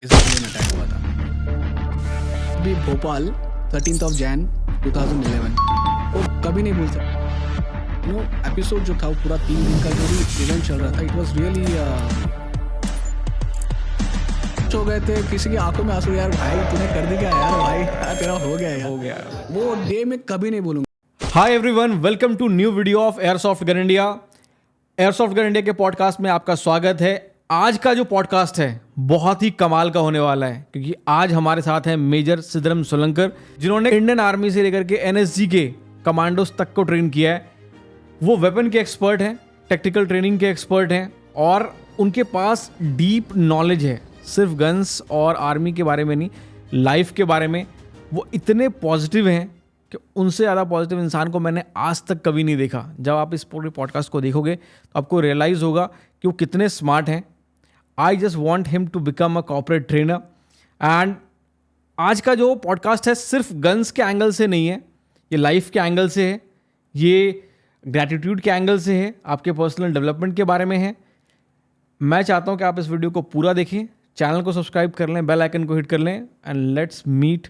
इस plane attack हुआ था अभी भोपाल 13th of Jan 2011 वो कभी नहीं भूल सकता। एपिसोड जो था वो पूरा 3 दिन का जो भी इवेंट चल रहा था, इट वाज रियली हो गए थे। किसी की आंखों में आंसू, यार भाई तूने कर दी क्या यार, भाई यार तेरा हो गया यार। वो डे में कभी नहीं भूलूंगा। Hi everyone, welcome to new video of airsoft gun India. Airsoft gun India के पॉडकास्ट में आपका स्वागत है। आज का जो पॉडकास्ट है बहुत ही कमाल का होने वाला है, क्योंकि आज हमारे साथ हैं मेजर सिद्धरम सोलंकर, जिन्होंने इंडियन आर्मी से लेकर के एनएसजी के कमांडोज तक को ट्रेन किया है। वो वेपन के एक्सपर्ट हैं, टेक्निकल ट्रेनिंग के एक्सपर्ट हैं, और उनके पास डीप नॉलेज है, सिर्फ गन्स और आर्मी के बारे में नहीं, लाइफ के बारे में। वो इतने पॉजिटिव हैं कि उनसे ज़्यादा पॉजिटिव इंसान को मैंने आज तक कभी नहीं देखा। जब आप इस पूरे पॉडकास्ट को देखोगे तो आपको रियलाइज़ होगा कि वो कितने स्मार्ट हैं। I just want him to become a corporate trainer. And आज का जो पॉडकास्ट है सिर्फ गन्स के एंगल से नहीं है, ये लाइफ के एंगल से है, ये ग्रैटिट्यूड के एंगल से है, आपके पर्सनल डेवलपमेंट के बारे में है। मैं चाहता हूँ कि आप इस वीडियो को पूरा देखें, चैनल को सब्सक्राइब कर लें, बेल आइकन को हिट कर लें, and let's meet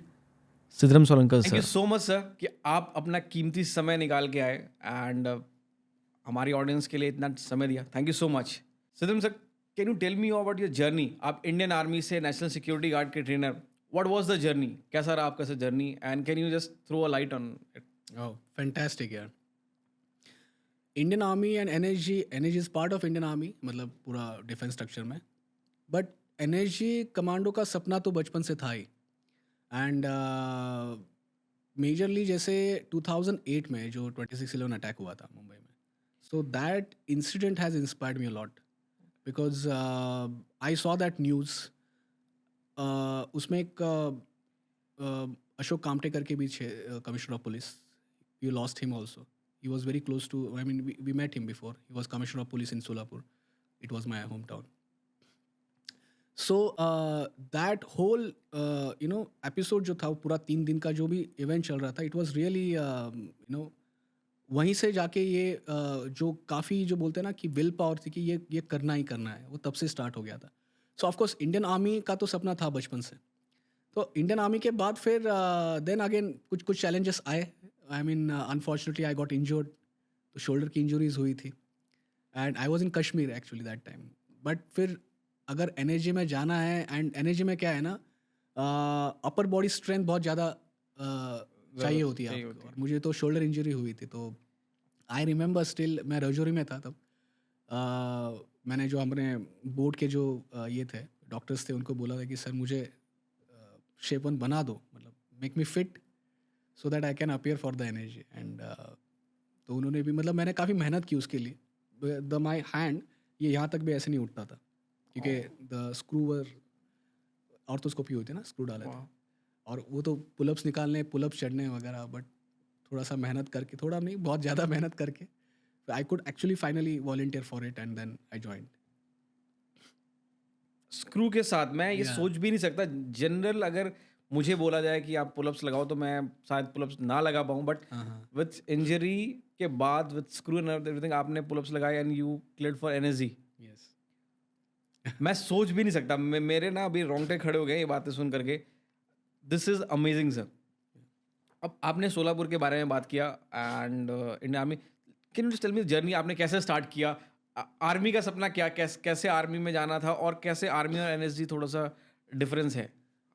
Siddharam Solankar sir. Thank you so much sir कि आप अपना कीमती समय निकाल के आए एंड हमारी ऑडियंस के लिए इतना समय दिया। Thank you so much. Siddharam sir, can you tell me about your journey? आप इंडियन आर्मी से नेशनल सिक्योरिटी गार्ड के trainer, what was the journey? कैसा रहा आपका journey, and can you just throw a light on it? Oh fantastic यार। Indian Army and NSG is part of Indian Army, मतलब पूरा defence structure में। But NSG commando का सपना तो बचपन से था ही। एंड मेजरली जैसे 2008 में जो 26/11 अटैक हुआ था मुंबई में, so that incident has inspired me a lot because I saw that news. उसमें एक अशोक कामटे करके भी commissioner of police, you lost him also. He was very close to, I mean we met him before, he was commissioner of police in Solapur, it was my home town. So that whole episode जो था वो पूरा 3 दिन का जो भी event चल रहा था, इट वॉज रियली वहीं से जाके ये जो काफ़ी जो बोलते हैं ना कि विल पावर थी कि ये करना ही करना है, वो तब से स्टार्ट हो गया था। सो ऑफकोर्स इंडियन आर्मी का तो सपना था बचपन से। तो इंडियन आर्मी के बाद फिर देन अगेन कुछ चैलेंजेस आए। I mean unfortunately I got injured, तो शोल्डर की इंजरीज हुई थी and I was in Kashmir actually that time. But फिर अगर एनएसजी में जाना है, एंड एनएसजी में क्या है ना, अपर बॉडी स्ट्रेंथ बहुत ज़्यादा चाहिए होती है आपको। और मुझे तो शोल्डर इंजरी हुई थी, तो आई रिमेंबर स्टिल, मैं रजौरी में था तब। मैंने जो अपने बोर्ड के जो ये थे डॉक्टर्स थे, उनको बोला था कि सर मुझे शेप वन बना दो, मतलब make me fit so that I can appear for the NSG. And तो उन्होंने भी, मतलब मैंने काफ़ी मेहनत की उसके लिए। द माई हैंड ये यहाँ तक भी ऐसे नहीं उठता था, क्योंकि द स्क्रूवर ऑर्थोस्कोपी होती है ना, स्क्रू डाले थे, और वो तो पुलअप्स निकालने, पुलअप्स चढ़ने वगैरह। बट थोड़ा सा मेहनत करके, थोड़ा नहीं बहुत ज़्यादा मेहनत करके I could actually finally volunteer for it, and then I joined. Screw के साथ मैं ये सोच भी नहीं सकता। जनरल अगर मुझे बोला जाए कि आप पुलअप्स लगाओ तो मैं शायद पुलअप्स ना लगा पाऊँ, बट विथ इंजरी के बाद विथ स्क्रू एंड एवरीथिंग आपने पुलअप्स लगाए and you cleared for NSG. Yes मैं सोच भी नहीं सकता। मेरे ना अभी रोंगटे खड़े हो गए ये बातें सुन करके। This is amazing sir. अब आपने सोलापुर के बारे में बात किया and Indian army, can you just tell me journey, आपने कैसे स्टार्ट किया? आर्मी का सपना क्या, कैसे आर्मी में जाना था, और कैसे आर्मी और एनएसजी थोड़ा सा डिफरेंस है?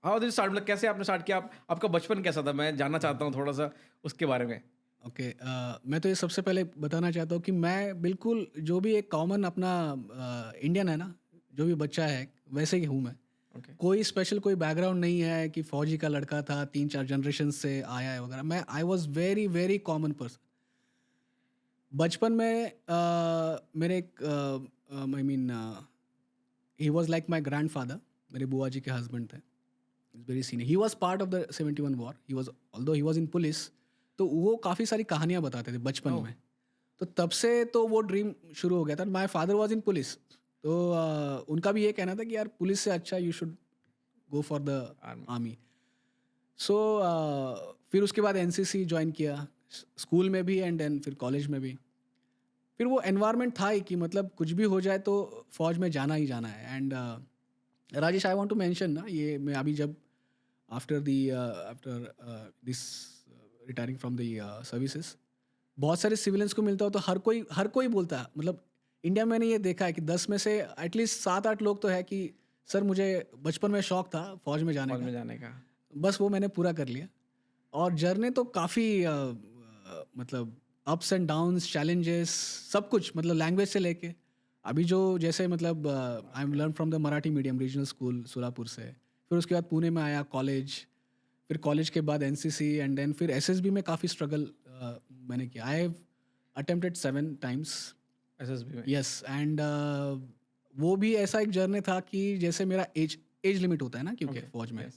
हाउ डिड स्टार्ट, मतलब कैसे आपने स्टार्ट किया? आपका बचपन कैसा था? मैं जानना चाहता हूँ थोड़ा सा उसके बारे में। ओके मैं तो ये सबसे पहले बताना चाहता हूँ कि मैं बिल्कुल जो भी एक कॉमन अपना इंडियन है ना, जो भी बच्चा है वैसे ही हूँ मैं। कोई स्पेशल कोई बैकग्राउंड नहीं है कि फौजी का लड़का था, 3-4 जनरेशन से आया है वगैरह। मैं I was very very common person. बचपन में मेरे एक I mean he was like my grand father, मेरे बुआ जी के हस्बैंड थे, very senior. He was part of the 71 war, he was, although he was in police, तो वो काफ़ी सारी कहानियाँ बताते थे बचपन में। तो तब से तो वो ड्रीम शुरू हो गया था। My father was in police, तो उनका भी ये कहना था कि यार पुलिस से अच्छा you should go for the army. So फिर उसके बाद एनसीसी ज्वाइन किया, स्कूल में भी एंड देन फिर कॉलेज में भी। फिर वो एनवायरनमेंट था ही कि मतलब कुछ भी हो जाए तो फौज में जाना ही जाना है। And Rajesh, I want to mention ना, ये मैं अभी जब after this retiring from the services, बहुत सारे सिविलियंस को मिलता हो तो हर कोई बोलता है, मतलब इंडिया में मैंने ये देखा है कि 10 में से एटलीस्ट 7-8 लोग तो है कि सर मुझे बचपन में शौक था फौज में जाने फौज में का, जाने का। बस वो मैंने पूरा कर लिया। और जर्नी तो काफ़ी मतलब अप्स एंड डाउन्स, चैलेंजेस, सब कुछ, मतलब लैंग्वेज से लेके अभी जो जैसे मतलब I am learn from the Marathi medium regional school Solapur से, फिर उसके बाद पुणे में आया कॉलेज, फिर कॉलेज के बाद एनसीसी एंड देन फिर एसएसबी में काफ़ी स्ट्रगल मैंने किया। I have attempted 7 times SSB में। यस, एंड वो भी ऐसा एक जर्नी था कि जैसे मेरा एज लिमिट होता है ना, क्योंकि Okay, फौज में yes.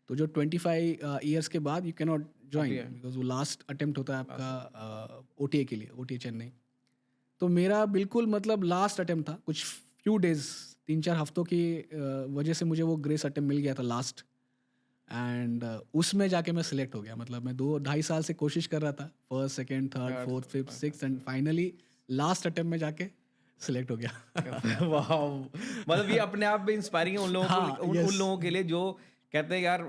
तो जो 25 ईयर्स के बाद you can not join, Appear. Because वो लास्ट अटेम्प्ट होता है आपका ओटीए के लिए, ओटीए चेन्नई। तो मेरा बिल्कुल मतलब लास्ट अटेम्प्ट था, कुछ फ्यू डेज, 3-4 हफ्तों की वजह से मुझे वो ग्रेस अटेम्प्ट मिल गया था लास्ट, एंड उसमें जाके मैं सिलेक्ट हो गया। मतलब मैं 2-2.5 साल से कोशिश कर रहा था, first, second, third, Third, fourth, fifth, fourth, six, and finally last attempt में जाके सिलेक्ट हो गया। वाह, मतलब ये अपने आप में इंस्पायरिंग है उन लोगों हाँ, को, उन yes, लोगों के लिए जो कहते हैं यार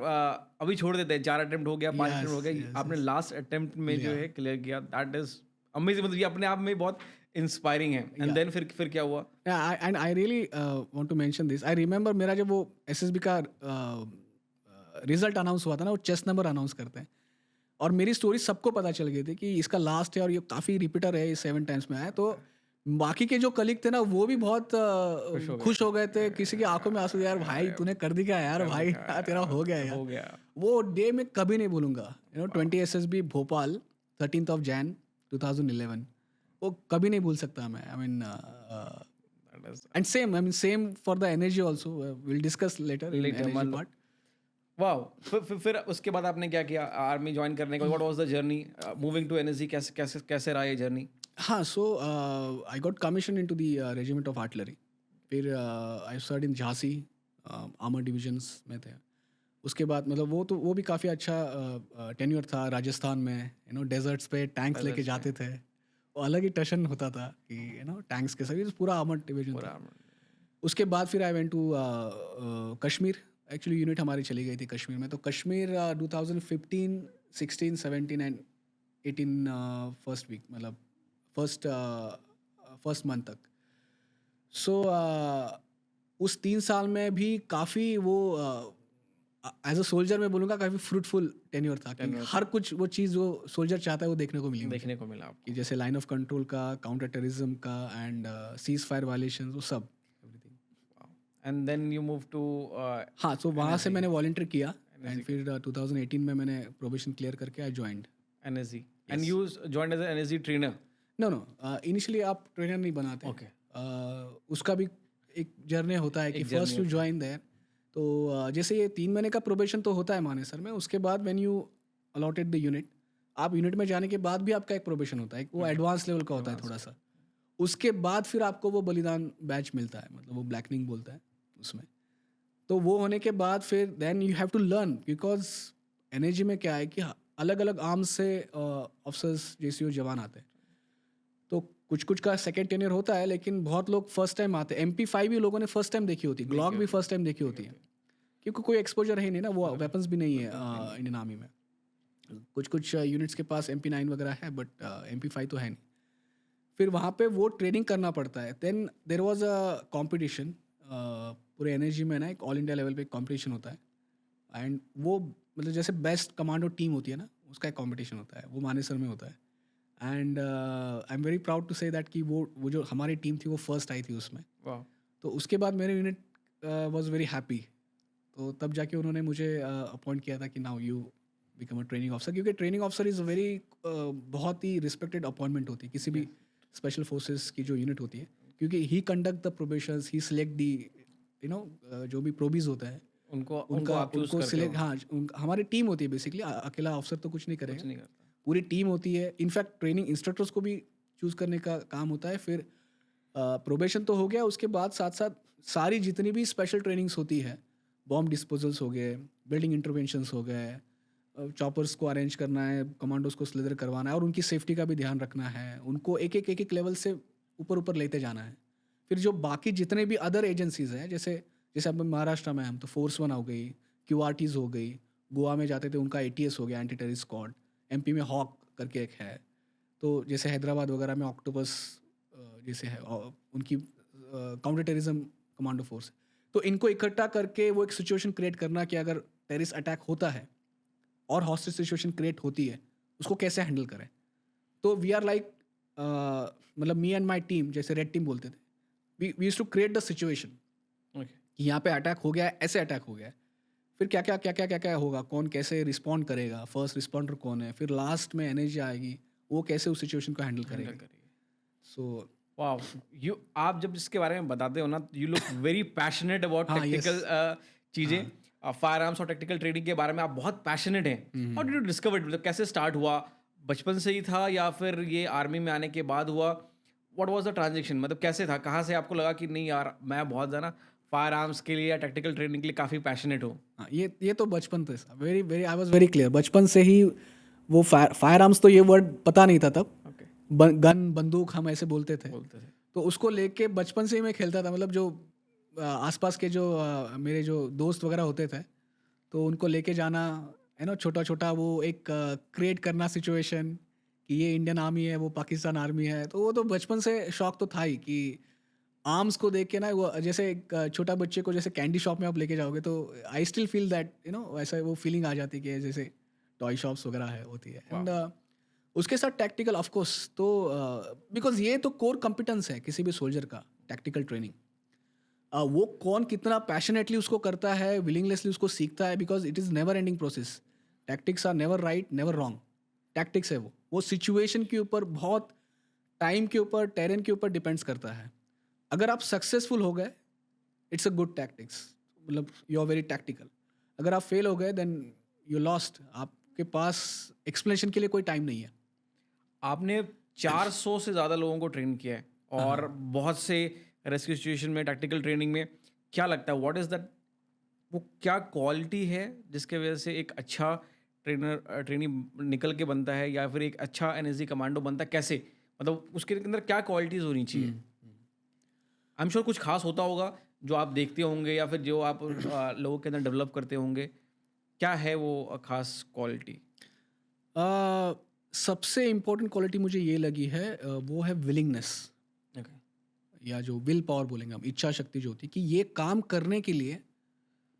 अभी छोड़ देते हैं, 4 अटेम्प्ट हो गया, 5 अटेम्प्ट yes, हो गया, yes, आपने yes. लास्ट अटेम्प्ट में जो Yeah. है क्लियर किया, दैट इज अमेजिंग। मतलब ये अपने आप में बहुत इंस्पायरिंग है। And Yeah. देन फिर क्या हुआ? And I really want to mention this. I remember मेरा जब वो एसएसबी का रिजल्ट अनाउंस हुआ था ना, वो चेस्ट नंबर अनाउंस करते हैं, और मेरी स्टोरी सबको पता चल गई थी कि इसका लास्ट है और ये काफ़ी रिपीटर है, ये 7 टाइम्स में आया। तो बाकी के जो कलीग थे ना, वो भी बहुत खुश हो गए थे, किसी की आंखों में आंसू, यार भाई तूने कर दिया यार, भाई तेरा हो गया यार। हो गया। वो डे मैं कभी नहीं भूलूंगा। 20 SSB Bhopal, 13th of Jan 2011, वो कभी नहीं भूल सकता मैं। I mean That is- and same for the energy also, will discuss later in Later, energy मतलब- पार्ट। वाओ, फिर उसके बाद आपने क्या किया आर्मी ज्वाइन करने के बाद? What was the journey moving to NSG? कैसे कैसे कैसे रहा ये जर्नी? हाँ, so I got commission in to the regiment of artillery. फिर I served in Jhansi, armour divisions में थे। उसके बाद मतलब वो भी काफ़ी अच्छा टेन्योर था राजस्थान में, डेजर्ट्स पे टैंक्स लेके जाते थे। वो अलग ही टशन होता था कि टैंक्स के साथ पूरा आर्मर डिवीजन था। उसके बाद फिर I went to Kashmir. Actually unit हमारी चली गई थी कश्मीर में, तो कश्मीर 2015, 16, 17 एंड 18 फर्स्ट वीक, मतलब फर्स्ट मंथ तक। सो उस 3 साल में भी काफ़ी वो एज अ सोल्जर मैं बोलूँगा काफ़ी फ्रूटफुल टेन्योर था, कि हर कुछ वो चीज़ जो सोल्जर चाहता है वो देखने को मिली मुझे। देखने को मिला आपको। कि जैसे लाइन ऑफ कंट्रोल का, काउंटर टेररिज्म का, एंड सीज फायर वायलेशन, वो सब everything. And then you move to हाँ, तो वहाँ से मैंने वॉलंटियर किया, एंड फिर 2018 में मैंने प्रोबेशन क्लियर करके I joined. NSG. And you joined as an NSG trainer? No, initially आप ट्रेनर नहीं बनाते। Okay. उसका भी एक जर्नी होता है कि फर्स्ट यू ज्वाइन देयर। तो जैसे ये 3 महीने का प्रोबेशन तो होता है मानेसर में, उसके बाद when you allotted the unit, आप यूनिट में जाने के बाद भी आपका एक प्रोबेशन होता है, वो एडवांस लेवल का होता है थोड़ा सा। उसके बाद फिर आपको वो बलिदान बैच मिलता है, मतलब वो ब्लैकनिंग बोलता है उसमें। तो वो होने के बाद फिर then you have to learn, because NSG में क्या है कि अलग अलग आर्म्स से ऑफिसर्स जैसे जवान आते हैं, तो कुछ कुछ का सेकेंड टेनियर होता है, लेकिन बहुत लोग फर्स्ट टाइम आते हैं। MP5 भी लोगों ने फर्स्ट टाइम देखी होती है, ग्लॉक भी फर्स्ट टाइम देखी होती है, क्योंकि कोई एक्सपोजर है नहीं ना, वो वेपन्स भी नहीं है इंडियन आर्मी में। कुछ कुछ यूनिट्स के पास MP9 वगैरह है, बट MP5 तो है नहीं। फिर वहाँ पे वो ट्रेनिंग करना पड़ता है। Then there was a competition, पूरे एनर्जी में ना एक ऑल इंडिया लेवल पे कॉम्पिटिशन होता है, एंड वो मतलब जैसे बेस्ट कमांडो टीम होती है ना, उसका एक कॉम्पिटिशन होता है, वो मानेसर में होता है। And I am very proud to say that कि वो जो हमारी टीम थी वो फर्स्ट आई थी उसमें। तो उसके बाद मेरे यूनिट वॉज वेरी हैप्पी, तो तब जाके उन्होंने मुझे अपॉइंट किया था कि now you become a training officer, क्योंकि ट्रेनिंग ऑफिसर इज़ वेरी बहुत ही रिस्पेक्टेड अपॉइंटमेंट होती है किसी भी स्पेशल फोर्सेस की जो यूनिट होती है, क्योंकि he conduct the probations, he select the जो भी प्रोबीज होता है उनको सिलेक्ट। हाँ, हमारी टीम होती है बेसिकली, अकेला ऑफिसर तो कुछ नहीं करेगा, पूरी टीम होती है। इनफैक्ट ट्रेनिंग इंस्ट्रक्टर्स को भी चूज़ करने का काम होता है। फिर प्रोबेशन तो हो गया, उसके बाद साथ साथ सारी जितनी भी स्पेशल ट्रेनिंग्स होती है, बॉम्ब डिस्पोजल्स हो गए, बिल्डिंग इंटरवेंशंस हो गए, चॉपर्स को अरेंज करना है, कमांडोज को स्लेदर करवाना है, और उनकी सेफ्टी का भी ध्यान रखना है, उनको एक एक लेवल से ऊपर ऊपर लेते जाना है। फिर जो बाकी जितने भी अदर एजेंसीज हैं, जैसे जैसे अब महाराष्ट्र में हम तो फोर्स 1 हो गई, QRTs हो गई, गोवा में जाते थे उनका ATS हो गया, एंटी टेररिस्ट स्क्वाड, MP में हॉक करके एक है, तो जैसे हैदराबाद वगैरह में ऑक्टोपस जैसे है उनकी काउंटर टेररिज्म कमांडो फोर्स। तो इनको इकट्ठा करके वो एक सिचुएशन क्रिएट करना कि अगर टेररिस्ट अटैक होता है और हॉस्टेज सिचुएशन क्रिएट होती है, उसको कैसे हैंडल करें। तो वी आर लाइक मतलब मी एंड माई टीम, जैसे रेड टीम बोलते थे, we use to create the situation कि यहाँ पे अटैक हो गया है, ऐसे अटैक हो गया है, फिर क्या क्या क्या क्या क्या क्या होगा, कौन कैसे रिस्पॉन्ड करेगा, फर्स्ट रिस्पॉन्डर कौन है, फिर लास्ट में एनर्जी आएगी, वो कैसे उस सिचुएशन को हैंडल करेगा। सो वाओ, यू आप जब इसके बारे में बताते हो ना, you look very passionate about हाँ, yes. टेक्निकल चीजें, फायर आर्म्स और टेक्निकल ट्रेनिंग के बारे में आप बहुत पैशनेट हैं। हाउ डिड यू डिस्कवर, मतलब कैसे स्टार्ट हुआ, बचपन से ही था या फिर ये आर्मी में आने के बाद हुआ? व्हाट वाज द ट्रांजिशन, मतलब कैसे था, कहाँ से आपको लगा कि नहीं यार मैं बहुत ज़्यादा फायर आर्म्स के लिए या टेक्निकल ट्रेनिंग के लिए काफ़ी पैशनेट हूँ? हाँ, ये तो बचपन से very very I was very clear, बचपन से ही वो फायर आर्म्स, तो ये वर्ड पता नहीं था तब, गन बंदूक हम ऐसे बोलते थे, तो उसको लेके बचपन से ही मैं खेलता था। मतलब जो आसपास के जो मेरे जो दोस्त वगैरह होते थे, तो उनको लेके जाना है ना, छोटा छोटा वो एक क्रिएट करना सिचुएशन कि ये इंडियन आर्मी है, वो पाकिस्तान आर्मी है, तो वो तो बचपन से शौक तो था ही कि आर्म्स को देख के ना, वो जैसे एक छोटा बच्चे को जैसे कैंडी शॉप में आप लेके जाओगे तो आई स्टिल फील दैट ऐसा वो फीलिंग आ जाती है कि जैसे टॉय शॉप्स वगैरह है होती है। एंड उसके साथ टैक्टिकल ऑफ कोर्स, तो बिकॉज ये तो कोर कॉम्पिटेंस है किसी भी सोल्जर का, टैक्टिकल ट्रेनिंग। वो कौन कितना पैशनेटली उसको करता है, विलिंगलेसली उसको सीखता है, because it is never ending process. Tactics are never right, never wrong, tactics है वो सिचुएशन के ऊपर, बहुत टाइम के ऊपर, टेरेन के ऊपर डिपेंड्स करता है। अगर आप सक्सेसफुल हो गए, इट्स अ गुड टैक्टिक्स, मतलब यू आर वेरी टैक्टिकल। अगर आप फेल हो गए, देन यू लॉस्ट, आपके पास एक्सप्लेनेशन के लिए कोई टाइम नहीं है। आपने 400 से ज़्यादा लोगों को ट्रेन किया है और बहुत से रेस्क्यू सिचुएशन में, टैक्टिकल ट्रेनिंग में, क्या लगता है व्हाट इज़ दैट, वो क्या क्वालिटी है जिसके वजह से एक अच्छा ट्रेनी निकल के बनता है या फिर एक अच्छा एनएसजी कमांडो बनता है? कैसे, मतलब उसके अंदर क्या क्वालिटीज़ होनी चाहिए? आई एम श्योर कुछ खास होता होगा जो आप देखते होंगे या फिर जो आप लोगों के अंदर डेवलप करते होंगे। क्या है वो खास क्वालिटी? सबसे इम्पोर्टेंट क्वालिटी मुझे ये लगी है, वो है विलिंगनेस, या जो विल पावर बोलेंगे हम, इच्छा शक्ति जो होती है कि ये काम करने के लिए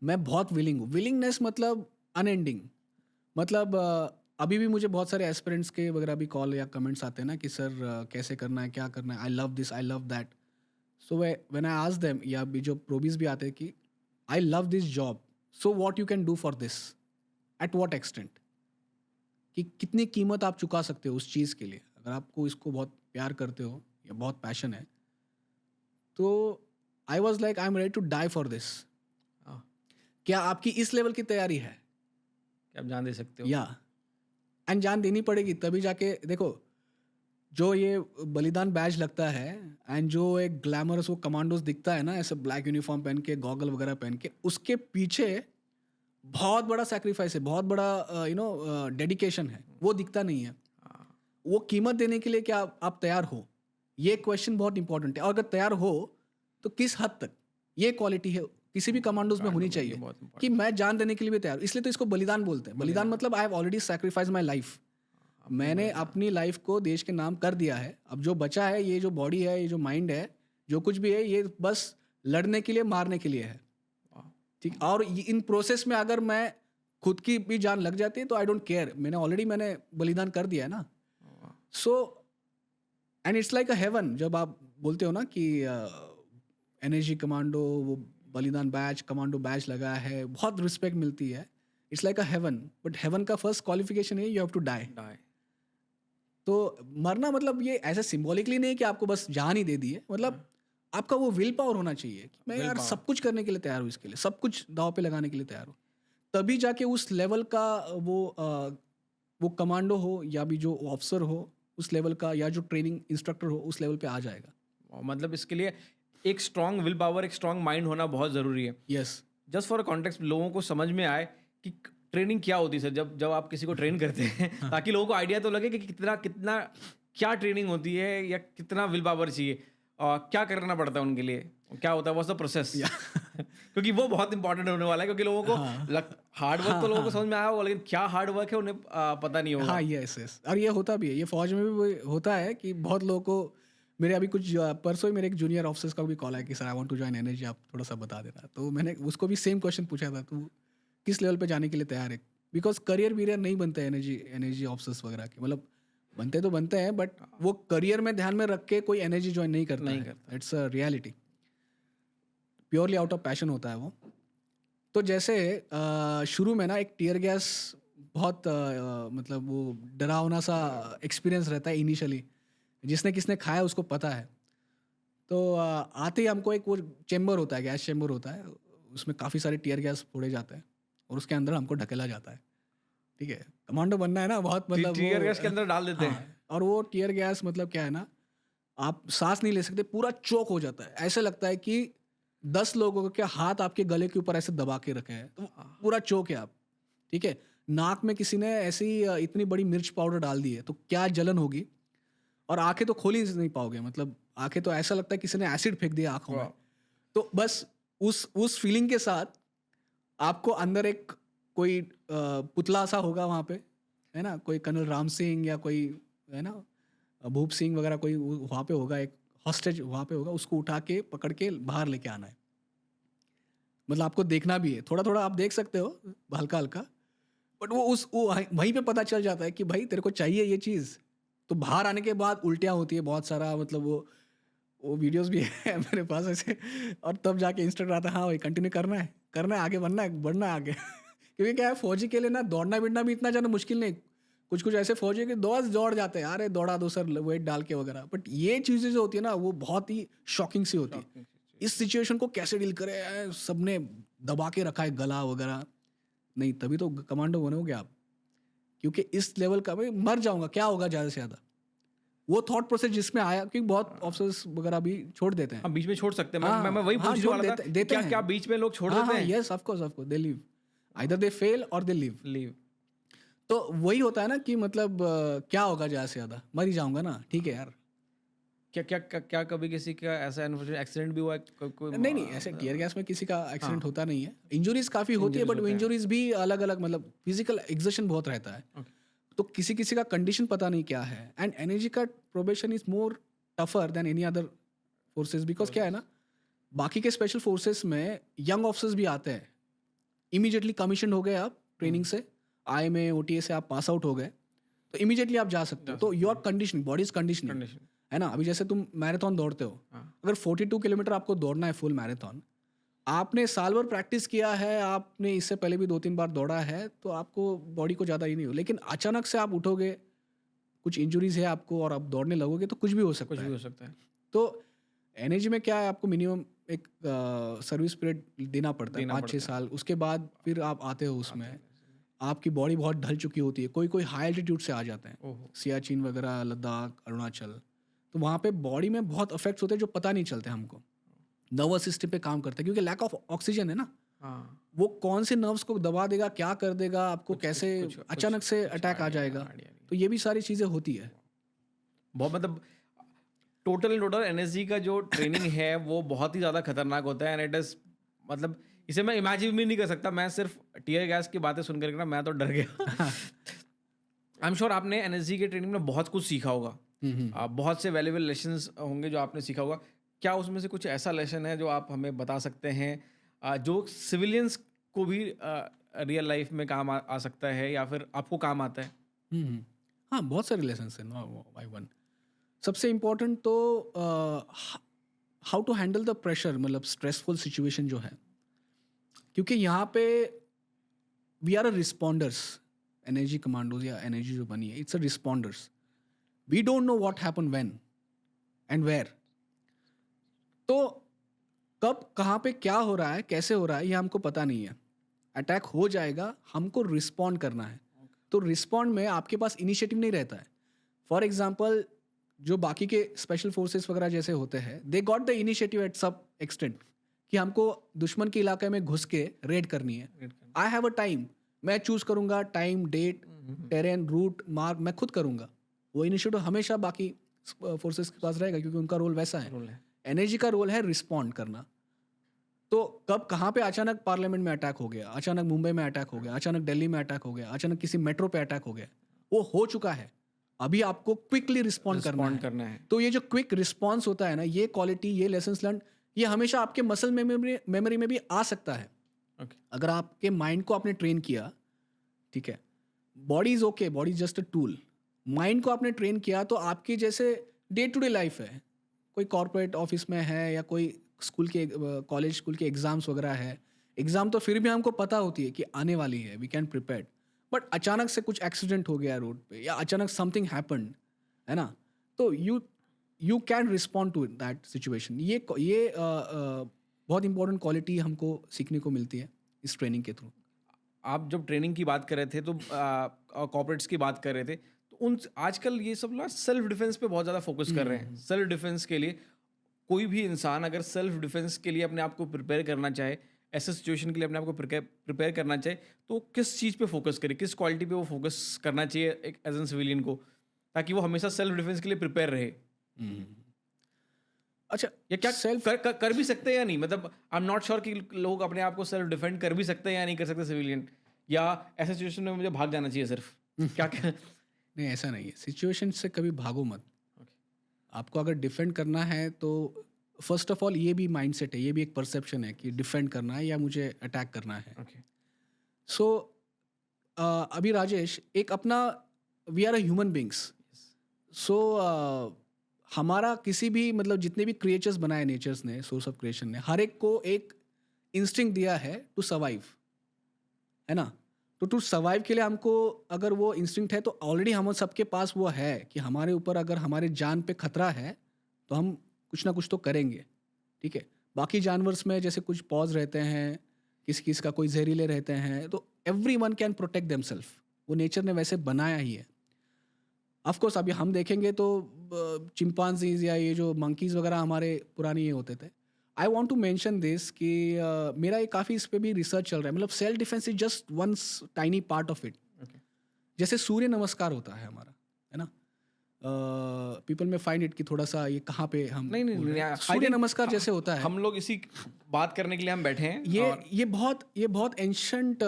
मैं बहुत विलिंग हूँ। विलिंगनेस मतलब अनएंडिंग, मतलब अभी भी मुझे बहुत सारे एस्पिरेंट्स के वगैरह भी कॉल या कमेंट्स आते हैं ना कि सर कैसे करना है, क्या करना है, I love this, I love that. So when I ask them, या भी जो प्रोबीज भी आते हैं कि I love this job, so what you can do for this, at what extent, कि कितनी कीमत आप चुका सकते हो उस चीज़ के लिए। अगर आपको इसको बहुत प्यार करते हो या बहुत पैशन है, तो I was like I am ready to die for this. क्या आपकी इस लेवल की तैयारी है क्या आप जान दे सकते हो? या एंड जान देनी पड़ेगी, तभी जाके देखो जो ये बलिदान बैज लगता है, एंड जो एक ग्लैमरस वो कमांडोज दिखता है ना, ऐसे ब्लैक यूनिफॉर्म पहन के, गॉगल वगैरह पहन के, उसके पीछे बहुत बड़ा सैक्रिफाइस है, बहुत बड़ा डेडिकेशन है, वो दिखता नहीं है। वो कीमत देने के लिए क्या आप तैयार हो, ये क्वेश्चन बहुत इंपॉर्टेंट है। और अगर तैयार हो तो किस हद तक, ये क्वालिटी है किसी भी कमांडोज में होनी चाहिए कि मैं जान देने के लिए भी तैयार। इसलिए तो इसको बलिदान बोलते हैं। बलिदान मतलब I have already sacrifice my life, मैंने अपनी लाइफ को देश के नाम कर दिया है। अब जो बचा है, ये जो बॉडी है, ये जो माइंड है, जो कुछ भी है, ये बस लड़ने के लिए, मारने के लिए है, ठीक। और इन प्रोसेस में अगर मैं खुद की भी जान लग जाती है तो आई डोंट केयर, मैंने बलिदान कर दिया है ना। So and it's like a heaven, जब आप बोलते हो ना कि एनर्जी कमांडो, वो बलिदान बैच, कमांडो बैच लगा है, बहुत रिस्पेक्ट मिलती है, it's like a heaven. But heaven का फर्स्ट क्वालिफिकेशन है यू हैव टू डाई। तो मरना मतलब ये ऐसे सिंबॉलिकली नहीं कि आपको बस जान ही दे दी है, मतलब आपका वो विल पावर होना चाहिए कि मैं यार सब कुछ करने के लिए तैयार हूँ, इसके लिए सब कुछ दाव पे लगाने के लिए तैयार हूँ। तभी जाके उस लेवल का वो कमांडो हो या भी जो ऑफिसर हो उस लेवल का, या जो ट्रेनिंग इंस्ट्रक्टर हो उस लेवल पे आ जाएगा। मतलब इसके लिए एक स्ट्रांग विल पावर, एक स्ट्रांग माइंड होना बहुत ज़रूरी है। यस, जस्ट फॉर कॉन्टेक्स्ट, लोगों को समझ में आए कि ट्रेनिंग क्या होती है सर, जब आप किसी को ट्रेन करते हैं ताकि लोगों को आइडिया तो लगे कि कितना क्या ट्रेनिंग होती है या कितना विल पावर चाहिए। क्या करना पड़ता है उनके लिए, क्या होता है, व्हाट्स द प्रोसेस? क्योंकि वो बहुत इंपॉर्टेंट होने वाला है, क्योंकि लोगों को हार्ड वर्क तो लोगों को समझ में आया होगा, लेकिन क्या हार्ड वर्क है उन्हें पता नहीं होगा। हाँ, यस, और ये होता भी है, ये फौज में भी होता है कि बहुत लोगों को, मेरे अभी कुछ परसों ही मेरे एक जूनियर ऑफिसर्स का भी कॉल आया कि sir I want to join NSG, आप थोड़ा सा बता देना। तो मैंने उसको भी सेम क्वेश्चन पूछा था, तू किस लेवल पे जाने के लिए तैयार है? बिकॉज करियर वीरियर नहीं बनते एनर्जी ऑफिसर्स वगैरह के, मतलब बनते तो बनते हैं, बट वो करियर में ध्यान में रख के कोई एनर्जी ज्वाइन नहीं करता। It's a reality, purely out of passion होता है वो। तो जैसे शुरू में ना एक टीयर गैस बहुत मतलब वो डरावना सा एक्सपीरियंस रहता है इनिशियली, जिसने किसने खाया उसको पता है। तो आते ही हमको एक वो चेम्बर होता है, गैस चेम्बर होता है, उसमें काफ़ी सारे टीयर गैस फोड़े जाते हैं और उसके अंदर हमको ढकेला जाता है। ठीक है, कमांडो बनना है ना, बहुत मतलब टीयर गैस के अंदर डाल देते हैं। और वो टीयर गैस मतलब क्या है ना, आप सांस नहीं ले सकते, पूरा चोक हो जाता है। ऐसे लगता है कि 10 लोगों के हाथ आपके गले के ऊपर ऐसे दबा के रखे हैं, तो पूरा चोक है आप। ठीक है, नाक में किसी ने ऐसी इतनी बड़ी मिर्च पाउडर डाल दी है तो क्या जलन होगी, और आंखें तो खोल ही नहीं पाओगे, मतलब आंखें तो ऐसा लगता है किसी ने एसिड फेंक दिया आंखों में। तो बस उस फीलिंग के साथ आपको अंदर एक कोई पुतला सा होगा वहाँ पे, है ना, कोई कर्नल राम सिंह या कोई, है ना, भूप सिंह वगैरह, कोई वहाँ पे होगा, एक हॉस्टेज वहाँ पे होगा, उसको उठा के पकड़ के बाहर लेके आना है। मतलब आपको देखना भी है, थोड़ा थोड़ा आप देख सकते हो हल्का हल्का, बट वो वहीं पे पता चल जाता है कि भाई तेरे को चाहिए ये चीज़। तो बाहर आने के बाद उल्टियाँ होती है बहुत सारा, मतलब वो वीडियोस भी है मेरे पास ऐसे, और तब जाके इंस्टाग्राम आता है, हाँ भाई कंटिन्यू करना है, आगे बढ़ना है आगे। क्योंकि क्या है, फौजी के लिए ना दौड़ना बिड़ना भी इतना ज़्यादा मुश्किल नहीं। कुछ कुछ ऐसे फौजी के दौड़ जाते हैं, अरे दौड़ा दो सर वेट डाल के वगैरह, बट ये चीज़ें जो होती है ना वो बहुत ही शॉकिंग सी होती है। इस सिचुएशन को कैसे डील करे, सबने दबा के रखा है गला वगैरह, नहीं तभी तो कमांडो बनोगे आप। क्योंकि इस लेवल का भाई मर जाऊंगा क्या होगा ज़्यादा से ज़्यादा, वो थॉट प्रोसेस जिसमें आया, क्योंकि बहुत ऑफिसर्स वगैरह भी छोड़ देते हैं। हाँ, बीच में छोड़ सकते हैं। मैं वही हाँ, पूछने वाला था, देते क्या हैं। क्या बीच में लोग छोड़ देते हैं? Yes, of course they leave, either they fail और दे लीव। तो वही होता है ना कि मतलब क्या होगा ज़्यादा से ज़्यादा, मर ही जाऊंगा ना, ठीक है यार। क्या कभी किसी का ऐसा एक्सीडेंट भी हुआ है? कोई नहीं, ऐसे टीयर गैस में किसी का एक्सीडेंट होता नहीं है। इंजरीज काफ़ी होती है, बट वो इंजरीज भी अलग अलग, मतलब फिजिकल एग्जर्शन बहुत रहता है। तो किसी किसी का कंडीशन पता नहीं क्या है। एंड एनर्जी का probation is more tougher than any other forces, because क्या है ना, बाकी के स्पेशल फोर्सेस में यंग ऑफिसर्स भी आते हैं, इमीडिएटली कमीशन हो गए आप ट्रेनिंग से, IMA OTA से आप पास आउट हो गए, तो इमीडिएटली आप जा सकते हो। तो your conditioning, body is conditioning, है ना। अभी जैसे तुम मैराथन दौड़ते हो, अगर 42 किलोमीटर आपको दौड़ना है फुल मैराथन, आपने साल भर प्रैक्टिस किया है, आपने इससे पहले भी 2-3 बार दौड़ा है, तो आपको बॉडी को ज़्यादा ही नहीं हो। लेकिन अचानक से आप उठोगे, कुछ इंजुरीज है आपको और आप दौड़ने लगोगे तो कुछ भी हो सकता है। तो एनर्जी में क्या है, आपको मिनिमम एक सर्विस पीरियड देना पड़ता है 5-6 साल, उसके बाद फिर आप आते हो उसमें। आपकी बॉडी बहुत ढल चुकी होती है, कोई हाई एल्टीट्यूड से आ जाते हैं, सियाचिन वगैरह, लद्दाख, अरुणाचल, तो वहाँ पे बॉडी में बहुत इफेक्ट्स होते हैं जो पता नहीं चलते हमको। नर्वस सिस्टम पे काम करता है, क्योंकि लैक ऑफ ऑक्सीजन है ना। वो कौन से नर्व्स को दबा देगा, क्या कर देगा आपको, कैसे अचानक से अटैक आ जाएगा, तो ये भी सारी चीज़ें होती है। बहुत मतलब टोटल एनएसजी का जो ट्रेनिंग है वो बहुत ही ज़्यादा खतरनाक होता है। एंड इट इज़, मतलब इसे मैं इमेजिन भी नहीं कर सकता। मैं सिर्फ टीयर गैस की बातें सुन कर ना मैं तो डर गया। आई एम श्योर आपने एनएसजी के ट्रेनिंग में बहुत कुछ सीखा होगा, बहुत से वैल्यूएबल लेसन्स होंगे जो आपने सीखा होगा। क्या उसमें से कुछ ऐसा लेसन है जो आप हमें बता सकते हैं जो सिविलियंस को भी रियल लाइफ में काम आ सकता है या फिर आपको काम आता है? हाँ, बहुत सारे लेसन्स हैं भाई। वन सबसे इम्पोर्टेंट तो how to handle the pressure, मतलब स्ट्रेसफुल सिचुएशन जो है, क्योंकि यहाँ पे we are a responders. NSG commandos या एनर्जी जो बनी है, it's a responders. We don't know what happen when and where. तो कब कहाँ पे क्या हो रहा है, कैसे हो रहा है, ये हमको पता नहीं है। अटैक हो जाएगा, हमको रिस्पॉन्ड करना है। तो रिस्पॉन्ड में आपके पास इनिशिएटिव नहीं रहता है। फॉर एग्जाम्पल, जो बाकी के स्पेशल फोर्सेस वगैरह जैसे होते हैं, they got the initiative eight सब एक्सटेंट कि हमको दुश्मन के इलाके में घुस के रेड करनी है। आई हैव अ टाइम, मैं चूज करूंगा time, date, terrain, route, mark, मैं खुद करूंगा। वो इनिशिएटिव हमेशा बाकी फोर्सेस के पास रहेगा, क्योंकि उनका रोल वैसा है। रोल है। एनएसजी का रोल है रिस्पॉन्ड करना। तो कब कहाँ पे अचानक पार्लियामेंट में अटैक हो गया, अचानक मुंबई में अटैक हो गया, अचानक दिल्ली में अटैक हो गया, अचानक किसी मेट्रो पे अटैक हो गया, वो हो चुका है। अभी आपको क्विकली रिस्पॉन्ड करना है। तो ये जो क्विक रिस्पॉन्स होता है ना, ये क्वालिटी, ये लेसन्स लर्न, ये हमेशा आपके मसल मेमोरी में भी आ सकता है। अगर आपके माइंड को आपने ट्रेन किया, ठीक है, body is okay, body is just a tool, mind को आपने ट्रेन किया तो आपकी जैसे डे टू डे लाइफ है, कोई कॉर्पोरेट ऑफिस में है या कोई स्कूल के कॉलेज स्कूल के एग्जाम्स वगैरह है, एग्जाम तो फिर भी हमको पता होती है कि आने वाली है, वी कैन प्रिपेयर, बट अचानक से कुछ एक्सीडेंट हो गया रोड पे या अचानक समथिंग हैपेंड, है ना, तो you can respond to that situation. ये बहुत इंपॉर्टेंट क्वालिटी हमको सीखने को मिलती है इस ट्रेनिंग के थ्रू। आप जब ट्रेनिंग की बात कर रहे थे तो कॉर्पोरेट्स की बात कर रहे थे, तो उन आजकल ये सब लोग सेल्फ डिफेंस पे बहुत ज़्यादा फोकस कर रहे हैं। सेल्फ डिफेंस के लिए कोई भी इंसान अगर सेल्फ डिफेंस के लिए अपने आप को प्रिपेयर करना चाहे, ऐसे सिचुएशन के लिए अपने आप को प्रिपेयर करना चाहे, तो किस चीज़ पे फोकस करे, किस क्वालिटी पे वो फोकस करना चाहिए एक एज एन सिविलियन को, ताकि वो हमेशा सेल्फ डिफेंस के लिए प्रिपेयर रहे? अच्छा, या क्या सेल्फ कर भी सकते हैं या नहीं? मतलब आई एम नॉट श्योर कि लोग अपने आप को सेल्फ डिफेंड कर भी सकते हैं या नहीं कर सकते सिविलियन, या ऐसे सिचुएशन में मुझे भाग जाना चाहिए सिर्फ? क्या नहीं, ऐसा नहीं है। सिचुएशन से कभी भागो मत। आपको अगर डिफेंड करना है तो फर्स्ट ऑफ ऑल ये भी माइंडसेट है, ये भी एक परसेप्शन है कि डिफेंड करना है या मुझे अटैक करना है। सो अभी राजेश, एक अपना, we are a human beings, so हमारा किसी भी, मतलब जितने भी क्रिएचर्स बनाए नेचर्स ने, सोर्स ऑफ क्रिएशन ने, हर एक को एक इंस्टिंक्ट दिया है टू सर्वाइव, है ना। तो टू सर्वाइव के लिए हमको, अगर वो इंस्टिंक्ट है तो ऑलरेडी हम सबके पास वो है कि हमारे ऊपर अगर हमारे जान पे खतरा है तो हम कुछ ना कुछ तो करेंगे, ठीक है। बाकी जानवर्स में जैसे कुछ पॉज रहते हैं, किसी किसी का कोई जहरीले रहते हैं, तो every one can protect themselves, वो नेचर ने वैसे बनाया ही है। ऑफ कोर्स अभी हम देखेंगे तो चिंपांजीज या ये जो मंकीज़ वगैरह हमारे पुराने ये होते थे। I want to mention this कि मेरा ये काफ़ी इस पर भी रिसर्च चल रहा है, मतलब self defence is just one tiny part of it. जैसे सूर्य नमस्कार होता है हमारा, है ना, पीपल में फाइंड इट कि थोड़ा सा ये कहाँ पे हम नहीं, सूर्य नमस्कार जैसे होता है। हम लोग इसी बात करने के लिए हम बैठे हैं। ये बहुत एंशंट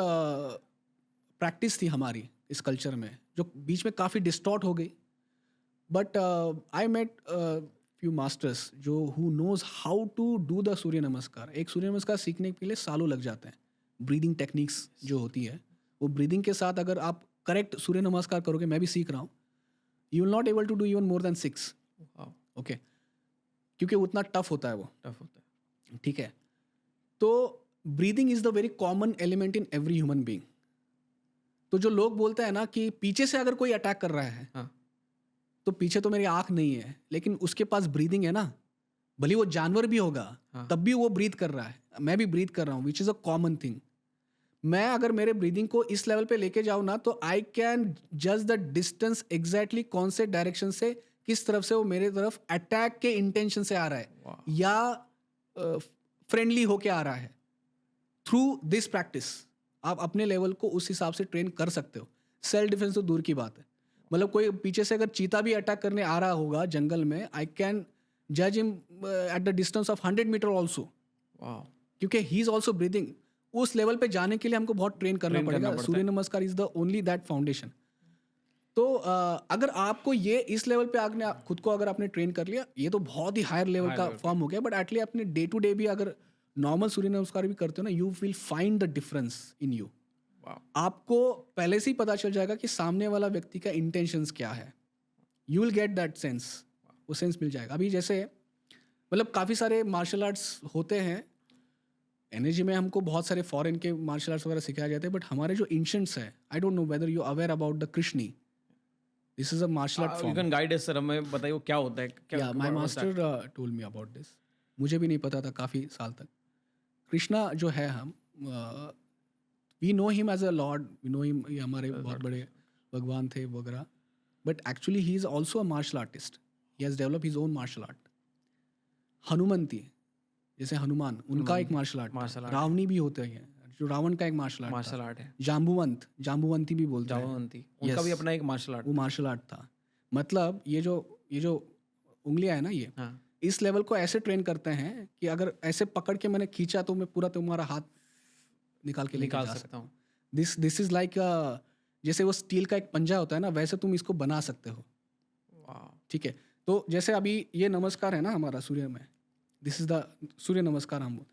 प्रैक्टिस थी हमारी इस कल्चर में, जो बीच में काफ़ी डिस्टॉर्ट हो गई। But I met few masters जो who knows how to do the Surya Namaskar. एक सूर्य नमस्कार सीखने के लिए सालों लग जाते हैं। ब्रीदिंग टेक्निक्स जो होती है, वो ब्रीदिंग के साथ अगर आप करेक्ट सूर्य नमस्कार करोगे, मैं भी सीख रहा हूँ, you will not able to do even more than 6, okay, क्योंकि उतना टफ होता है, ठीक है। तो breathing is the very common element in every human being. तो जो लोग बोलते हैं ना कि पीछे से अगर कोई अटैक कर रहा है, तो पीछे तो मेरी आंख नहीं है, लेकिन उसके पास ब्रीदिंग है ना, भले वो जानवर भी होगा, तब भी वो ब्रीथ कर रहा है, मैं भी ब्रीथ कर रहा हूँ, which is a common thing. मैं अगर मेरे ब्रीदिंग को इस लेवल पे लेके जाऊँ ना, तो आई कैन जज द डिस्टेंस एग्जैक्टली, कौन से डायरेक्शन से, किस तरफ से वो मेरे तरफ अटैक के इंटेंशन से आ रहा है या फ्रेंडली होके आ रहा है। थ्रू दिस प्रैक्टिस आप अपने लेवल को उस हिसाब से ट्रेन कर सकते हो। सेल्फ डिफेंस तो दूर की बात है, मतलब कोई पीछे से अगर चीता भी अटैक करने आ रहा होगा जंगल में, आई कैन जज him at the distance of 100 metre also, क्योंकि ही इज ऑल्सो ब्रीदिंग। उस लेवल पे जाने के लिए हमको बहुत ट्रेन करना पड़ेगा। सूर्य नमस्कार is the only that foundation. तो अगर आपको ये इस लेवल पे आपने खुद को अगर आपने ट्रेन कर लिया, ये तो बहुत ही हायर लेवल का फॉर्म हो गया, बट एटलीस्ट अपने डे टू डे भी अगर नॉर्मल सूर्य नमस्कार भी करते हो ना, you will find the difference in you. आपको पहले से ही पता चल जाएगा कि सामने वाला व्यक्ति का इंटेंशंस क्या है। You will get that sense, वो सेंस मिल जाएगा। अभी जैसे मतलब काफ़ी सारे मार्शल आर्ट्स होते हैं, एनर्जी में हमको बहुत सारे फॉरेन के मार्शल आर्ट्स वगैरह सिखाए जाते हैं, बट हमारे जो एंशिएंट्स है, I don't know whether you aware about the कृष्णी। This is a martial art form. You can guide us sir, हमें बताइए वो क्या होता है। Yeah my master told me about this, मुझे भी नहीं पता था काफ़ी साल तक। कृष्णा जो है, हम we know him as a lord, we know him, ये हमारे बहुत बड़े भगवान थे वगैरह, but actually he is also a martial artist. He has develop his own martial art. Hanumanti, जैसे हनुमान, उनका एक मार्शल आर्ट। रावणी भी होते हैं, जो रावण का एक मार्शल आर्ट है। जाम्बुवंती भी बोलते हैं, उनका भी अपना एक मार्शल आर्ट, वो मार्शल आर्ट था। मतलब ये जो उंगलियां है ना ये, हाँ इस लेवल को ऐसे ट्रेन करते हैं कि अगर ऐसे पकड़ के मैंने खींचा तो मैं पूरा तुम्हारा हाथ निकाल के लेके निकाल जा सकता सकता हूँ. हूँ. दिस इज लाइक जैसे वो स्टील का एक पंजा होता है ना, वैसे तुम इसको बना सकते हो. वाह. ठीक है. तो जैसे अभी ये नमस्कार है ना हमारा सूर्य में, दिस इज द सूर्य नमस्कार हम.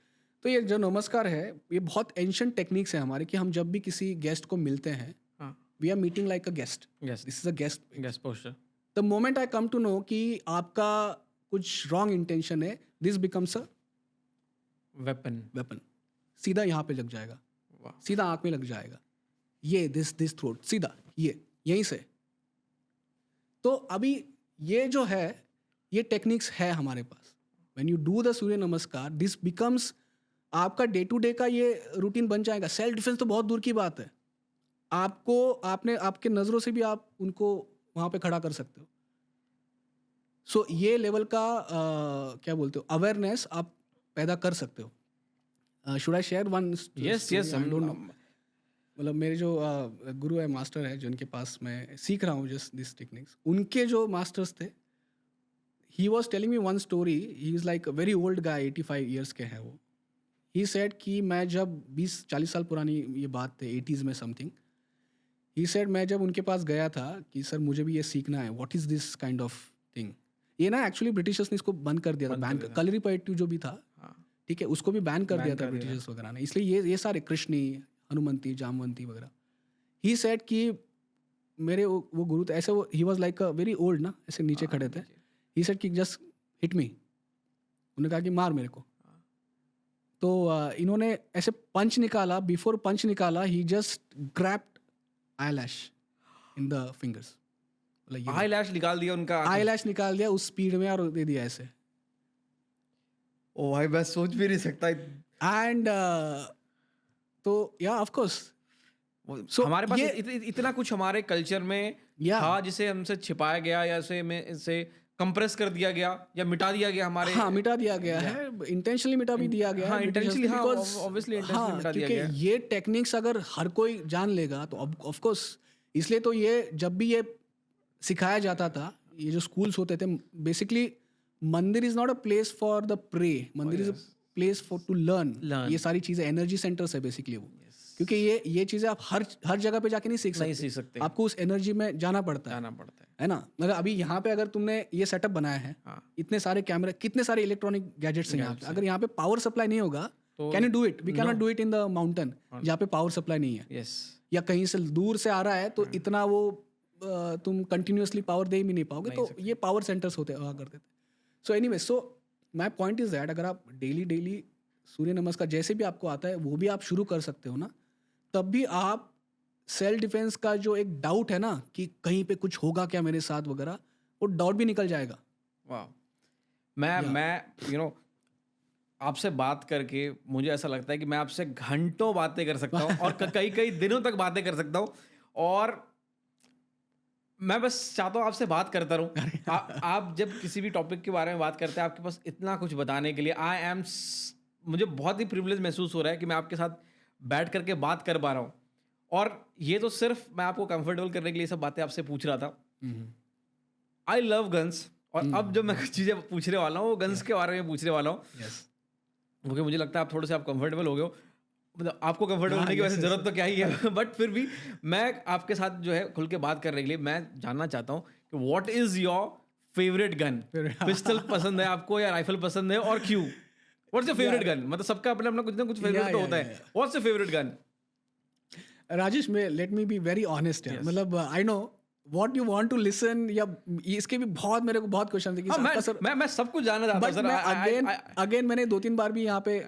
तो ये जो नमस्कार है ये बहुत एंशिएंट टेक्निक्स है हमारे, कि हम जब भी किसी गेस्ट को मिलते हैं, हाँ. We are meeting like a guest. Yes. This is a guest. Guest posture. The moment I come to know कि आपका कुछ रॉन्ग इंटेंशन है, this becomes a Weapon. Weapon. सीधा यहाँ पे लग जाएगा, वाह. सीधा आंख में लग जाएगा. ये दिस थ्रोट सीधा ये यहीं से. तो अभी ये जो है ये टेक्निक्स है हमारे पास. When you do the Surya नमस्कार, दिस बिकम्स आपका डे टू डे का ये रूटीन बन जाएगा. सेल्फ डिफेंस तो बहुत दूर की बात है. आपने आपके नज़रों से भी आप उनको वहाँ पे खड़ा कर सकते हो. सो ये लेवल का क्या बोलते हो, अवेयरनेस आप पैदा कर सकते हो. Should I share one? Yes. I don't no. मतलब मेरे जो गुरु है, मास्टर है, जिनके पास मैं सीख रहा हूँ जस्ट दिस टेक्निक्स, उनके जो मास्टर्स थे, he was telling me one story. He is like a very old guy, 85 years के हैं वो. ही सेड कि मैं जब 20-40 साल पुरानी ये बात थे, 80s में समथिंग, ही सेड मैं जब उनके पास गया था कि सर मुझे भी ये सीखना है, what is this kind of thing. ये ना एक्चुअली ब्रिटिशर्स ने इसको बंद कर दिया था, बैन. कलरी पयट्टू जो भी था, हाँ. ठीक है, उसको भी बैन कर दिया था ब्रिटिशर्स वगैरह ने. इसलिए ये सारे कृष्णी, हनुमंती, जामवंती वगैरह. ही सेड कि मेरे वो गुरु थे ऐसे, वो he was like a very old ना, ऐसे नीचे खड़े थे. ही सेड कि जस्ट हिट मी. उन्होंने कहा कि मार मेरे को. तो इन्होंने ऐसे पंच निकाला. बिफोर पंच निकाला, he just grabbed eyelash in the fingers. Eyelash निकाल दिया उनका. आईलैश निकाल दिया उस स्पीड में और दे दिया ऐसे. ओ भाई मैं सोच भी नहीं सकता. एंड तो या ऑफ कोर्स So, हमारे पास ये- इतना कुछ हमारे कल्चर में Yeah. था जिसे हमसे छिपाया गया या इसे कंप्रेस कर दिया गया या मिटा दिया गया हमारे. हाँ, मिटा दिया गया है. इंटेंशनली मिटा भी दिया गया हाँ, है intentionally, हाँ, because- obviously intentionally मिटा दिया क्योंकि गया है. ये टेक्निक्स अगर हर कोई जान लेगा तो ऑफ कोर्स. इसलिए तो ये जब भी ये सिखाया जाता था, ये जो स्कूल्स होते थे, basically mandir is not a place for the pray. Mandir is a place for to learn. Learn. ये सारी चीजें एनर्जी सेंटर्स है बेसिकली वो. क्योंकि ये चीजें आप हर जगह पे जाके नहीं सीख सकते. आपको उस एनर्जी में जाना पड़ता जाना पड़ता है ना. मतलब अभी यहाँ पे अगर तुमने ये सेटअप बनाया है, हाँ. इतने सारे कैमरे, कितने सारे इलेक्ट्रॉनिक गैजेट्स हैं यहाँ पे, अगर यहाँ पे पावर सप्लाई नहीं होगा, can you do it? We can not do it in the mountain जहाँ पे पावर सप्लाई नहीं है. Yes. या कहीं से दूर से आ रहा है तो इतना वो तुम कंटिन्यूअसली पावर दे भी नहीं पाओगे. तो ये पावर सेंटर्स हुआ करते थे. So anyway, so my point is that अगर आप डेली सूर्य नमस्कार जैसे भी आपको आता है वो भी आप शुरू कर सकते हो ना, तब भी आप सेल्फ डिफेंस का जो एक डाउट है ना कि कहीं पे कुछ होगा क्या मेरे साथ वगैरह, वो डाउट भी निकल जाएगा. वाह. मैं आपसे बात करके मुझे ऐसा लगता है कि मैं आपसे घंटों बातें कर सकता हूँ और कई दिनों तक बातें कर सकता हूँ. और मैं बस चाहता हूँ आपसे बात करता रहूँ. आप जब किसी भी टॉपिक के बारे में बात करते हैं, आपके पास इतना कुछ बताने के लिए मुझे बहुत ही प्रिविलेज महसूस हो रहा है कि मैं आपके साथ बैठ करके बात कर पा रहा हूँ. और ये तो सिर्फ मैं आपको कंफर्टेबल करने के लिए सब बातें आपसे पूछ रहा था. I love guns. और अब जब मैं कुछ चीज़ें पूछने वाला हूँ वो गन्स के बारे में पूछने वाला हूँ. क्योंकि मुझे लगता है आप थोड़े से कंफर्टेबल हो गए हो. मतलब आपको कंफर्टेबल होने की वैसे जरूरत तो क्या ही है. बट फिर भी मैं आपके साथ जो है खुल के बात करने के लिए मैं जानना चाहता हूँ कि what is your favourite gun. Pistol पसंद है आपको या राइफल पसंद है, और क्यों? What's your favourite gun? मतलब सबका अपना अपना कुछ ना कुछ फेवरेट तो होता है. What's your favourite gun? Rajesh, let me be very honest यार. मतलब I know what you want to listen, या इसके भी बहुत मेरे को बहुत क्वेश्चन थे कि मैं सब कुछ जानना चाहता हूं सर. मैं अगेन मैंने 2-3 बार भी यहाँ पे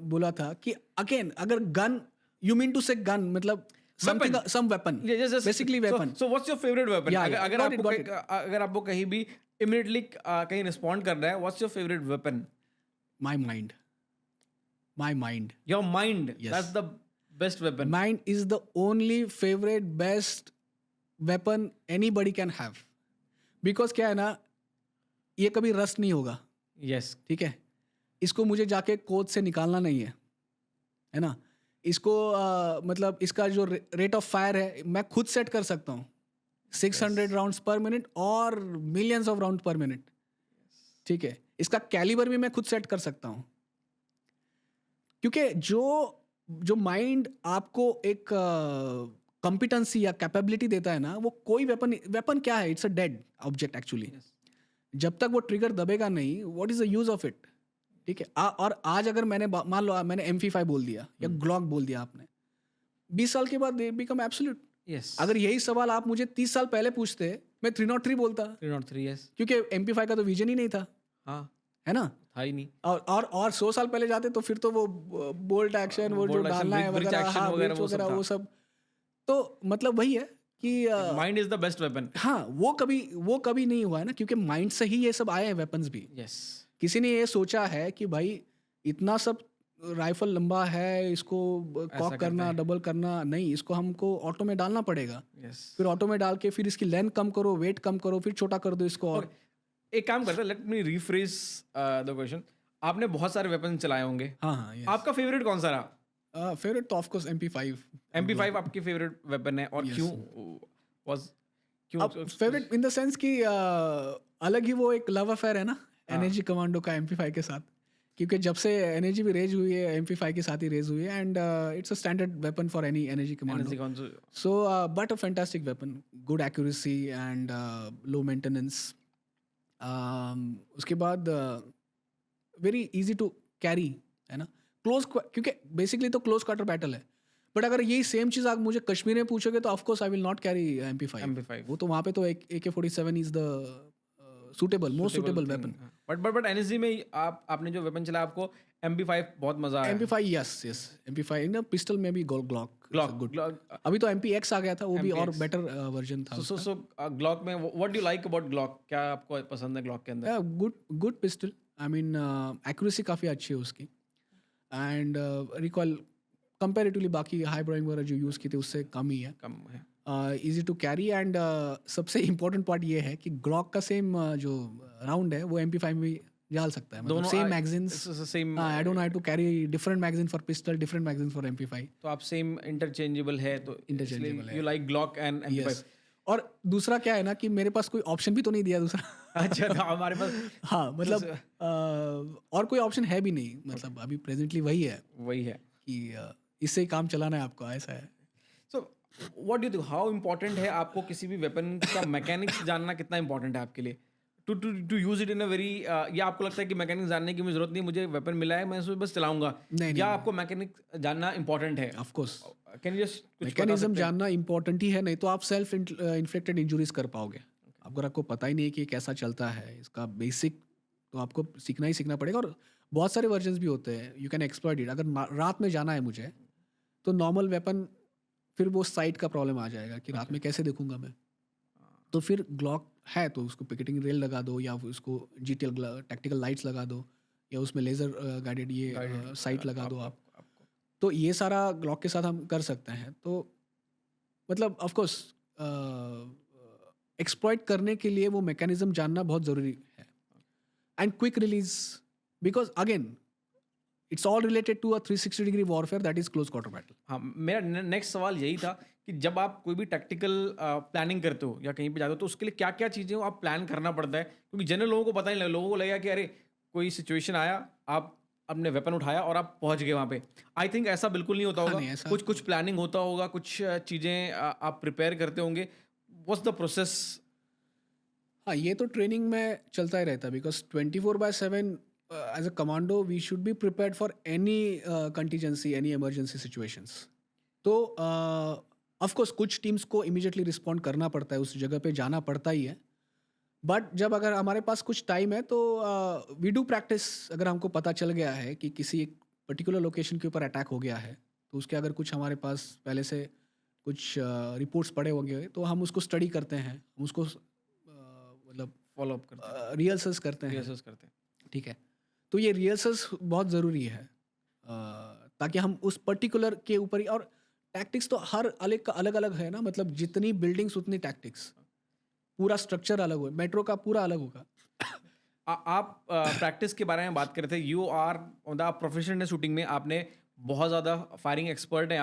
बोला था कि अगेन अगर गन, यू मीन टू से गन मतलब something, some weapon, basically weapon. So what's your favorite weapon? Yeah, अगर आपको कहीं भी immediately कहीं रिस्पॉन्ड करना है, what's your favorite weapon? My mind. Your mind. Yes. That's the best weapon. Mind is the only favorite best weapon anybody can have. Because क्या है ना, ये कभी रस्ट नहीं होगा. Yes. ठीक है, इसको मुझे जाके कोड से निकालना नहीं है ना. इसको मतलब इसका जो रेट ऑफ फायर है मैं खुद सेट कर सकता हूँ. 600 राउंड्स पर मिनट और मिलियंस ऑफ राउंड पर मिनट. ठीक है, इसका कैलिबर भी मैं खुद सेट कर सकता हूँ, क्योंकि जो माइंड आपको एक कॉम्पिटेंसी या कैपेबिलिटी देता है ना, वो कोई वेपन क्या है, it's a dead object actually. जब तक वो ट्रिगर दबेगा नहीं, what is the use of it? ठीक है, और आज अगर मैंने मान लो मैंने MP5 बोल दिया या ग्लॉक बोल दिया आपने, 20 साल के बाद दे बिकम एब्सोल्यूट। यस, अगर यही सवाल आप मुझे 30 साल पहले पूछते, मैं 303 बोलता, 303, यस, क्योंकि MP5 का तो विजन ही नहीं था, हाँ, है ना? था ही नहीं। और 100 साल पहले जाते तो फिर तो वो बोल्ट एक्शन, वो जो bolt action, डालना है bridge वगैरह, action हाँ, वगैरह bridge वो सब वगैरह, था। वो सब। तो मतलब वही है कि mind is the best weapon. हाँ, वो कभी नहीं हुआ है ना, क्योंकि माइंड से ही ये सब आए हैं वेपन्स भी। यस, किसी ने ये सोचा है कि भाई इतना सब राइफल लंबा है, इसको कॉक करते करना, हैं। डबल करना नहीं, इसको हमको ऑटो में डालना पड़ेगा। यस। फिर ऑटो में डाल के फिर इसकी लेंथ कम करो, वेट कम करो, फिर छोटा कर दो इसको। और एक काम करते हैं, let me rephrase the question. आपने बहुत सारे वेपन चलाए होंगे, हाँ हाँ, yes. आपका फेवरेट कौन सा रहा? फेवरेट तो ऑफकोर्स MP5। MP5 आपकी फेवरेट वेपन है, और Yes. क्यों? अब फेवरेट इन द सेंस कि अलग ही वो एक लव अफेयर है ना एनर्जी कमांडो का MP5 के साथ, क्योंकि जब से एनर्जी भी रेज हुई है, MP5 के साथ ही रेज हुई है, and it's a standard weapon for any energy commando. So but a fantastic weapon, good accuracy and low maintenance. उसके बाद वेरी इजी टू कैरी, है ना? क्योंकि बेसिकली तो क्लोज क्वार्टर बैटल है, बट अगर यही सेम चीज़ आप मुझे कश्मीर में पूछोगे तो of course I will not carry MP5। वो तो वहाँ पे तो AK-47 is the most suitable weapon. But NSG में आपने जो वेपन चला, आपको MP5 बहुत मजा आया? MP5, यस, MP5 ना, पिस्टल में भी ग्लॉक गुड। अभी तो MPX आ गया था, वो भी और बेटर वर्जन था। सो ग्लॉक में what do you like about Glock? क्या आपको पसंद है ग्लॉक के अंदर? Good pistol, I mean accuracy काफ़ी अच्छी है उसकी, एंड रिकॉल कंपेरेटिवली बाकी हाई ब्राइंग वगैरह जो यूज़ की थी उससे कम ही है, कम है। Easy to carry. एंड सबसे इम्पोर्टेंट पार्ट ये है कि ग्लॉक का सेम जो राउंड है वो MP5 में भी डाल सकता है, मतलब same magazines. Same, I don't have to carry different magazine for pistol, different magazine for MP5। तो आप सेम इंटरचेंजेबल है, तो Interchangeable है। You like Glock and MP5। Yes. और दूसरा क्या है ना कि मेरे पास कोई ऑप्शन भी तो नहीं दिया दूसरा। अच्छा, तो हमारे पास हाँ, मतलब और कोई ऑप्शन है भी नहीं, मतलब अभी प्रेजेंटली वही है वही है कि इससे ही काम चलाना है आपको, ऐसा है। So what do you think, how important है आपको किसी भी वेपन का मैकेनिक्स जानना? कितना इंपॉर्टेंट है आपके लिए to use it in a very, या आपको लगता है कि मैकेनिक्स जानने की मुझे जरूरत नहीं, मुझे वेपन मिला है मैं उसमें बस चलाऊंगा? नहीं, या आपको मैकेनिक्स जानना इंपॉर्टेंट है? Of course can you just mechanism जानना इंपॉर्टेंट ही है, नहीं तो आप सेल्फ इन्फ्लिक्टेड इंजुरीज कर पाओगे। अगर आपको पता ही नहीं है कि ये कैसा चलता है, इसका बेसिक तो आपको सीखना ही सीखना पड़ेगा। और बहुत सारे वर्जन्स भी होते हैं, यू कैन एक्सप्लॉइट इट। अगर रात में जाना है मुझे, तो नॉर्मल वेपन, फिर वो साइट का प्रॉब्लम आ जाएगा कि रात में कैसे देखूंगा मैं, तो फिर ग्लॉक है तो उसको पिकेटिंग रेल लगा दो, या उसको GTL टैक्टिकल लाइट्स लगा दो, या उसमें लेज़र गाइडेड ये साइट लगा दो आप। तो ये सारा ग्लॉक के साथ हम कर सकते हैं। तो मतलब ऑफ कोर्स एक्सप्लॉइट करने के लिए वो मैकेनिज्म जानना बहुत ज़रूरी है। And quick release, because again it's all related to a 360 degree warfare, that is close quarter battle. हाँ, मेरा नेक्स्ट सवाल यही था कि जब आप कोई भी टैक्टिकल प्लानिंग करते हो या कहीं पे जाते हो, तो उसके लिए क्या क्या चीज़ें आप प्लान करना पड़ता है? क्योंकि जनरल लोगों को पता नहीं लगा, लोगों को लगेगा कि अरे कोई सिचुएशन आया, आप अपने वेपन उठाया और आप पहुंच गए वहाँ पे। आई थिंक ऐसा बिल्कुल नहीं होता होगा। नहीं, ऐसा कुछ प्लानिंग होता होगा, कुछ चीज़ें आप प्रिपेयर करते होंगे। What's the process? हाँ, ये तो ट्रेनिंग में चलता ही रहता है, because 24/7 as a commando we should be prepared for any contingency, any emergency situations. तो ऑफकोर्स कुछ टीम्स को इमीडिएटली रिस्पॉन्ड करना पड़ता है, उस जगह पे जाना पड़ता ही है। बट जब अगर हमारे पास कुछ टाइम है तो वी डू प्रैक्टिस। अगर हमको पता चल गया है कि किसी एक पर्टिकुलर लोकेशन के ऊपर अटैक हो गया है, तो उसके अगर कुछ हमारे पास पहले से कुछ रिपोर्ट्स पड़े होंगे, तो हम उसको स्टडी करते हैं, हम उसको मतलब फॉलो अप करते हैं, रिहर्सल्स करते हैं। रिहर्सल्स करते हैं। ठीक है, तो ये रिहर्सल्स बहुत ज़रूरी है, ताकि हम उस पर्टिकुलर के ऊपर ही। और टैक्टिक्स तो हर अलग का अलग अलग है ना, मतलब जितनी बिल्डिंग्स उतनी टैक्टिक्स, पूरा स्ट्रक्चर अलग हो, मेट्रो का पूरा अलग होगा। आप प्रैक्टिस के बारे में बात कर रहे थे, यू आर द प्रोफेशनल है शूटिंग में, आपने बहुत ज़्यादा फायरिंग एक्सपर्ट हैं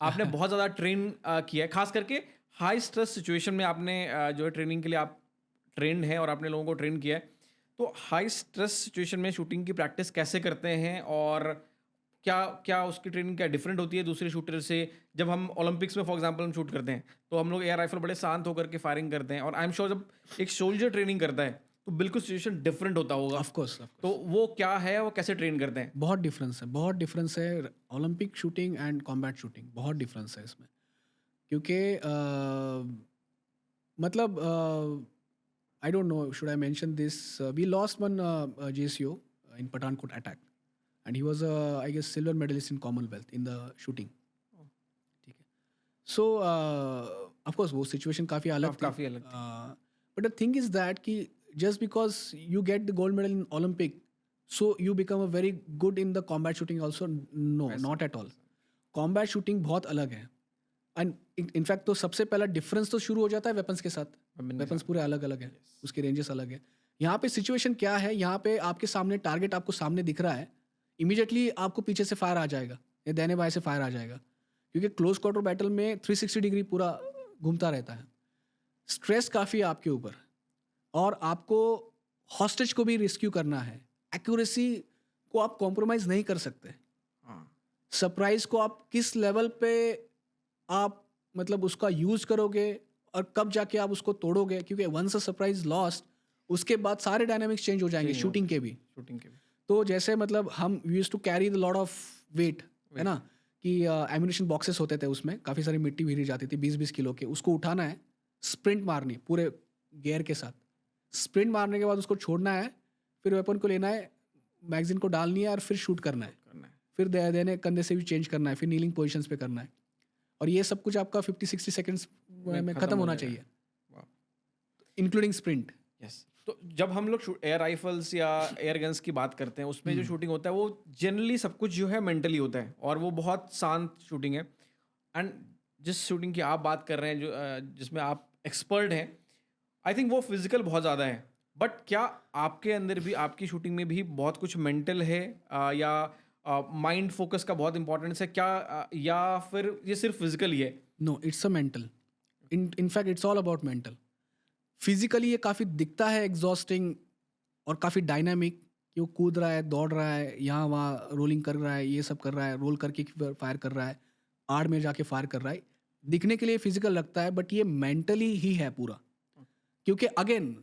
आपने बहुत ज़्यादा ट्रेन किया है, खास करके हाई स्ट्रेस सिचुएशन में आपने जो है ट्रेनिंग के लिए आप ट्रेंड हैं और आपने लोगों को ट्रेन किया है। तो हाई स्ट्रेस सिचुएशन में शूटिंग की प्रैक्टिस कैसे करते हैं, और क्या क्या उसकी ट्रेनिंग क्या डिफरेंट होती है दूसरे शूटर से? जब हम ओलंपिक्स में फॉर एग्जांपल हम शूट करते हैं तो हम लोग एयर राइफल बड़े शांत होकर के फायरिंग करते हैं, और आई एम श्योर जब एक सोल्जर ट्रेनिंग करता है तो बिल्कुल सिचुएशन डिफरेंट होता होगा। ऑफ कोर्स तो वो क्या है, वो कैसे ट्रेन करते हैं? बहुत डिफरेंस है Olympic shooting and combat shooting, बहुत डिफरेंस है इसमें। क्योंकि मतलब I don't know should I mention this, we lost one JCO in Pathankot attack and he was I guess silver medalist in Commonwealth in the shooting. ठीक है, so of course वो situation काफ़ी अलग थी, काफी अलग but the thing is that कि just because you get the gold medal in Olympic so you become a very good in the combat shooting also, no not at all. Combat shooting बहुत अलग है, and in fact तो सबसे पहला difference तो शुरू हो जाता है वेपन्स के साथ। वेपन्स पूरे अलग अलग है, उसके रेंजेस अलग है। यहाँ पे सिचुएशन क्या है, यहाँ पे आपके सामने टारगेट आपको सामने दिख रहा है, इमीडिएटली आपको पीछे से फायर आ जाएगा या दाहिने बाएं से फायर आ जाएगा, क्योंकि क्लोज क्वार्टर बैटल में 360 डिग्री पूरा घूमता रहता है। स्ट्रेस काफ़ी है आपके ऊपर, और आपको हॉस्टेज को भी रेस्क्यू करना है। एक्यूरेसी को आप कॉम्प्रोमाइज़ नहीं कर सकते। सरप्राइज को आप किस लेवल पे आप मतलब उसका यूज़ करोगे और कब जाके आप उसको तोड़ोगे, क्योंकि वंस अ सरप्राइज लॉस्ट उसके बाद सारे डायनामिक्स चेंज हो जाएंगे शूटिंग के भी। तो जैसे मतलब हम use to carry the lot of weight, है ना, कि एम्यूनिशन बॉक्सेस होते थे, उसमें काफ़ी सारी मिट्टी भरी जाती थी 20-20 किलो के, उसको उठाना है, स्प्रिंट मारनी पूरे गियर के साथ, स्प्रिंट मारने के बाद उसको छोड़ना है, फिर वेपन को लेना है, मैगजीन को डालनी है और फिर शूट करना है, फिर देने कंधे से भी चेंज करना है, फिर नीलिंग पोजिशंस पे करना है, और ये सब कुछ आपका 50-60 सेकेंड्स में ख़त्म होना चाहिए, इंक्लूडिंग स्प्रिंट। यस। तो जब हम लोग एयर राइफल्स या एयर गन्स की बात करते हैं, उसमें जो शूटिंग होता है वो जनरली सब कुछ जो है मेंटली होता है, और वो बहुत शांत शूटिंग है। एंड जिस शूटिंग की आप बात कर रहे हैं, जो जिसमें आप एक्सपर्ट हैं, आई थिंक वो फिजिकल बहुत ज़्यादा है। बट क्या आपके अंदर भी, आपकी शूटिंग में भी बहुत कुछ मेंटल है, या माइंड फोकस का बहुत इंपॉर्टेंस है क्या, या फिर ये सिर्फ फिजिकल ही है? No, it's a mental, in fact it's all about mental. Physically ये काफ़ी दिखता है एग्जॉस्टिंग और काफ़ी डायनामिक, कि वो कूद रहा है, दौड़ रहा है, यहाँ वहाँ रोलिंग कर रहा है, ये सब कर रहा है, रोल करके फायर कर रहा है, आड़ में जाके फायर कर रहा है, दिखने के लिए फिजिकल लगता है, बट ये मेंटली ही है पूरा। क्योंकि अगेन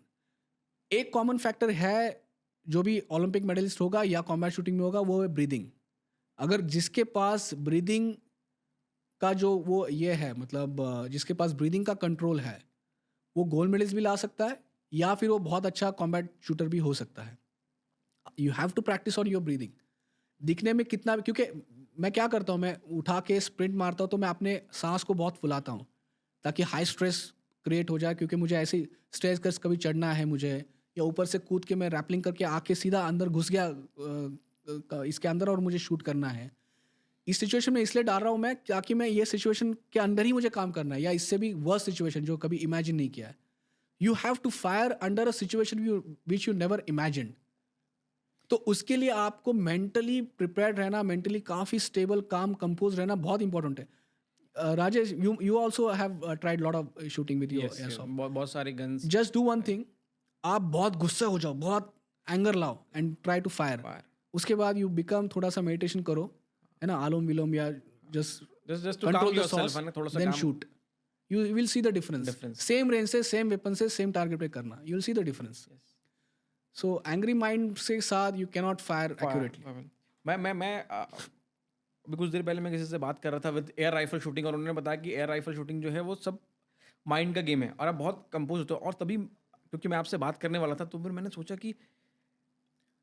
एक कॉमन फैक्टर है, जो भी ओलंपिक मेडलिस्ट होगा या कॉम्बैट शूटिंग में होगा, वो है ब्रीदिंग। अगर जिसके पास ब्रीदिंग का जो वो ये है, मतलब जिसके पास ब्रीदिंग का कंट्रोल है, वो गोल्ड मेडल्स भी ला सकता है, या फिर वो बहुत अच्छा कॉम्बैट शूटर भी हो सकता है। You have to practise on your breathing. दिखने में कितना, क्योंकि मैं क्या करता हूँ, मैं उठा के स्प्रिंट मारता हूँ तो मैं अपने सांस को बहुत फुलाता हूँ ताकि हाई स्ट्रेस क्रिएट हो जाए, क्योंकि मुझे ऐसे स्ट्रेस कर कभी चढ़ना है मुझे, या ऊपर से कूद के मैं रैपलिंग करके आके सीधा अंदर घुस गया इसके अंदर और मुझे शूट करना है। इस सिचुएशन में इसलिए डाल रहा हूँ मैं, ताकि मैं ये सिचुएशन के अंदर ही मुझे काम करना है, या इससे भी वर्स्ट सिचुएशन जो कभी इमेजिन नहीं किया है। You have to fire under a situation which you never imagine. तो उसके लिए आपको मेंटली प्रिपेयर्ड रहना, मेंटली काफ़ी स्टेबल, काम, कंपोज रहना बहुत इंपॉर्टेंट है। Rajesh, you also have tried lot of shooting with your airsoft. बहुत सारे guns. Just do one thing, आप बहुत गुस्से हो जाओ, बहुत एंगर लाओ एंड ट्राई टू फायर। उसके बाद यू बिकम, थोड़ा सा मेडिटेशन करो, है ना, आलोम विलोम, या just control the sauce, then shoot. You will see the difference. Same range से, सेम वेपन से, सेम टारगेट पे करना, you will see the difference. So angry mind के साथ you can not fire accurately. मैं अभी कुछ देर पहले मैं किसी से बात कर रहा था विद एयर राइफल शूटिंग, और उन्होंने बताया कि एयर राइफल शूटिंग जो है वो सब माइंड का गेम है, और आप बहुत कंपोज होते हो। और तभी क्योंकि मैं आपसे बात करने वाला था, तो फिर मैंने सोचा कि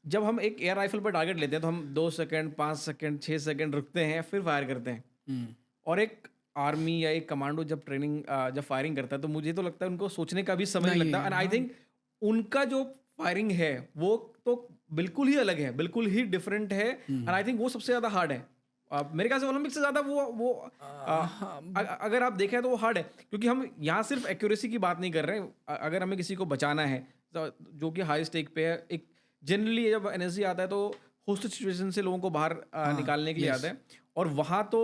जब हम एक एयर राइफल पर टारगेट लेते हैं तो हम 2 सेकंड, 5 सेकंड, 6 सेकंड रुकते हैं, फिर फायर करते हैं। और एक आर्मी या एक कमांडो जब ट्रेनिंग, जब फायरिंग करता है, तो मुझे तो लगता है उनको सोचने का भी समय नहीं लगता। एंड आई थिंक उनका जो फायरिंग है वो तो बिल्कुल ही अलग है, बिल्कुल ही डिफरेंट है। एंड आई थिंक वो सबसे ज़्यादा हार्ड है। मेरे ख्याल से ओलंपिक से ज़्यादा वो अगर आप देखें तो वो हार्ड है, क्योंकि हम यहाँ सिर्फ एक्यूरेसी की बात नहीं कर रहे हैं। अगर हमें किसी को बचाना है जो कि हाई स्टेक पे है, एक जनरली जब एनएसजी आता है तो होस्टेज सिचुएशन से लोगों को बाहर निकालने के लिए आता है, और वहाँ तो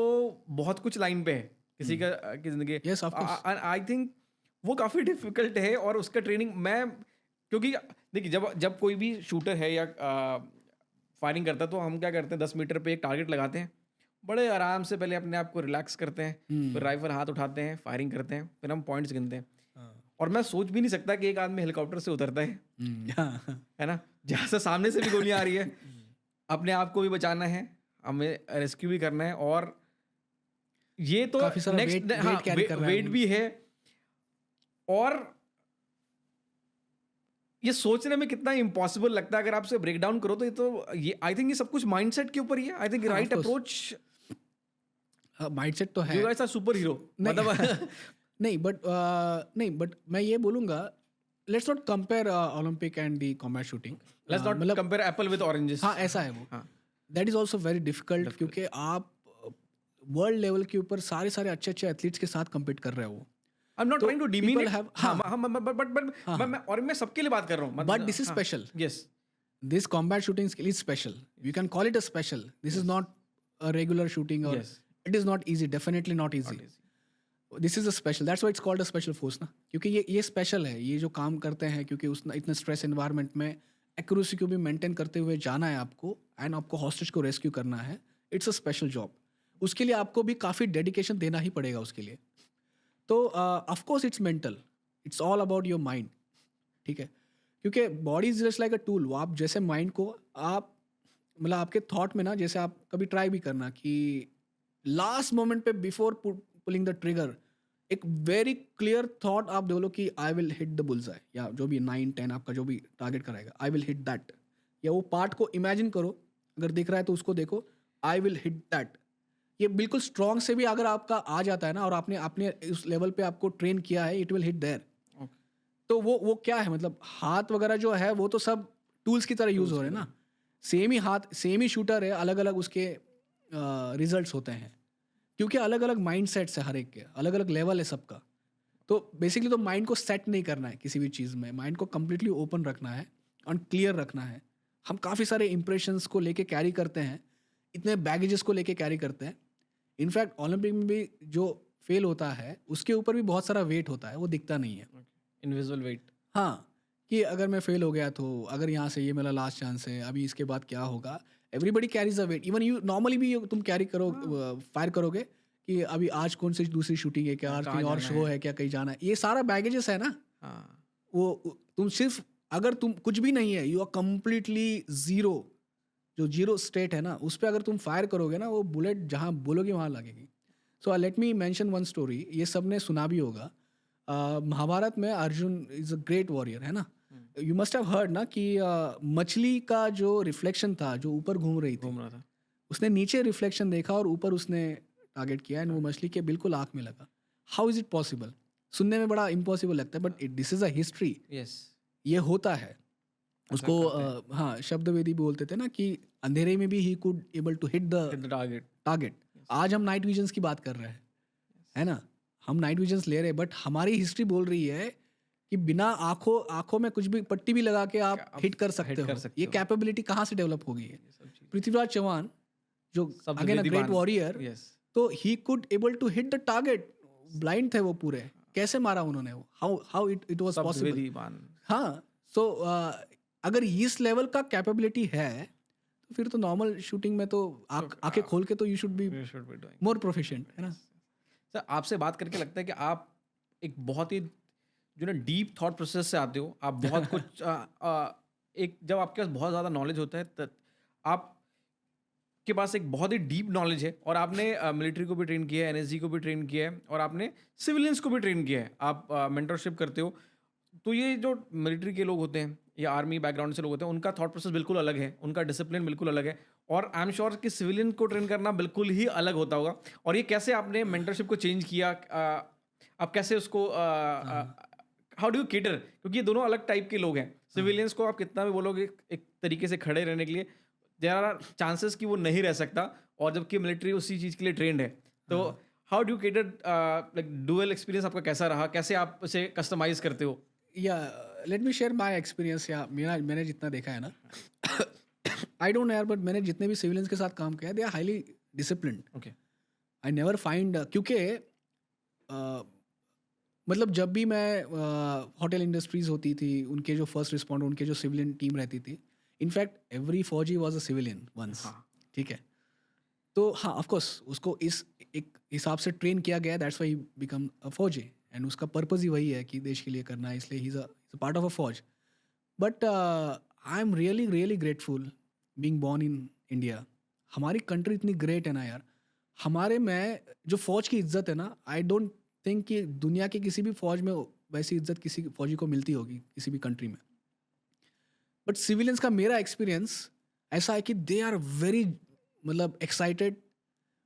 बहुत कुछ लाइन पे है किसी की जिंदगी। आई थिंक वो काफ़ी डिफिकल्ट है, और उसका ट्रेनिंग मैं, क्योंकि देखिए जब कोई भी शूटर है या फायरिंग करता है तो हम क्या करते हैं 10 मीटर पे एक टारगेट लगाते हैं, बड़े आराम से पहले अपने आप को रिलैक्स करते हैं, फिर राइफल हाथ उठाते हैं, फायरिंग करते हैं, फिर हम पॉइंट्स गिनते हैं। और मैं सोच भी नहीं सकता कि एक आदमी हेलीकॉप्टर से उतरता है, है ना, जहाँ से सामने से भी गोलियां आ रही है, अपने आप को भी बचाना है, हमें रेस्क्यू भी करना है, और ये तो काफी सारा नेक्स्ट weight carry कर रहा है वेट भी है। और ये सोचने में कितना इम्पॉसिबल लगता है अगर आप से ब्रेक डाउन करो तो ये आई थिंक ये सब कुछ माइंडसेट के ऊपर ही है। I think right approach, mindset तो है। You guys are super hero मतलब नहीं बट मैं ये बोलूंगा, let's not compare Olympic and the combat shooting. Let's not compare apple with oranges. हाँ, ऐसा है वो। हाँ, that is also very difficult, क्योंकि आप वर्ल्ड लेवल के ऊपर सारे अच्छे एथलीट्स के साथ compete कर रहे हो। I am not trying to demean people इट। have- हाँ, बट और मैं सबके लिए बात कर रहा हूँ, But this is special. Yes, This combat shooting skill is special. You can call it a special. This is not a regular shooting, or Yes. it is not easy. Definitely not easy. This is a special. That's why it's called a special force ना, क्योंकि ये special है। ये जो काम करते हैं, क्योंकि उस इतने stress environment में accuracy को भी maintain करते हुए जाना है आपको, and आपको hostage को rescue करना है। It's a special job. उसके लिए आपको भी काफ़ी dedication देना ही पड़ेगा उसके लिए। तो of course it's mental. It's all about your mind. ठीक है, क्योंकि body is just like a tool. वो आप जैसे माइंड को आप मतलब आपके थॉट में ना, जैसे आप कभी ट्राई भी करना कि लास्ट मोमेंट पे बिफोर पुलिंग द ट्रिगर एक वेरी क्लियर थॉट आप बोलो कि I will hit the bullseye, या जो भी 9-10 आपका जो भी टारगेट कराएगा, आई विल हिट दैट। या वो पार्ट को इमेजिन करो, अगर दिख रहा है तो उसको देखो, आई विल हिट दैट। ये बिल्कुल स्ट्रॉन्ग से भी अगर आपका आ जाता है ना, और आपने अपने उस लेवल पे आपको ट्रेन किया है, इट विल हिट देयर। तो वो क्या है, मतलब हाथ वगैरह जो है वो तो सब टूल्स की तरह यूज हो रहे हैं ना। सेम ही हाथ, सेम ही शूटर है, अलग अलग उसके रिजल्ट्स होते हैं, क्योंकि अलग अलग माइंड सेट्स है हर एक के, अलग अलग लेवल है सबका। तो बेसिकली तो माइंड को सेट नहीं करना है किसी भी चीज़ में, माइंड को कम्प्लीटली ओपन रखना है और क्लियर रखना है। हम काफ़ी सारे इंप्रेशंस को लेके कैरी करते हैं, इतने बैगेजेस को लेके कैरी करते हैं। इनफैक्ट ओलंपिक में भी जो फेल होता है उसके ऊपर भी बहुत सारा वेट होता है, वो दिखता नहीं है। Invisible weight. हाँ, कि अगर मैं फेल हो गया तो अगर यहाँ से ये मेरा लास्ट चांस है, अभी इसके बाद क्या होगा। Everybody carries a weight. Even you normally भी तुम कैरी करो, फायर करोगे कि अभी आज कौन सी दूसरी शूटिंग है, क्या आज कहीं और शो है, क्या कहीं जाना है। ये सारा बैगेजेस है ना। वो तुम सिर्फ, अगर तुम कुछ भी नहीं है, यू आर कम्प्लीटली जीरो, जो जीरो स्टेट है ना, उस पर अगर तुम फायर करोगे ना, वो बुलेट जहाँ बोलोगे वहाँ लगेगी। So let me mention one story, ये सब ने सुना भी होगा। महाभारत में Arjun is a great warrior, है ना। यू मस्ट हैव हर्ड ना कि मछली का जो रिफ्लेक्शन था, जो ऊपर घूम रही थी, रहा था, उसने नीचे रिफ्लेक्शन देखा और ऊपर उसने टारगेट किया, एंड वो मछली के बिल्कुल आँख में लगा। How is it possible? सुनने में बड़ा इम्पॉसिबल लगता है, but this is a history. Yes, ये होता है। उसको हाँ, शब्द वेदी बोलते थे ना कि अंधेरे में भी he could able to hit the target. आज हम नाइट विजन्स की बात कर रहे हैं, है ना, हम नाइट विजन्स ले रहे हैं, बट हमारी हिस्ट्री बोल रही है कि बिना आंखों में कुछ भी पट्टी भी लगा के आप हिट कर सकते हो। ये कैपेबिलिटी कहाँ से डेवलप हो गई है? पृथ्वीराज चौहान, जो अगेन अ ग्रेट वॉरियर, तो he could able to hit the target. Blind थे वो पूरे, कैसे मारा उन्होंने वो? How it was possible? हाँ, सो अगर इस लेवल का कैपेबिलिटी है तो फिर तो नॉर्मल शूटिंग में तो आंखें खोल के तो you should be more proficient, है ना। सर, आपसे बात करके लगता है कि आप एक बहुत ही जो ना डीप थॉट प्रोसेस से आते हो। आप बहुत कुछ एक जब आपके पास बहुत ज़्यादा नॉलेज होता है तब आप के पास एक बहुत ही डीप नॉलेज है, और आपने मिलिट्री को भी ट्रेन किया है, एनएसजी को भी ट्रेन किया है, और आपने सिविलियंस को भी ट्रेन किया है। आप मेंटरशिप करते हो। तो ये जो मिलिट्री के लोग होते हैं या आर्मी बैकग्राउंड से लोग होते हैं, उनका थॉट प्रोसेस बिल्कुल अलग है, उनका डिसिप्लिन बिल्कुल अलग है, और आई एम श्योर कि सिविलियन को ट्रेन करना बिल्कुल ही अलग होता होगा। और ये कैसे आपने मेंटरशिप को चेंज किया? आप कैसे उसको हाउ डू यू केटर? क्योंकि ये दोनों अलग टाइप के लोग हैं। सिविलियंस को आप कितना भी बोलोगे एक तरीके से खड़े रहने के लिए, देयर आर चांसेस कि वो नहीं रह सकता, और जबकि मिलिट्री उसी चीज़ के लिए ट्रेंड है। तो how do you cater? Like dual experience आपका कैसा रहा? कैसे आप उसे कस्टमाइज करते हो? या let me share my experience. या मैंने जितना देखा है ना, आई डोंट नो यार, बट मैंने जितने भी सिविलियंस के साथ काम किया, they are highly disciplined. Okay, I never find, क्योंकि मतलब जब भी मैं होटल इंडस्ट्रीज होती थी, उनके जो फर्स्ट रिस्पॉन्डर, उनके जो सिविलियन टीम रहती थी, इनफैक्ट एवरी फौजी वाज अ सिविलियन वंस, हाँ ठीक है। तो हाँ, ऑफ कोर्स उसको इस एक हिसाब से ट्रेन किया गया, दैट्स व्हाई बिकम अ फौजी, एंड उसका पर्पस ही वही है कि देश के लिए करना है, इसलिए he is a part of a fauj. But I am really really grateful being born in India. हमारी कंट्री इतनी ग्रेट है ना यार। हमारे में जो फौज की इज्जत है ना, आई डोंट थिंक कि दुनिया के किसी भी फौज में वैसी इज्जत किसी फौजी को मिलती होगी किसी भी कंट्री में। बट सिविलियंस का मेरा एक्सपीरियंस ऐसा है कि दे आर वेरी, मतलब एक्साइटेड,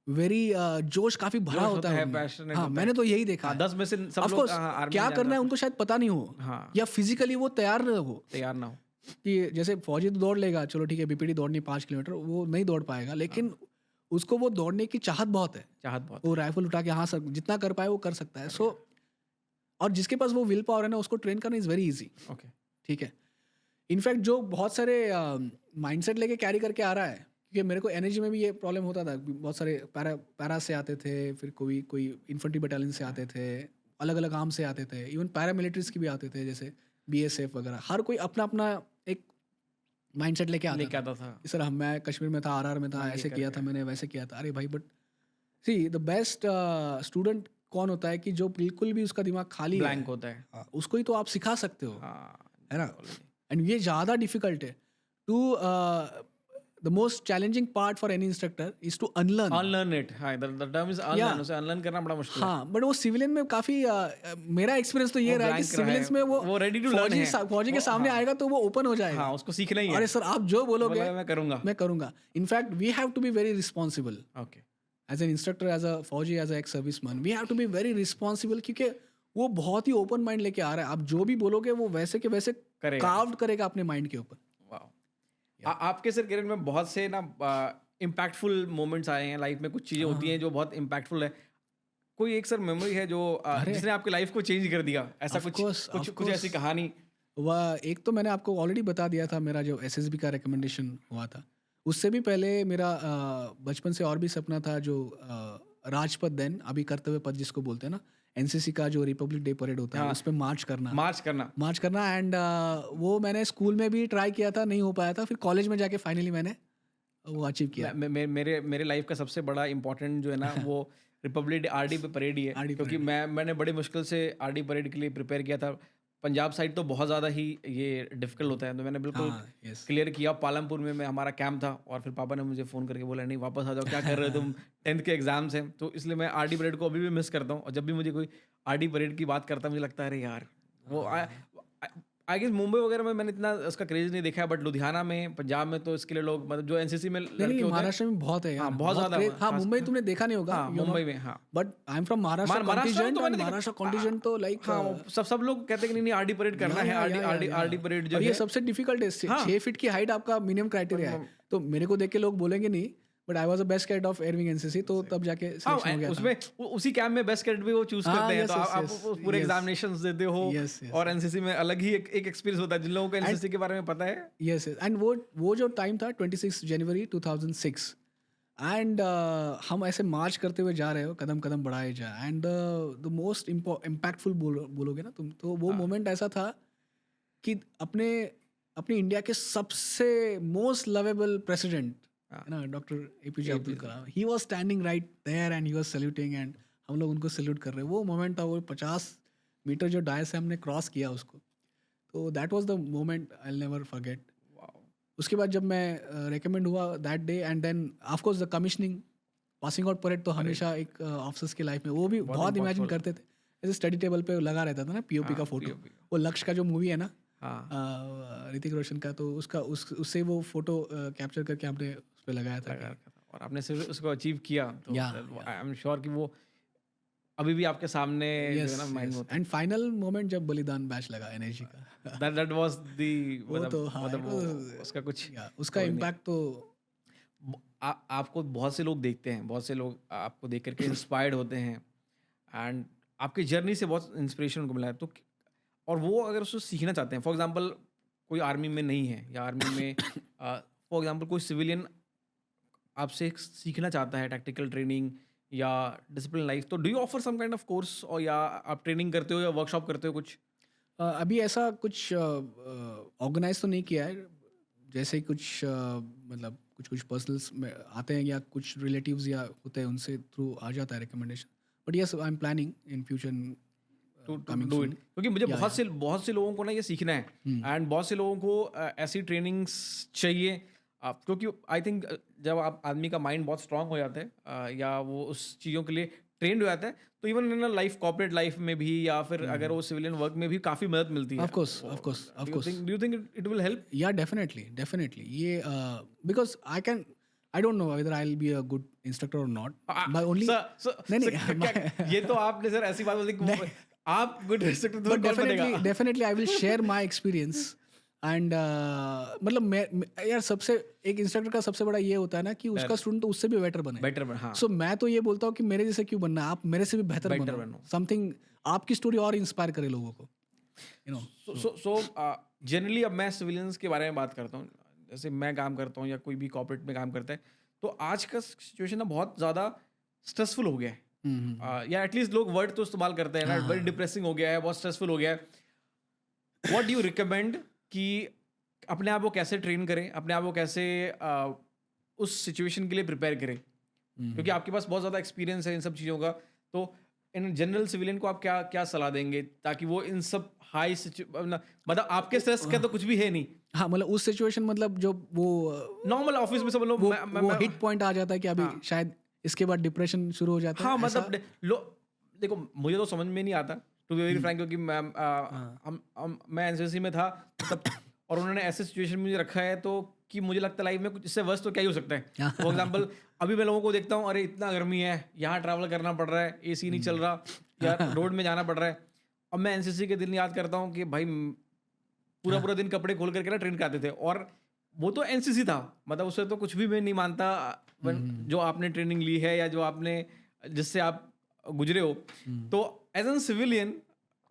वेरी जोश काफी भरा जोश होता होता है है, उनमें। passionate हाँ, होता मैंने है। तो यही देखा हाँ, है। 10 में से सब ऑफ लोग कोर्स आर्मी क्या में करना है जाना उनको शायद पता नहीं हो, हाँ या फिजिकली वो तैयार न हो तैयार ना हो। कि जैसे फौजी तो दौड़ लेगा, चलो ठीक है, बीपीडी दौड़नी 5 किलोमीटर, वो नहीं दौड़ पाएगा, लेकिन उसको वो दौड़ने की चाहत बहुत है। चाहत बहुत वो राइफल उठा के हाँ सर जितना कर पाए वो कर सकता है। सो और जिसके पास वो विल पावर है ना, उसको ट्रेन करना इज़ वेरी इजी, ओके। ठीक है। इनफैक्ट जो बहुत सारे माइंडसेट लेके कैरी करके आ रहा है, क्योंकि मेरे को एनर्जी में भी ये प्रॉब्लम होता था, बहुत सारे पैरा से आते थे, फिर कोई कोई इन्फेंट्री बटालियन से आते थे, अलग अलग आर्म से आते थे, इवन पैरामिलिट्रीज की भी आते थे, जैसे बीएसएफ वगैरह। हर कोई अपना अपना एक माइंडसेट लेके आता लेके था आता था। कि सर हम, मैं कश्मीर में था, आरआर में था, हाँ, ये ऐसे कर किया रहे था हैं। मैंने, वैसे किया था। अरे भाई, but see the best student कौन होता है कि जो बिल्कुल भी उसका दिमाग खाली ब्लैंक है, होता है। हाँ, उसको ही तो आप सिखा सकते हो, हाँ है ना। एंड ये ज़्यादा डिफिकल्ट है to, the most challenging part for any instructor is to unlearn. Unlearn it. हाँ, द टर्म इज या अनलर्न। उसे अनलर्न करना बड़ा मुश्किल है। हाँ, बट वो सिविलियन में काफ़ी मेरा एक्सपीरियंस तो ये वो रहा है कि ब्लैंक रहा सिविलियंस में है, वो रेडी टू लर्न है। फौजी के वो सामने हाँ, आएगा तो वो ओपन हो हाँ जाएगा। उसको सीखना ही है। अरे सर आप जो बोलोगे बोला मैं करूँगा। मैं करूँगा। In fact we have to be very responsible okay. As an instructor, as a fauji, as a ex serviceman, we have to be very responsible, क्योंकि वो बहुत ही ओपन माइंड लेके आ रहा है। आप जो भी बोलोगे वो वैसे के वैसे करेगा। कार्व्ड करेगा अपने माइंड के ऊपर। वाह। आपके सर करियर में बहुत से ना इम्पैक्टफुल मोमेंट्स आए हैं लाइफ में। कुछ चीज़ें होती हैं जो बहुत इम्पैक्टफुल है। कोई एक सर मेमोरी है जो अरे जिसने आपकी लाइफ को चेंज कर दिया, ऐसा Of कुछ course, कुछ of कुछ ऐसी course. कहानी? वह एक तो मैंने आपको ऑलरेडी बता दिया था, मेरा जो एसएसबी का रिकमेंडेशन हुआ था। उससे भी पहले मेरा बचपन से और भी सपना था, जो राजपथ देन अभी कर्तव्य पथ जिसको बोलते हैं ना, एनसीसी का जो रिपब्लिक डे परेड होता है, हाँ। उस पर मार्च करना। मार्च करना। एंड वो मैंने स्कूल में भी ट्राई किया था, नहीं हो पाया था। फिर कॉलेज में जाके फाइनली मैंने वो अचीव किया। मेरे लाइफ का सबसे बड़ा इंपॉर्टेंट जो है ना वो रिपब्लिक डे आरडी पे परेड ही है। RD क्योंकि मैंने बड़े मुश्किल से आरडी परेड के लिए प्रिपेयर किया था। पंजाब साइड तो बहुत ज़्यादा ही ये डिफिकल्ट होता है, तो मैंने बिल्कुल हाँ, यस। क्लियर किया। पालमपुर में हमारा कैंप था और फिर पापा ने मुझे फ़ोन करके बोला नहीं वापस आ जाओ, क्या कर रहे हो तुम, 10th के एग्जाम्स हैं। तो इसलिए मैं आरडी परेड को अभी भी मिस करता हूँ। और जब भी मुझे कोई आरडी परेड की बात करता है मुझे लगता है अरे यार वो आई गेस मुंबई वगैरह में मैंने इतना उसका क्रेज नहीं देखा है, बट लुधियाना में, पंजाब में तो इसके लिए लोग, मतलब जो एनसीसी में लड़के नहीं, होते हैं। महाराष्ट्र में बहुत है यार, हाँ, बहुत ज़्यादा। हाँ, मुंबई तुमने देखा नहीं होगा। हाँ, मुंबई में। हाँ, but I am from Maharashtra Maharashtra में कॉन्टिजेंट, तो और मैंने देखा। महाराष्ट्र कॉन्टिजेंट तो लाइक हाँ, सब लोग कहते हैं कि नहीं आरडी परेड करना है। आरडी परेड जो और है ये सबसे डिफिकल्ट है। 6 फीट की हाइट आपका मिनिमम क्राइटेरिया है। तो मेरे को देख के लोग बोलेंगे नहीं, but I was the best cadet of air wing NCC, तो तब जाके सिलेक्शन हो गया था। उसमें उसी कैंप में बेस्ट कैडेट भी वो चूज करते हैं। yes, तो yes, आप yes, पूरे yes. एग्जामिनेशंस देते हो। Yes, yes, और एनसीसी में अलग ही एक एक्सपीरियंस होता है जिन लोगों को एनसीसी के बारे में पता है। यस, एंड वो जो टाइम था 26 जनवरी 2006, एंड हम ऐसे मार्च करते हुए जा रहे हो, कदम कदम बढ़ाए जा, एंड द मोस्ट इम्पैक्टफुल बोलोगे ना तुम, तो वो मोमेंट ऐसा था कि अपने इंडिया के सबसे मोस्ट लवेबल प्रेसिडेंट है ना, doctor APJ Abdul Kalam, he was standing right there and he was saluting, and हम लोग उनको सैल्यूट कर रहे हैं। वो मोमेंट था, वो 50 मीटर जो डायस से हमने क्रॉस किया उसको, तो that was the moment I will never forget. उसके बाद जब मैं रिकमेंड हुआ that day, and then of course the commissioning, passing out parade तो हमेशा एक ऑफिसर्स की लाइफ में वो भी बहुत इमेजिन करते थे। जैसे स्टडी टेबल पे लगा रहता था ना पीओपी का फोटो, वो लक्ष्य का जो मूवी है ना, ऋतिक रोशन का, तो उससे वो फोटो कैप्चर करके हमने उस पर लगाया था। और आपने सिर्फ उसको अचीव किया, तो आई एम श्योर कि वो अभी भी आपके सामने जो है ना माइंड में होता है। एंड फाइनल मोमेंट जब बलिदान बैच लगा एनर्जी का, दैट वाज द वो तो हाँ, उसका कुछ उसका इम्पैक्ट तो आपको बहुत से लोग देखते हैं, बहुत से लोग आपको देख करके इंस्पायर्ड होते हैं, एंड आपकी जर्नी से बहुत इंस्पिरेशन उनको मिला है। तो और वो अगर उसको सीखना चाहते हैं, फॉर एग्जांपल कोई आर्मी में नहीं है, या आर्मी में फॉर एग्जांपल कोई सिविलियन आपसे सीखना चाहता है टैक्टिकल ट्रेनिंग या डिसिप्लिन लाइफ, तो do you offer some kind of course, और या आप ट्रेनिंग करते हो या वर्कशॉप करते हो कुछ? अभी ऐसा कुछ ऑर्गेनाइज तो नहीं किया है, जैसे कुछ मतलब कुछ कुछ पर्सनल्स में आते हैं या कुछ रिलेटिव्स या होते हैं, उनसे थ्रू आ जाता है recommendation. But yes, I am planning in future to coming do it, soon. क्योंकि मुझे या बहुत से लोगों को ना ये सीखना है, एंड बहुत से लोगों को ऐसी ट्रेनिंग्स चाहिए। क्योंकि आई थिंक जब आप आदमी का माइंड बहुत स्ट्रांग हो जाता है, या वो उस चीज़ों के लिए ट्रेंड हो जाता है, तो even in life, corporate life में भी, या फिर अगर वो सिविलियन वर्क में भी काफ़ी मदद मिलती है। Of course, of course, of course. Do you think it will help? Yeah, definitely. ये because I don't know whether I'll be a good instructor or not. But only नहीं, ये तो आपने सर ऐसी बात बोली कि आप गुड इंस्ट्रक्टर तो but कौन बनेगा? definitely I will share my experience and मतलब यार सबसे एक इंस्ट्रक्टर का सबसे बड़ा ये होता है ना कि उसका स्टूडेंट तो उससे भी बेटर बने। बेटर, हाँ। सो मैं तो ये बोलता हूँ कि मेरे जैसे क्यों बनना, आप मेरे से भी बेहतर बनो। समथिंग आपकी स्टोरी और इंस्पायर करे लोगों को, यू नो। सो जनरली अब मैं सिविलियंस के बारे में बात करता हूँ, जैसे मैं काम करता हूँ या कोई भी कॉर्पोरेट में काम करता है, तो आज का सिचुएशन ना बहुत ज़्यादा स्ट्रेसफुल हो गया है, या एटलीस्ट लोग वर्ड तो इस्तेमाल करते हैं ना, वेरी डिप्रेसिंग हो गया है, बहुत स्ट्रेसफुल हो गया है। व्हाट डू यू रिकमेंड कि अपने आप को कैसे ट्रेन करें, अपने आप को कैसे उस सिचुएशन के लिए प्रिपेयर करें? क्योंकि आपके पास बहुत ज़्यादा एक्सपीरियंस है इन सब चीज़ों का, तो इन जनरल सिविलियन को आप क्या क्या सलाह देंगे ताकि वो इन सब हाई मतलब आपके स्ट्रेस का तो कुछ भी है नहीं, हाँ, मतलब उस सिचुएशन, मतलब जो वो नॉर्मल ऑफिस में सब लोग वो हिट पॉइंट आ जाता है कि अभी शायद इसके बाद डिप्रेशन शुरू हो जाता है। हाँ, मतलब देखो मुझे तो समझ में नहीं आता टू बी वेरी फ्रैंक, क्योंकि मैं एनसीसी में था तब, और उन्होंने ऐसे सिचुएशन में मुझे रखा है तो कि मुझे लगता है लाइफ में कुछ इससे वर्स्ट तो क्या ही हो सकता है। फॉर एग्जांपल अभी मैं लोगों को देखता हूँ, अरे इतना गर्मी है, यहाँ ट्रैवल करना पड़ रहा है, एसी नहीं चल रहा, या रोड में जाना पड़ रहा है। अब मैं एनसीसी के दिन याद करता हूँ कि भाई पूरा दिन कपड़े खोल करके ना ट्रेन कराते थे, और वो तो एनसीसी था, मतलब उससे तो कुछ भी मैं नहीं मानता जो आपने ट्रेनिंग ली है या जो आपने जिससे आप गुजरे हो। तो एज एन सिविलियन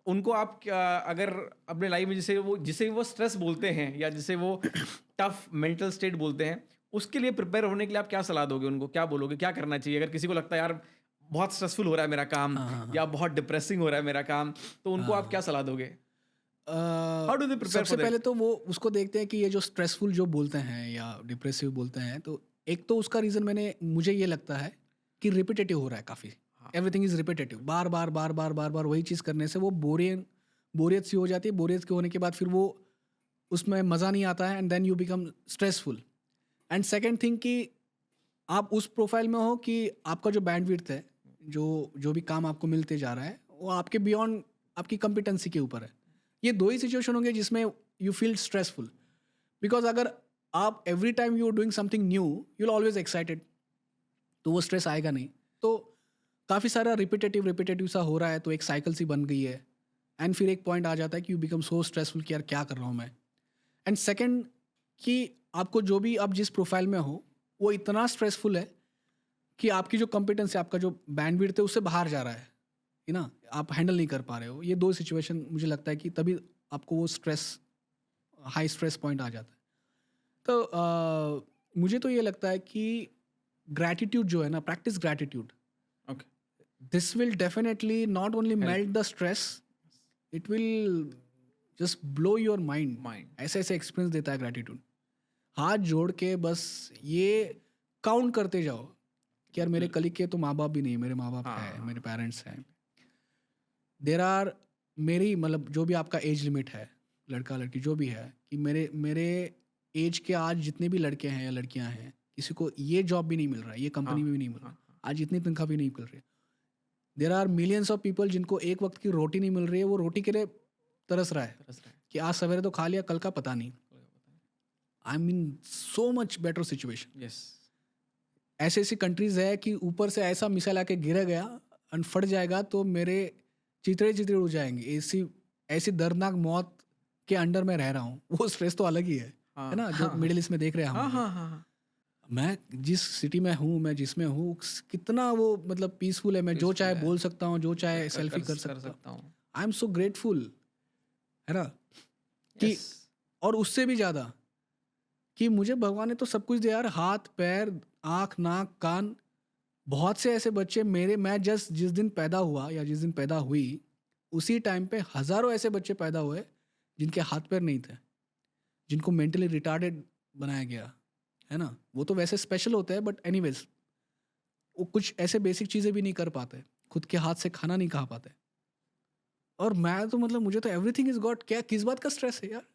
उनको आप अगर अपने लाइफ में जिसे वो स्ट्रेस बोलते हैं या जिसे वो टफ मेंटल स्टेट बोलते हैं, उसके लिए प्रिपेयर होने के लिए आप क्या सलाह दोगे उनको? क्या बोलोगे, क्या करना चाहिए अगर किसी को लगता है यार बहुत स्ट्रेसफुल हो रहा है मेरा काम, या बहुत डिप्रेसिंग हो रहा है मेरा काम, तो उनको आप क्या सलाह दोगे? How do they prepare सबसे for that? पहले तो वो उसको देखते हैं कि ये जो स्ट्रेसफुल जो बोलते हैं या डिप्रेसिव बोलते हैं, तो एक तो उसका रीज़न मुझे ये लगता है कि रिपीटेटिव हो रहा है काफ़ी। एवरीथिंग इज़ रिपीटेटिव, बार बार वही चीज़ करने से वो बोरियत सी हो जाती है। बोरियत के होने के बाद फिर वो उसमें मज़ा नहीं आता है, and then you become stressful. And second thing कि आप उस प्रोफाइल में हो कि आपका जो बैंडविड्थ है, जो भी काम आपको मिलते जा रहा है, वो आपके बियॉन्ड आपकी कॉम्पिटेंसी के ऊपर है। ये दो ही सिचुएशन होंगे जिसमें यू फील स्ट्रेसफुल, बिकॉज अगर आप every time you are doing something new, you will always excited, तो वो स्ट्रेस आएगा नहीं। तो काफ़ी सारा रिपीटेटिव सा हो रहा है, तो एक साइकिल सी बन गई है, एंड फिर एक पॉइंट आ जाता है कि यू बिकम सो स्ट्रेसफुल कि यार क्या कर रहा हूँ मैं। एंड सेकेंड कि आपको जो भी आप जिस प्रोफाइल में हो वो इतना स्ट्रेसफुल है कि आपकी जो कॉम्पिटेंस है, आपका जो बैंडविड्थ है, उससे बाहर जा रहा है ना, आप हैंडल नहीं कर पा रहे हो। ये दो सिचुएशन मुझे लगता है कि तभी आपको वो हाई स्ट्रेस पॉइंट आ जाता है। तो मुझे तो ये लगता है कि ग्रैटिट्यूड जो है ना, practice gratitude, this will definitely not only melt the stress, it will just blow your mind. ऐसे एक्सपीरियंस देता है ग्रैटिट्यूड। हाथ जोड़ के बस ये काउंट करते जाओ कि यार मेरे कलीग के तो माँ बाप भी नहीं, मेरे माँ बाप हैं, मेरे पेरेंट्स हैं। देर आर मेरी मतलब जो भी आपका एज लिमिट है, लड़का लड़की जो भी है, कि मेरे एज के आज जितने भी लड़के हैं या लड़कियां हैं, किसी को ये जॉब भी नहीं मिल रहा है, ये कंपनी में भी नहीं मिल रहा, आज इतनी तनख्वाह भी नहीं मिल रही। There are millions of people जिनको एक वक्त की रोटी नहीं मिल रही है, वो रोटी के लिए तरस रहा है कि आज सवेरे तो खा लिया, कल का पता नहीं। I mean so much better situation. ऐसी कंट्रीज है कि ऊपर से ऐसा मिसाइल आके गिर गया और फट जाएगा तो मेरे चितड़े उड़ जाएंगे। ऐसी दर्दनाक मौत के अंडर में रह रहा हूँ, वो स्ट्रेस तो अलग ही है ना, जो मिडिल ईस्ट में देख रहे हैं हम। मैं जिस सिटी में हूँ, मैं जिसमें हूँ, कितना वो मतलब पीसफुल है। मैं जो चाहे बोल सकता हूँ, जो चाहे सेल्फी कर सकता हूँ। आई एम सो ग्रेटफुल, है ना, कि और उससे भी ज़्यादा कि मुझे भगवान ने तो सब कुछ दिया यार, हाथ पैर आँख नाक कान, बहुत से ऐसे बच्चे मैं जस्ट जिस दिन पैदा हुआ या जिस दिन पैदा हुई उसी टाइम पे हज़ारों ऐसे बच्चे पैदा हुए जिनके हाथ पैर नहीं थे, जिनको मेंटली रिटार्डेड बनाया गया, है ना? वो तो वैसे स्पेशल होते हैं, बट एनीवेज वो कुछ ऐसे बेसिक चीज़ें भी नहीं कर पाते, खुद के हाथ से खाना नहीं खा पाते। और मैं तो मतलब मुझे तो एवरीथिंग इज गॉड, क्या किस बात का स्ट्रेस है यार,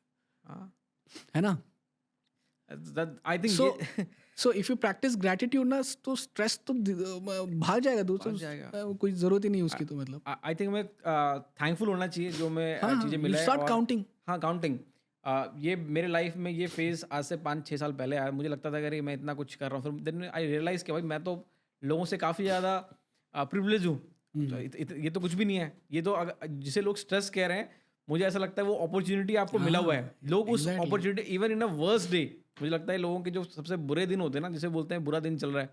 है ना? I think so if you practice gratitude ना, तो स्ट्रेस तो भाग जाएगा दोस्तों, भाग जाएगा। कोई जरूरत ही नहीं उसकी, तो मतलब आई थिंक हमें थैंकफुल होना चाहिए जो हमें हाँ, चीज़ें you मिला है। start और counting. हाँ, काउंटिंग। ये मेरे लाइफ में ये फेज़ आज से 5-6 साल पहले आया। मुझे लगता था कि अरे मैं इतना कुछ कर रहा हूँ, फिर देन आई रियलाइज़ कि भाई मैं तो लोगों से काफ़ी ज़्यादा प्रिविलेज हूँ। तो ये तो कुछ भी नहीं है। ये तो जिसे लोग स्ट्रेस कह रहे हैं, मुझे ऐसा लगता है वो अपॉर्चुनिटी आपको मिला हुआ है। लोग उस exactly. Opportunity even in a worst day, मुझे लगता है लोगों के जो सबसे बुरे दिन होते हैं ना, जिसे बोलते हैं बुरा दिन चल रहा है,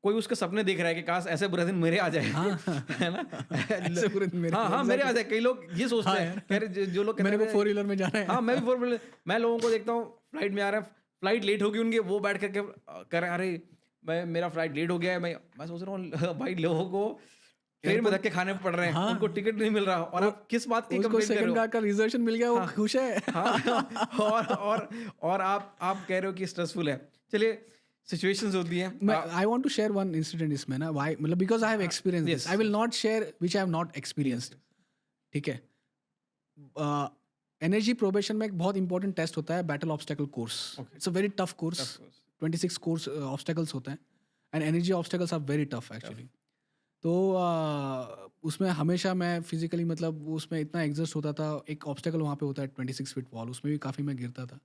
कोई उसके सपने देख रहा है कि काश ऐसे बुरे दिन मेरे आ जाए, है ना? ऐसे पूरे दिन मेरे, हाँ, मेरे आ जाए। कई लोग ये सोचते हैं, कह रहे जो लोग मेरे को 4 व्हीलर में जाना है। हाँ, मैं भी 4 व्हीलर, मैं लोगों को देखता हूँ फ्लाइट में आ रहे हैं, फ्लाइट लेट होगी उनकी, वो बैठ करके कह रहे हैं अरे मेरा फ्लाइट लेट हो गया है। मैं सोच रहा हूँ भाई लोगों को ट्रेन में धक्के खाने पड़ रहे हैं, उनको टिकट नहीं मिल रहा, और आप किस बात की कंप्लेंट कर रहे हो? सेकंड का रिजर्वेशन मिल गया, वो खुश है। हाँ, और आप कह रहे हो कि स्ट्रेसफुल है। चलिए, सिचुएशंस होती हैं। I want to share one incident इसमें ना, व्हाई, मतलब because I have experience this, I will not share which I have not experienced, ठीक है? एनर्जी प्रोबेशन में एक बहुत इंपॉर्टेंट टेस्ट होता है, battle obstacle course. It's a very tough course, 26 course obstacles होते हैं, and energy obstacles are very tough actually. तो उसमें हमेशा मैं फिजिकली, मतलब उसमें इतना एग्जस्ट होता था। एक ऑब्स्टेकल वहाँ पे होता है 26 फीट वॉल, उसमें भी काफ़ी मैं गिरता था।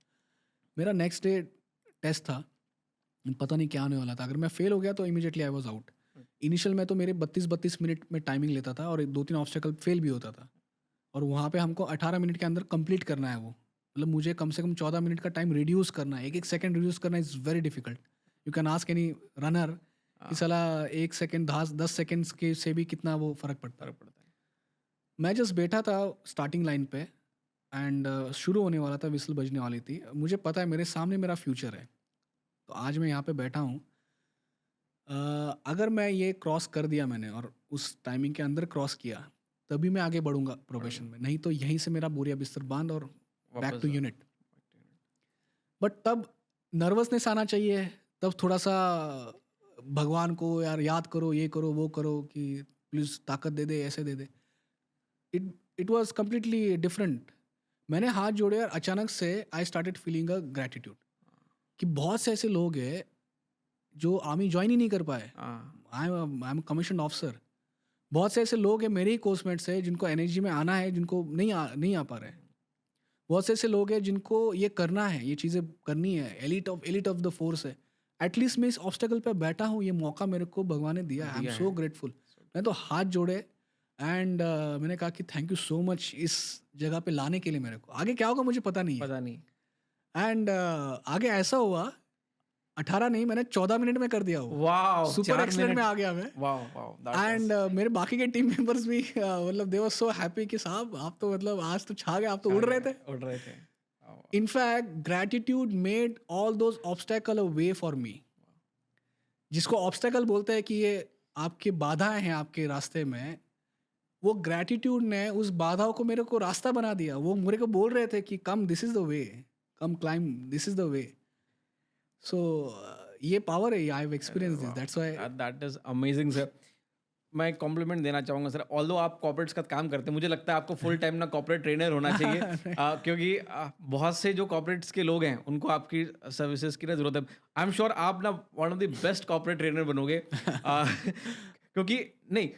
मेरा नेक्स्ट डे टेस्ट था, पता नहीं क्या होने वाला था। अगर मैं फेल हो गया तो immediately I was out. Initial में तो मेरे 32 मिनट में टाइमिंग लेता था, और 2-3 ऑब्स्टेकल फेल भी होता था, और वहाँ पे हमको 18 मिनट के अंदर कंप्लीट करना है वो। मतलब मुझे कम से कम 14 मिनट का टाइम रिड्यूस करना है, एक सेकंड रिड्यूस करना is very difficult. You can ask any runner कि साला 1 सेकंड 10 सेकंड्स के से भी कितना वो फ़र्क पड़ता है। मैं जस्ट बैठा था स्टार्टिंग लाइन पे, एंड शुरू होने वाला था, विसल बजने वाली थी। मुझे पता है मेरे सामने मेरा फ्यूचर है, तो आज मैं यहाँ पे बैठा हूँ। अगर मैं ये क्रॉस कर दिया मैंने, और उस टाइमिंग के अंदर क्रॉस किया, तभी मैं आगे बढ़ूंगा प्रोफेशन में, नहीं तो यहीं से मेरा बोरिया बिस्तर बांध और बैक टू यूनिट। बट तब नर्वसनेस आना चाहिए, तब थोड़ा सा भगवान को यार याद करो, ये करो वो करो, कि प्लीज़ ताकत दे दे, ऐसे दे दे। It was completely different. मैंने हाथ जोड़े और अचानक से I started feeling a gratitude, कि बहुत से ऐसे लोग हैं जो आर्मी ज्वाइन ही नहीं कर पाए। I am commission officer. बहुत से ऐसे लोग हैं मेरे ही कोर्समेट्स है जिनको एनर्जी में आना है, जिनको नहीं आ पा रहे हैं। बहुत से ऐसे लोग हैं जिनको ये करना है, ये चीज़ें करनी है, एलिट ऑफ द फोर्स है। एटलीस्ट मैं इस ऑब्स्टेकल पे बैठा हूँ, ये मौका मेरे को भगवान ने दिया। I am so grateful. मैं तो हाथ जोड़े एंड मैंने कहा कि थैंक यू सो मच इस जगह पे लाने के लिए मेरे को। आगे क्या होगा मुझे पता नहीं। एंड आगे ऐसा हुआ, 18 नहीं, मैंने 14 मिनट में कर दिया वो। वाओ, सुपर एक्सीलेंट में आ गया मैं। वाओ। एंड मेरे बाकी के टीम मेंबर्स भी मतलब दे वर सो हैप्पी कि साहब आप तो मतलब आज तो छा गए, आप तो उड़ रहे थे। In fact gratitude made all those obstacle a way for me. जिसको ऑब्स्टेकल बोलते हैं कि ये आपकी बाधाएं हैं आपके रास्ते में, वो ग्रैटिट्यूड ने उस बाधाओं को मेरे को रास्ता बना दिया। वो मेरे को बोल रहे थे कि come, this is the way, come climb, this is the way. So ये पावर है, I have experience this, that's why. That is amazing sir. मैं एक कॉम्प्लीमेंट देना चाहूँगा सर। ऑल्दो आप कॉर्पोरेट्स का काम करते हैं, मुझे लगता है आपको फुल टाइम ना कॉर्पोरेट ट्रेनर होना चाहिए। क्योंकि बहुत से जो कॉर्पोरेट्स के लोग हैं उनको आपकी सर्विसेज की ना ज़रूरत है। आई एम श्योर आप ना one of the best corporate trainer बनोगे। क्योंकि नहीं,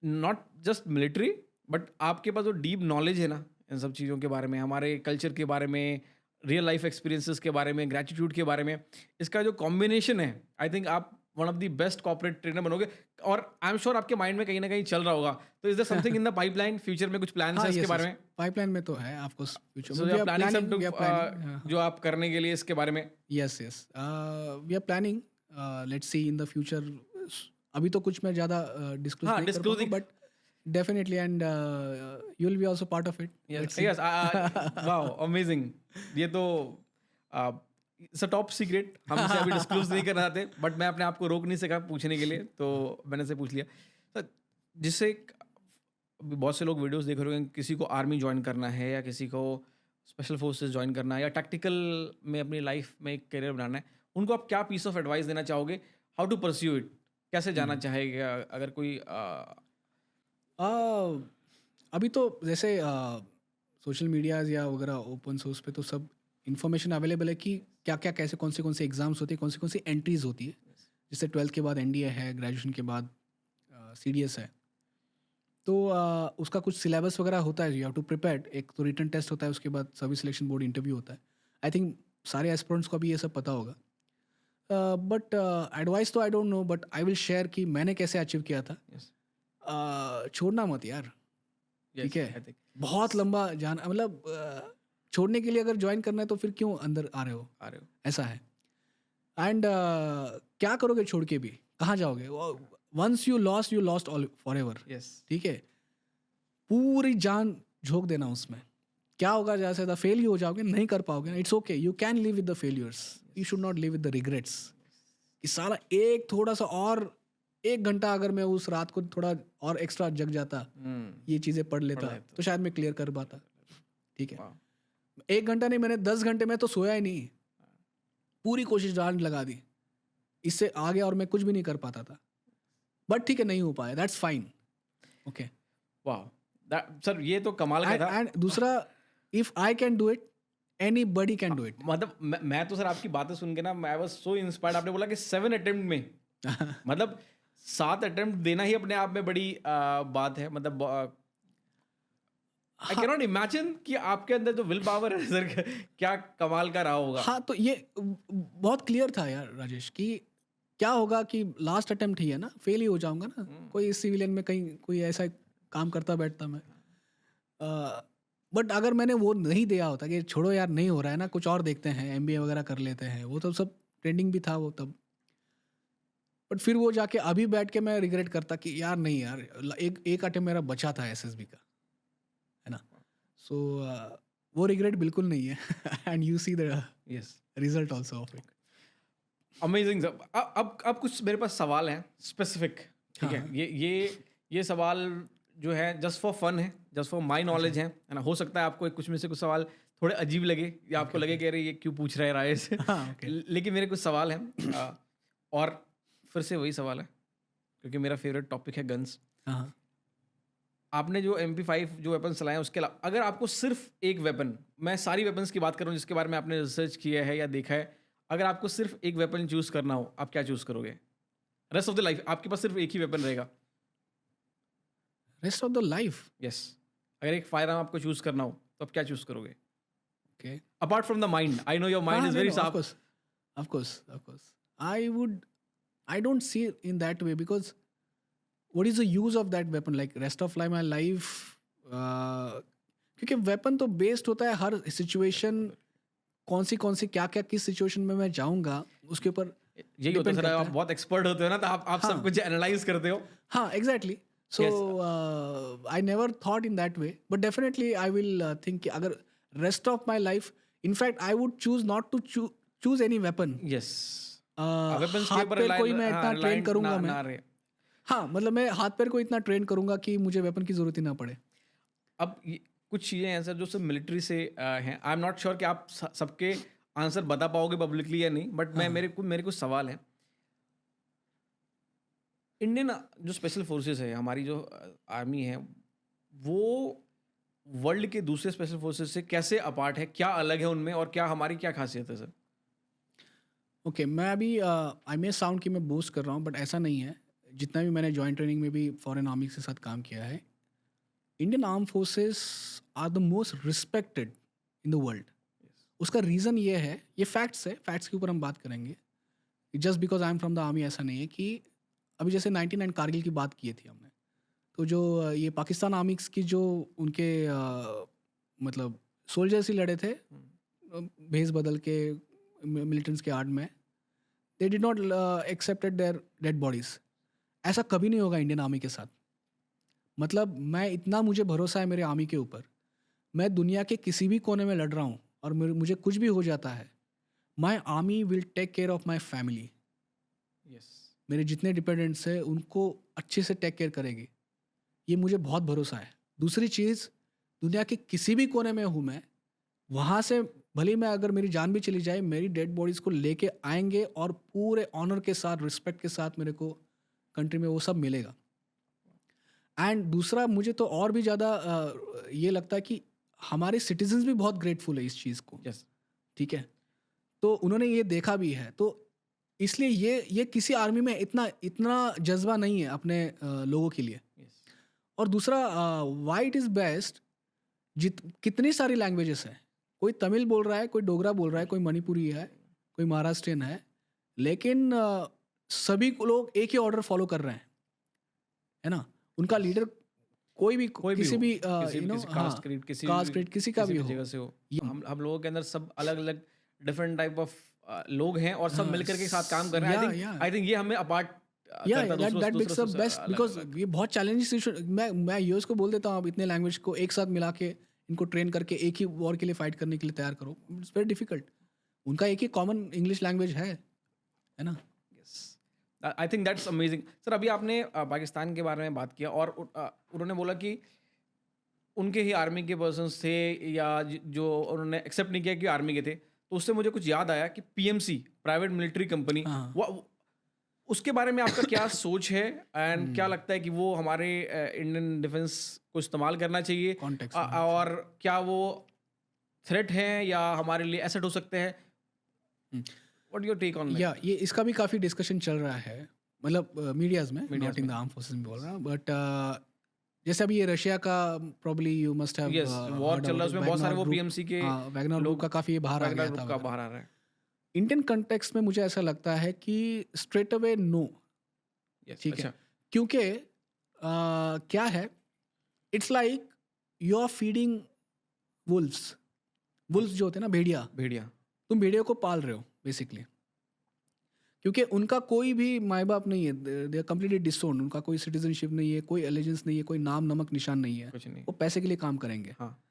नॉट जस्ट मिलिट्री, बट आपके पास जो डीप नॉलेज है ना इन सब चीज़ों के बारे में, हमारे कल्चर के बारे में, रियल लाइफ एक्सपीरियंसेस के बारे में, ग्रेटिट्यूड के बारे में, इसका जो कॉम्बिनेशन है, आई थिंक आप one of the best corporate trainer बनोगे। और आई एम श्योर आपके माइंड में कहीं ना कहीं चल रहा होगा, तो is there something in the pipeline, future में कुछ प्लान है इसके बारे में? पाइपलाइन में तो है ऑफ कोर्स, फ्यूचर So में you are planning some planning, जो आप करने के लिए इसके बारे में? yes we are planning, let's see in the future। अभी तो कुछ मैं ज़्यादा डिस्क्लोज नहीं कर पाऊंगा, but definitely, and you will be also part of it। Yes, wow, amazing। ये तो इट्स अ टॉप सीक्रेट, हम इसे अभी डिस्क्लोज नहीं करना चाहते, बट मैं अपने आप को रोक नहीं सका पूछने के लिए, तो मैंने से पूछ लिया। तो जिससे अभी बहुत से लोग वीडियोस देख रहे होंगे, किसी को आर्मी ज्वाइन करना है या किसी को स्पेशल फोर्सेस ज्वाइन करना है या टैक्टिकल में अपनी लाइफ में एक करियर बनाना है, उनको आप क्या पीस ऑफ एडवाइस देना चाहोगे? हाउ टू परस्यू इट, कैसे जाना चाहेगा अगर कोई अभी तो जैसे सोशल मीडियाज या वगैरह ओपन सोर्स पे तो सब इन्फॉर्मेशन अवेलेबल है कि क्या क्या कैसे कौन से एग्ज़ाम्स होती है, कौन सी एंट्रीज होती है। जैसे 12th के बाद एनडीए है, ग्रेजुएशन के बाद सीडीएस है, तो उसका कुछ सिलेबस वगैरह होता है, यू हैव टू प्रिपेयर। एक तो रिटन टेस्ट होता है, उसके बाद सर्विस सिलेक्शन बोर्ड इंटरव्यू होता है। आई थिंक सारे एस्पिरेंट्स को भी ये सब पता होगा। बट एडवाइस तो आई don't no, but I will share कि मैंने कैसे अचीव किया था। छोड़ना मत यार, ठीक है? बहुत लंबा जाना, मतलब छोड़ने के लिए अगर ज्वाइन करना है तो फिर क्यों अंदर आ रहे हो, ऐसा है। एंड क्या करोगे छोड़ के भी, कहाँ जाओगे? Once you lost all for ever, ठीक है? पूरी जान झोंक देना उसमें, क्या होगा? ज़्यादा से ज़्यादा फेल ही हो जाओगे, नहीं कर पाओगे ना। It's okay, you can live with the failures, you should not live with the regrets. कि सारा एक थोड़ा सा और 1 घंटा अगर मैं उस रात को थोड़ा और एक्स्ट्रा जग जाता, ये चीज़ें पढ़ लेता, तो शायद मैं क्लियर कर पाता, ठीक है? 1 घंटा नहीं, मैंने 10 घंटे में तो सोया ही नहीं, पूरी कोशिश जान लगा दी। इससे आगे और मैं कुछ भी नहीं कर पाता था, बट ठीक है, नहीं हो पाया, दैट्स फाइन, ओके। वाह सर, ये तो कमाल का था। एंड दूसरा, if I can do it, anybody can do it. मतलब मैं तो सर आपकी बातें सुन के ना, आई वाज सो इंस्पायर्ड। आपने बोला कि 7 अटेम्प्ट में मतलब 7 अटेम्प्ट देना ही अपने आप में बड़ी बात है। मतलब आई कैन नॉट इमेजिन कि आपके अंदर जो विल पावर है सर, क्या कमाल का रहा होगा। हाँ, तो ये बहुत क्लियर था यार राजेश, कि क्या होगा कि लास्ट अटेम्प्ट ही है ना, फेल ही हो जाऊंगा ना। कोई सिविलियन में कहीं कोई ऐसा काम करता बैठता मैं, बट अगर मैंने वो नहीं दिया होता कि छोड़ो यार, नहीं हो रहा है ना, कुछ और देखते हैं, एमबीए वगैरह कर लेते हैं, वो तो सब ट्रेंडिंग भी था वो तब। बट फिर वो जाके अभी बैठ के मैं रिग्रेट करता कि यार नहीं यार, एक अटेम्प्ट मेरा बचा था एसएसबी का, है ना। सो वो रिग्रेट बिल्कुल नहीं है। And you see the result also of it. Amazing sir. अब कुछ मेरे पास सवाल हैं स्पेसिफिक, ठीक है? ये सवाल जो है जस्ट फॉर फन है, जस्ट फॉर माई नॉलेज है ना। हो सकता है आपको कुछ में से कुछ सवाल थोड़े अजीब लगे या आपको लगे कि अरे ये क्यों पूछ रहे हैं राजेश। लेकिन मेरे कुछ सवाल हैं, और फिर से वही सवाल है क्योंकि मेरा फेवरेट टॉपिक है गन्स। आपने जो MP5 जो वेपन चलाए हैं, उसके अलावा अगर आपको सिर्फ एक वेपन, मैं सारी वेपन्स की बात कर रहा हूँ जिसके बारे में आपने रिसर्च किया है या देखा है, अगर आपको सिर्फ एक वेपन चूज करना हो, आप क्या चूज करोगे? रेस्ट ऑफ द लाइफ आपके पास सिर्फ एक ही वेपन रहेगा। Rest of the life? Yes. अगर एक फायर आर्म आपको चूज करना हो तो आप क्या चूज करोगे? Okay, apart from the mind, I know your mind is very sharp. Of course. I don't see it in that way, because what is the use of that weapon? Like rest of my life, क्योंकि weapon तो based होता है हर situation, कौन सी क्या किस situation में मैं जाऊंगा उसके ऊपर यही होता है सर, आप बहुत एक्सपर्ट होते हो ना, तो आप सब कुछ एनालाइज करते हो। हाँ, exactly. So I never thought in that way, but definitely I will think कि अगर rest of my life, in fact I would choose not to choose any weapon. Yes, हाथ पैर को मैं इतना ट्रेन करूंगा मैं, हाँ, मतलब मैं हाथ पैर को इतना ट्रेन करूंगा कि मुझे वेपन की जरूरत ही ना पड़े। अब कुछ चीज़ें हैं सर जो सब मिलिट्री से हैं। आई एम नॉट श्योर कि आप सबके आंसर बता पाओगे पब्लिकली या नहीं, बट मैं मेरे कुछ सवाल हैं। इंडियन जो स्पेशल फोर्सेस है, हमारी जो आर्मी है, वो वर्ल्ड के दूसरे स्पेशल फोर्सेस से कैसे अपार्ट है? क्या अलग है उनमें और क्या हमारी क्या खासियत है सर? ओके, मैं अभी आई मे साउंड कि मैं बोस्ट कर रहा हूँ, बट ऐसा नहीं है। जितना भी मैंने जॉइंट ट्रेनिंग में भी फॉरेन आर्मी के साथ काम किया है, Indian arm forces are the most respected in the world. उसका रीज़न ये है, ये फैक्ट्स है, फैक्ट्स के ऊपर हम बात करेंगे। Just because I am from the army ऐसा नहीं है। कि अभी जैसे 99 कारगिल की बात की थी हमने, तो जो ये पाकिस्तान आर्मी की जो उनके मतलब सोल्जर्स ही लड़े थे भेस बदल के मिलिटेंट्स के आड़ में, they did not accepted their dead bodies. ऐसा कभी नहीं होगा इंडियन आर्मी के साथ। मतलब मैं इतना, मुझे भरोसा है मेरे आर्मी के ऊपर, मैं दुनिया के किसी भी कोने में लड़ रहा हूँ और मुझे कुछ भी हो जाता है, my army will take care of my family, yes, मेरे जितने डिपेंडेंट्स हैं उनको अच्छे से टेक केयर करेगी, ये मुझे बहुत भरोसा है। दूसरी चीज़, दुनिया के किसी भी कोने में हूँ मैं, वहाँ से भले ही मैं अगर मेरी जान भी चली जाए, मेरी डेड बॉडीज़ को लेके आएंगे और पूरे ऑनर के साथ, रिस्पेक्ट के साथ मेरे को कंट्री में वो सब मिलेगा। एंड दूसरा, मुझे तो और भी ज़्यादा ये लगता है कि हमारे सिटीजन्स भी बहुत ग्रेटफुल है इस चीज़ को, यस, ठीक है? तो उन्होंने ये देखा भी है, तो इसलिए ये किसी आर्मी में इतना इतना जज्बा नहीं है अपने लोगों के लिए। यस, और दूसरा, वाई इट इज़ बेस्ट, कितनी सारी लैंग्वेजेस हैं, कोई तमिल बोल रहा है, कोई डोगरा बोल रहा है, कोई मणिपुरी है, कोई महाराष्ट्रियन है, लेकिन सभी को लोग एक ही ऑर्डर फॉलो कर रहे हैं, है ना? उनका लीडर कोई भी किसी भी कास्ट क्रीड, किसी का भी हो, जगह से हो, हम लोगों के अंदर सब अलग अलग डिफरेंट टाइप ऑफ लोग हैं और सब मिलकर के साथ काम कर रहे हैं। आई थिंक ये हमें apart that makes the best, because ये बहुत चैलेंजिंग सिचुएशन। मैं यूएस को बोल देता हूँ, आप इतने लैंग्वेज को एक साथ मिला के इनको ट्रेन करके एक ही वॉर के लिए फाइट करने के लिए तैयार करो, इट्स वेरी डिफिकल्ट। उनका एक ही कॉमन इंग्लिश लैंग्वेज है ना? I think that's amazing. Sir, अभी आपने पाकिस्तान के बारे में बात किया और उन्होंने बोला कि उनके ही आर्मी के पर्सन्स थे या जो उन्होंने एक्सेप्ट नहीं किया कि आर्मी के थे, तो उससे मुझे कुछ याद आया कि पीएमसी, प्राइवेट मिलिट्री कंपनी, उसके बारे में आपका क्या सोच है एंड क्या लगता है कि वो हमारे इंडियन डिफेंस को इस्तेमाल करना चाहिए और क्या वो थ्रेट हैं या हमारे लिए एसेट हो सकते हैं? What your take on that? ये इसका भी काफ़ी डिस्कशन चल रहा है, मतलब मीडियाज में, not in the arm forces में बोल रहा हूँ, बट जैसे अभी ये रशिया का, probably you must have, war चल रहा है, उसमें बहुत सारे वो पीएमसी के वैगनर ग्रुप का काफ़ी बाहर आ गया था। बाहर आ रहा है। इंडियन कंटेक्स्ट में मुझे ऐसा लगता है कि स्ट्रेट अवे नो, ठीक है, क्योंकि क्या है, it's like you are feeding wolves जो होते हैं ना, भेड़िया, तुम भेड़ियों को पाल रहे हो बेसिकली, क्योंकि उनका कोई भी माँ बाप नहीं है, दे आर कम्प्लीटली डिसोन्ड, उनका कोई सिटीजनशिप नहीं है, कोई एलिजेंस नहीं है, कोई नाम नमक निशान नहीं है, कुछ नहीं, वो पैसे के लिए काम करेंगे। हाँ।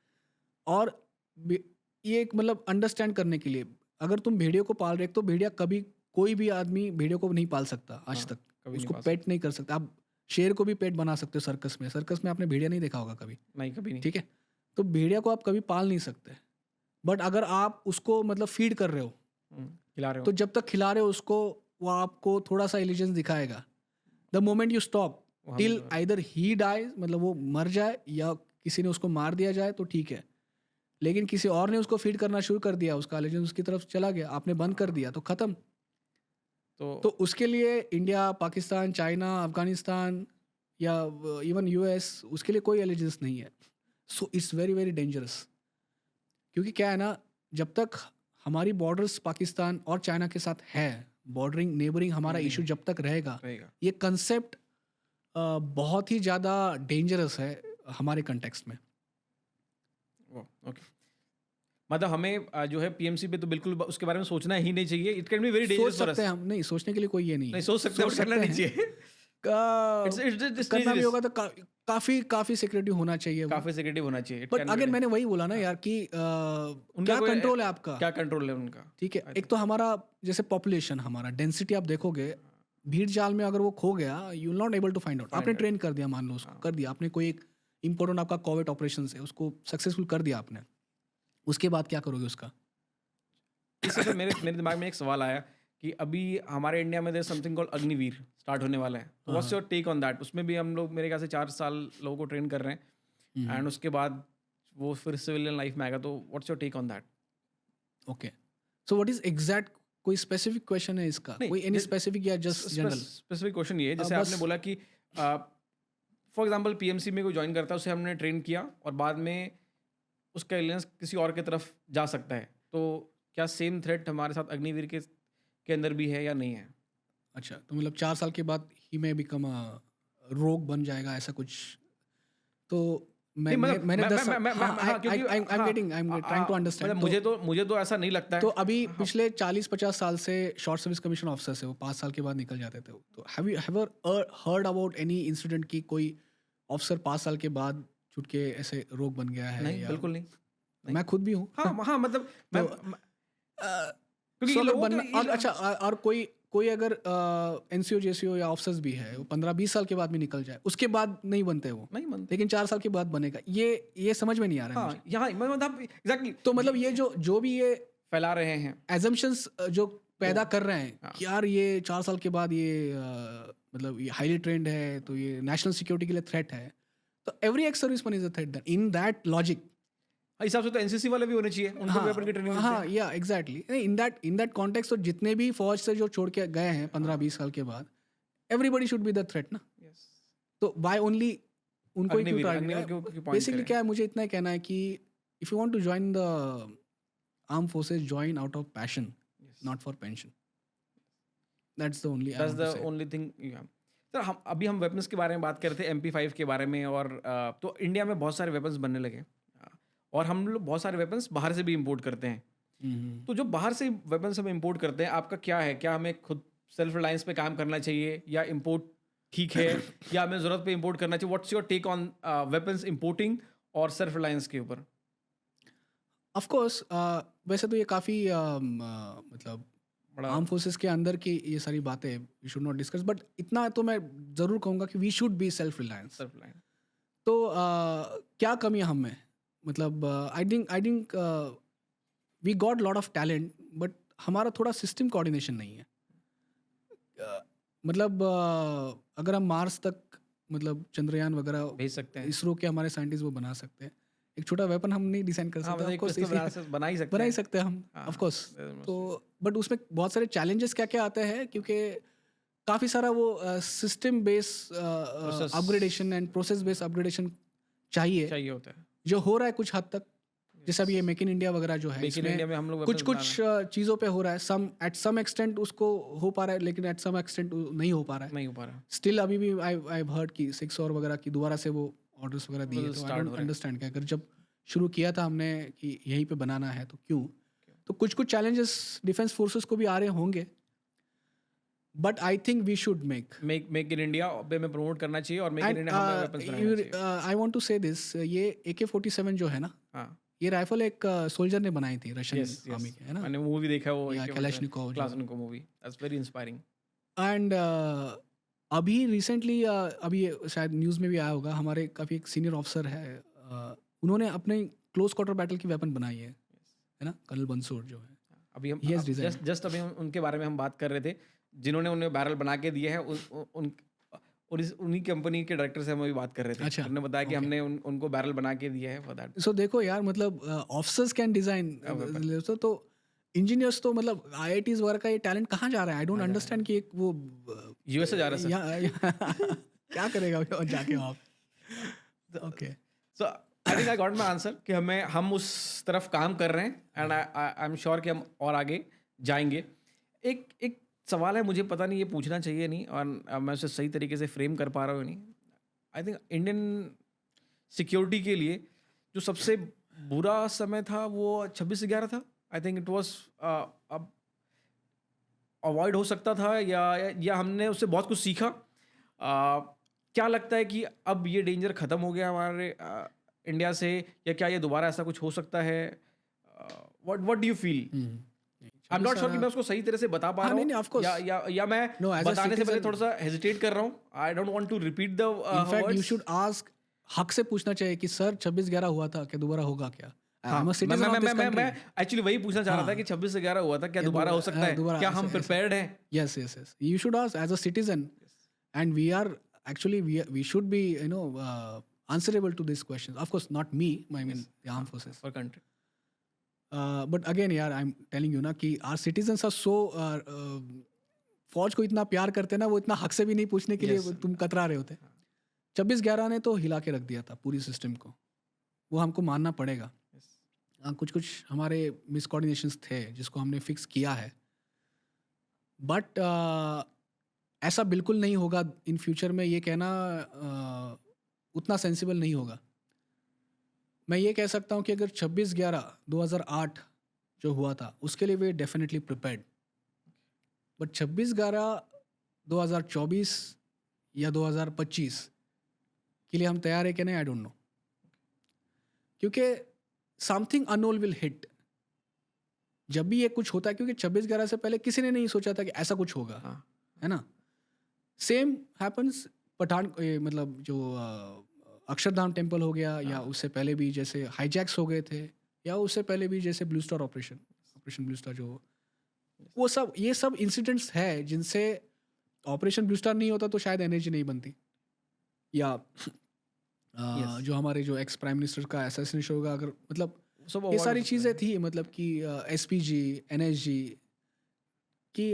और ये एक मतलब अंडरस्टैंड करने के लिए, अगर तुम भेड़ियों को पाल रहे हो, तो भेड़िया कभी, कोई भी आदमी भेड़ियों को नहीं पाल सकता आज तक, उसको पेट नहीं कर सकता। आप शेर को भी पेट बना सकते हो सर्कस में आपने भेड़िया नहीं देखा होगा कभी, नहीं, कभी नहीं, ठीक है? तो भेड़िया को आप कभी पाल नहीं सकते, बट अगर आप उसको मतलब फीड कर रहे हो, खिला रहे हो, तो जब तक खिला रहे हो उसको, वो आपको थोड़ा सा एलिजेंस दिखाएगा। The moment you stop till either he dies, मतलब वो मर जाए या किसी ने उसको मार दिया जाए तो ठीक है, लेकिन किसी और ने उसको फीड करना शुरू कर दिया, उसका एलिजेंस उसकी तरफ चला गया, आपने बंद कर दिया तो खत्म। तो उसके लिए इंडिया, पाकिस्तान, चाइना, अफगानिस्तान या इवन यूएस, उसके लिए कोई एलिजेंस नहीं है। So it's very very dangerous, क्योंकि क्या है ना, जब तक हमारी बॉर्डर्स पाकिस्तान और चाइना के साथ है, बॉर्डरिंग नेबरिंग हमारा इशू जब तक रहेगा, ये कंसेप्ट बहुत ही ज़्यादा डेंजरस है हमारे कंटेक्स्ट में। ओके, मतलब हमें जो है पीएमसी पे तो बिल्कुल उसके बारे में सोचना ही नहीं चाहिए। It can be very dangerous for us. हम नहीं सोचने के लिए कोई ये नहीं सोच सकते हैं, करना नहीं चाहिए। करना भी होगा तो काफी सिक्योरिटी होना चाहिए, काफी सिक्योरिटी होना चाहिए। बट अगेन मैंने वही बोला ना यार कि क्या कंट्रोल है आपका, क्या कंट्रोल है उनका, ठीक है? एक तो हमारा जैसे पॉपुलेशन, हमारा डेंसिटी आप देखोगे, भीड़ जाल में अगर वो खो गया, you will not able to find out. आपने ट्रेन कर दिया, मान लो उसको कर दिया आपने, कोई एक इंपॉर्टेंट आपका कोविड ऑपरेशन है, उसको सक्सेसफुल कर दिया आपने, उसके बाद क्या करोगे उसका? इससे मेरे दिमाग में एक सवाल आया कि अभी हमारे इंडिया में there something called Agniveer start होने वाला है, तो व्हाट्स योर टेक ऑन दैट? उसमें भी हम लोग मेरे ख्याल से 4 साल लोगों को ट्रेन कर रहे हैं एंड उसके बाद वो फिर सिविलियन लाइफ में आएगा, तो what's your take on that? Okay, so what is exact, कोई स्पेसिफिक क्वेश्चन है इसका? कोई एनी स्पेसिफिक या जस्ट जनरल? स्पेसिफिक क्वेश्चन ये है, जैसे आपने बोला कि फॉर एग्जांपल पीएमसी में कोई ज्वाइन करता है, उसे हमने ट्रेन किया और बाद में उसका एलियंस किसी और की तरफ जा सकता है, तो क्या सेम थ्रेट हमारे साथ अग्निवीर के अंदर भी है या नहीं है? अच्छा, तो मतलब 4 साल के बाद ही में बिकम रोग बन जाएगा ऐसा कुछ? तो मैंने 10 ट्राइंग टू अंडरस्टैंड, मुझे तो ऐसा नहीं लगता है। तो अभी पिछले 40-50 साल से शॉर्ट सर्विस कमीशन ऑफिसर्स है, वो 5 साल के बाद निकल जाते थे। तो have you ever heard about any incident की कोई ऑफिसर 5 साल के बाद छूट के ऐसे रोग बन गया है? नहीं, बिल्कुल नहीं। मैं खुद भी हूँ। हाँ, मतलब क्योंकि So ये अगर लोगों बनना के और अच्छा और कोई अगर एनसीओ जेसीओ या ऑफिसर्स भी है वो 15-20 साल के बाद भी निकल जाए, उसके बाद नहीं बनते वो, नहीं बनते। लेकिन 4 साल के बाद बनेगा। ये समझ में नहीं आ रहा है मुझे। हाँ, यहाँ मैं मतलब एग्जैक्टली तो मतलब ये जो भी ये फैला रहे हैं। एजम्पशंस जो पैदा कर रहे हैं हाँ। कि यार ये 4 साल के बाद ये मतलब ये हाईली ट्रेंड है, तो ये नेशनल सिक्योरिटी के लिए थ्रेट है। तो every ex serviceman is a threat then in that logic. हिसाब से तो एनसीसी वाले भी होने चाहिए, उनको भी वेपन की ट्रेनिंग मिलती है। हाँ या एग्जैक्टली इन दैट कॉन्टेक्स्ट तो जितने भी फौज से जो छोड़ के गए हैं 15-20 साल के बाद, everybody should be the threat ना। Yes. तो वाई ओनली उनको ही क्यों अग्निवीर टारगेट? क्यों point बेसिकली करें? क्या है, मुझे इतना ही कहना है कि if you want to join the arm forces, join out of passion, not for pension. That's the only That's the only thing you have. Sir हम वेपन्स के बारे में बात कर रहे थे, MP5 के बारे में, और तो इंडिया में बहुत सारे वेपन्स बनने लगे, और हम लोग बहुत सारे वेपन्स बाहर से भी इंपोर्ट करते हैं। तो जो बाहर से वेपन्स हम इंपोर्ट करते हैं, आपका क्या है? क्या हमें खुद सेल्फ रिलायंस पे काम करना चाहिए, या इंपोर्ट ठीक है, या हमें ज़रूरत पे इंपोर्ट करना चाहिए? What's your take on weapons importing और सेल्फ रिलायंस के ऊपर? ऑफ कोर्स वैसे तो ये काफ़ी मतलब आर्म फोर्सेस के अंदर की ये सारी बातें we should not discuss, but इतना तो मैं ज़रूर कहूँगा कि we should be self reliance. Self reliance तो क्या कमी है हम में? मतलब I think we got lot of talent, but हमारा थोड़ा सिस्टम कोऑर्डिनेशन नहीं है। मतलब अगर हम मार्स तक मतलब चंद्रयान वगैरह भेज सकते हैं। इसरो के हमारे साइंटिस्ट वो बना सकते हैं, एक छोटा वेपन हम नहीं डिजाइन कर हाँ, सकते, मतलब of एक course, pistol बना ही सकते बना ही हैं। सकते हैं हम, हाँ, ऑफ कोर्स। that's तो बट उसमें बहुत सारे चैलेंजेस क्या क्या आते हैं, क्योंकि काफ़ी सारा वो system base upgradation and process base upgradation चाहिए, चाहिए होता है। जो हो रहा है कुछ हद तक। जैसे अभी ये मेक इन इंडिया वगैरह जो है, मेक इन इंडिया में हम लोग कुछ चीज़ों पे हो रहा है, सम एट सम एक्सटेंट उसको हो पा रहा है, लेकिन एट सम एक्सटेंट नहीं हो पा रहा है। नहीं हो पा रहा। स्टिल अभी भी आई हर्ड कि 6 और वगैरह की दोबारा से वो ऑर्डर्स वगैरह दिए, Will तो आई start डोंट हो रहे हैं। अंडरस्टैंड कि अगर जब शुरू किया था हमने कि यहीं पे बनाना है तो क्यों? तो कुछ चैलेंजेस डिफेंस फोर्सेस को भी आ रहे होंगे, but I think we should make in India पे में प्रमोट करना चाहिए, और मेक इन इंडिया हमें वेपन्स बनाना चाहिए। I want to say this, ये AK-47 जो है ना, हाँ, ये राइफल एक सोल्जर ने बनाई थी रशियन yes, आर्मी के, है ना। मैंने मूवी देखा है वो, या Kalashnikov जो- Kalashnikov movie, that's very inspiring. And अभी रिसेंटली अभी शायद न्यूज़ में भी आया होगा, हमारे काफ़ी एक सीनियर ऑफिसर है, उन्होंने अपने क्लोज क्वार्टर बैटल की वेपन बनाई है ना, कर्नल बंसूर जो है। अभी हम He has designed. जस्ट अभी उनके बारे में हम बात कर रहे थे, जिन्होंने उन्हें बैरल बना के दिए हैं। उन्हीं कंपनी के डायरेक्टर से हम अभी बात कर रहे थे। अच्छा, उन्होंने बताया कि हमने उनको बैरल बना के दिया है फॉर दैट। सो देखो यार, मतलब ऑफिसर्स कैन डिजाइन, तो इंजीनियर्स तो मतलब IITs वगैरह का ये टैलेंट कहाँ जा रहा है? आई डोंट अंडरस्टैंड कि एक वो यूएसए जा रहा है सर। क्या करेगा वो जाके आप? Okay, so I think I got my answer कि हम उस तरफ काम कर रहे हैं, एंड आई एम श्योर कि हम और आगे जाएंगे। एक सवाल है, मुझे पता नहीं ये पूछना चाहिए नहीं, और मैं उसे सही तरीके से फ्रेम कर पा रहा हूँ नहीं। आई थिंक इंडियन सिक्योरिटी के लिए जो सबसे बुरा समय था वो 26/11 था। आई थिंक इट वॉज अब अवॉइड हो सकता था, या हमने उससे बहुत कुछ सीखा। क्या लगता है कि अब ये डेंजर ख़त्म हो गया हमारे इंडिया से, या क्या ये दोबारा ऐसा कुछ हो सकता है? What do you feel? I am not sure कि मैं उसको सही तरह से बता पा रहा नहीं, of हूँ, course. या मैं No, as a बताने से पहले citizen- थोड़ा सा हेजिटेट कर रहा हूँ। I don't want to repeat the in fact you should ask, हक से पूछना चाहिए कि सर 26/11 हुआ था, क्या दोबारा होगा क्या? I'm a citizen of this country. मैं एक्चुअली वही पूछना चाह रहा था कि 26/11 हुआ था, क्या दोबारा हो सकता है? दोबारा क्या हम ऐसे- प्रिपेयर्ड हैं? Yes. You should ask as a citizen, and we are actually we should be answerable to these questions. Of course, not me. I mean the armed forces. For country. But again, यार, I'm telling you ना कि our citizens are so फौज को इतना प्यार करते ना, वो इतना हक से भी नहीं पूछने के लिए तुम कतरा रहे होते। 26/11 ने तो हिला के रख दिया था पूरी सिस्टम को, वो हमको मानना पड़ेगा। कुछ हमारे मिसकोऑर्डिनेशंस थे जिसको हमने फिक्स किया है, बट ऐसा बिल्कुल नहीं होगा इन फ्यूचर में। ये कहना उतना सेंसिबल नहीं होगा। मैं ये कह सकता हूँ कि अगर 26/11/2008 जो हुआ था उसके लिए वे डेफिनेटली प्रिपेयर्ड, बट 26/11/2024 या 2025 के लिए हम तैयार है कि नहीं, आई डोंट नो, क्योंकि समथिंग अननोन विल हिट जब भी ये कुछ होता है, क्योंकि 26/11 से पहले किसी ने नहीं सोचा था कि ऐसा कुछ होगा, हाँ है ना? सेम हैपन्स मतलब जो अक्षरधाम टेम्पल हो गया, या उससे पहले भी जैसे हाईजैक्स हो गए थे, या उससे पहले भी जैसे blue star operation blue star, जो वो सब, ये सब इंसिडेंट्स है जिनसे ऑपरेशन ब्लू स्टार नहीं होता तो शायद एनर्जी नहीं बनती, या Yes. जो हमारे जो एक्स प्राइम मिनिस्टर का असैसिनेशन होगा, अगर मतलब सब ये avoid सारी हो सकता चीज़ें है। थी, मतलब कि एसपीजी, एनएसजी कि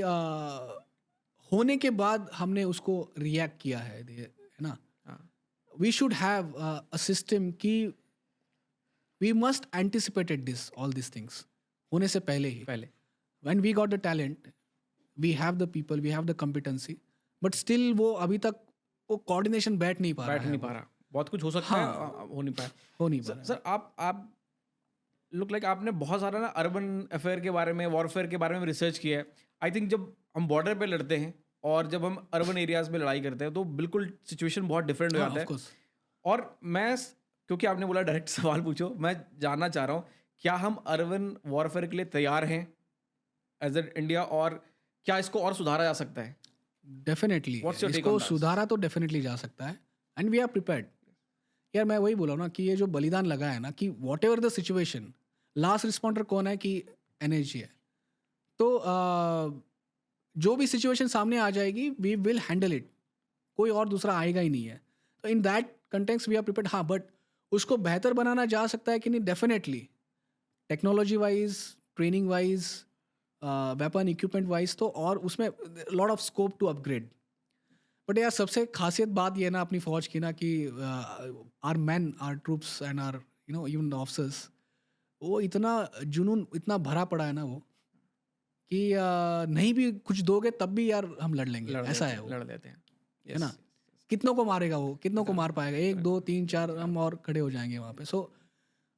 होने के बाद हमने उसको रिएक्ट किया है ना? हाँ we should have a system कि we must anticipated this all this things होने से पहले ही. पहले when we got the talent, we have the people, we have the competency, but still वो अभी तक वो कोऑर्डिनेशन बैठ नहीं पा रहा बैठ है. नहीं वो पा रहा, बहुत कुछ हो सकता है, हाँ, हो नहीं पाया। हो नहीं पा सर रहा है. सर आप लुक लाइक आपने बहुत सारा ना अर्बन अफेयर के बारे में, वॉरफेयर के बारे में रिसर्च किया है। आई थिंक जब हम बॉर्डर पे लड़ते हैं और जब हम अर्बन एरियाज में लड़ाई करते हैं तो बिल्कुल सिचुएशन बहुत डिफरेंट हो हाँ, जाता ऑफ है। कोर्स. और क्योंकि आपने बोला डायरेक्ट सवाल पूछो, मैं जानना चाह रहा हूँ क्या हम अर्बन वॉरफेयर के लिए तैयार हैं एज ए इंडिया, और क्या इसको और सुधारा जा सकता है? डेफिनेटली What's your take इसको on that? सुधारा तो डेफिनेटली जा सकता है, एंड वी आर प्रिपेयर्ड. यार मैं वही बोला ना कि ये जो बलिदान लगा है ना, कि what ever the situation, last responder कौन है? कि एनर्जी है. तो जो भी सिचुएशन सामने आ जाएगी, वी विल हैंडल इट. कोई और दूसरा आएगा ही नहीं है. तो in that context we are prepared. हाँ, बट उसको बेहतर बनाना जा सकता है कि नहीं? Definitely technology wise, training wise, weapon equipment wise, तो और उसमें lot of scope to upgrade. But यार सबसे खासियत बात ये ना अपनी फौज की ना, कि our men, our troops and our even officers, वो इतना जुनून, इतना भरा पड़ा है ना वो, कि नहीं भी कुछ दोगे तब भी यार हम लड़ लेंगे, ऐसा है वो, लड़ लेते हैं। है ना? कितनों को मारेगा वो, कितनों को मार पाएगा? 1 2 3 4 हम और खड़े हो जाएंगे वहाँ पे. सो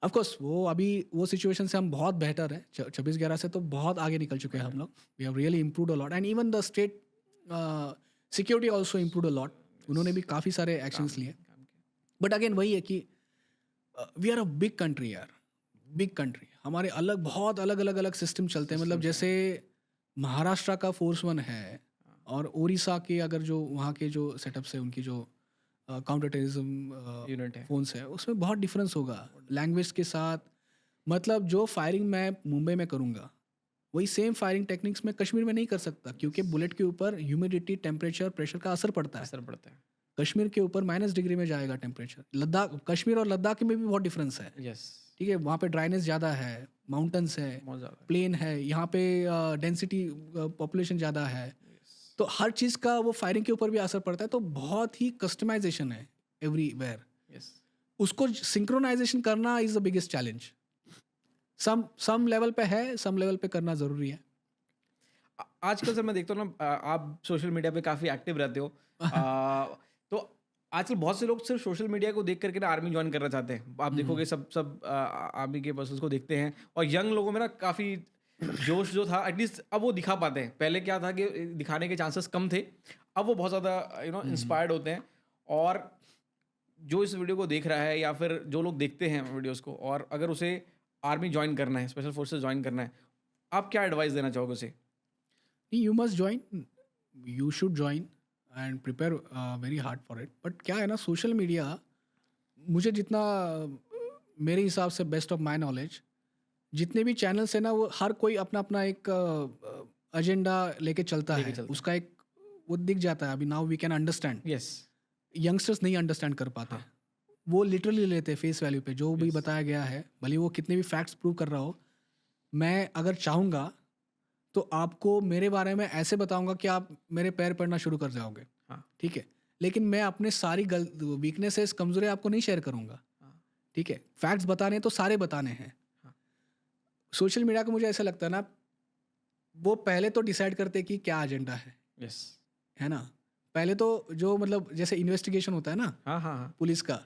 ऑफ कोर्स वो अभी वो सिचुएशन से हम बहुत बेहतर है. 26/11 से तो बहुत आगे निकल चुके हैं हम लोग. We have really improved a lot, and even the state security also improved a lot. उन्होंने भी काफ़ी सारे एक्शंस लिए. बट अगेन वही है कि we are a big country यार, बिग कंट्री. हमारे अलग, बहुत अलग अलग अलग सिस्टम चलते हैं. मतलब जैसे महाराष्ट्र का फोर्स 1 है, और उड़ीसा के अगर जो वहाँ के जो सेटअप्स है, उनकी जो काउंटर टेररिज्म यूनिट है। फोन्स है, उसमें बहुत डिफरेंस होगा लैंग्वेज के साथ. मतलब जो फायरिंग मैं मुंबई में करूँगा, वही सेम फायरिंग टेक्निक्स मैं कश्मीर में नहीं कर सकता, क्योंकि बुलेट के ऊपर ह्यूमिडिटी, टेम्परेचर, प्रेशर का असर पड़ता है. असर पड़ता है। कश्मीर के ऊपर -डिग्री में जाएगा टेम्परेचर. लद्दाख, कश्मीर और लद्दाख में भी बहुत डिफरेंस है. यस, ठीक है, वहाँ पे ड्राइनेस ज़्यादा है, माउंटेन्स है, बहुत ज़्यादा। प्लेन है. यहाँ पे डेंसिटी, पॉपुलेशन ज़्यादा है. तो हर चीज़ का वो फायरिंग के ऊपर भी असर पड़ता है. तो बहुत ही कस्टमाइजेशन है एवरीवेयर. यस, उसको सिंक्रोनाइजेशन करना is the biggest challenge. Some level पे है, सम लेवल पे करना ज़रूरी है. आजकल सर मैं देखता हूँ ना, आप सोशल मीडिया पे काफ़ी एक्टिव रहते हो। तो आजकल बहुत से लोग सिर्फ सोशल मीडिया को देख करके ना आर्मी ज्वाइन करना चाहते हैं। आप देखोगे सब आर्मी के पर्सन्स को देखते हैं, और यंग लोगों में ना काफ़ी जोश जो था एटलीस्ट अब वो दिखा पाते हैं। पहले क्या था कि दिखाने के चांसेस कम थे, अब वो बहुत ज़्यादा इंस्पायर्ड होते हैं। और जो इस वीडियो को देख रहा है या फिर जो लोग देखते हैं वीडियोस को, और अगर उसे आर्मी ज्वाइन करना है, स्पेशल फोर्सेस ज्वाइन करना है, आप क्या एडवाइस देना चाहोगे उसे? You must join, you should join and prepare very hard for it. But क्या है ना, सोशल मीडिया, मुझे जितना मेरे हिसाब से बेस्ट ऑफ माई नॉलेज, जितने भी चैनल्स है ना, वो हर कोई अपना अपना एक एजेंडा लेके चलता है. उसका एक वो दिख जाता है. अभी now we can understand. Yes, youngsters नहीं अंडरस्टैंड कर पाते. वो लिटरली लेते हैं फेस वैल्यू पे जो भी बताया गया है, भले वो कितने भी फैक्ट्स प्रूव कर रहा हो. मैं अगर चाहूँगा तो आपको मेरे बारे में ऐसे बताऊंगा कि आप मेरे पैर पड़ना शुरू कर जाओगे. हाँ, ठीक है, लेकिन मैं अपने सारी वीकनेसेस, कमजोरी आपको नहीं शेयर करूंगा. हाँ, ठीक है, फैक्ट्स बताने हैं तो सारे बताने हैं. हाँ. सोशल मीडिया को मुझे ऐसा लगता है ना, वो पहले तो डिसाइड करते कि क्या एजेंडा यस, है ना. पहले तो जो मतलब जैसे इन्वेस्टिगेशन होता है ना हाँ, हाँ, हाँ, पुलिस का,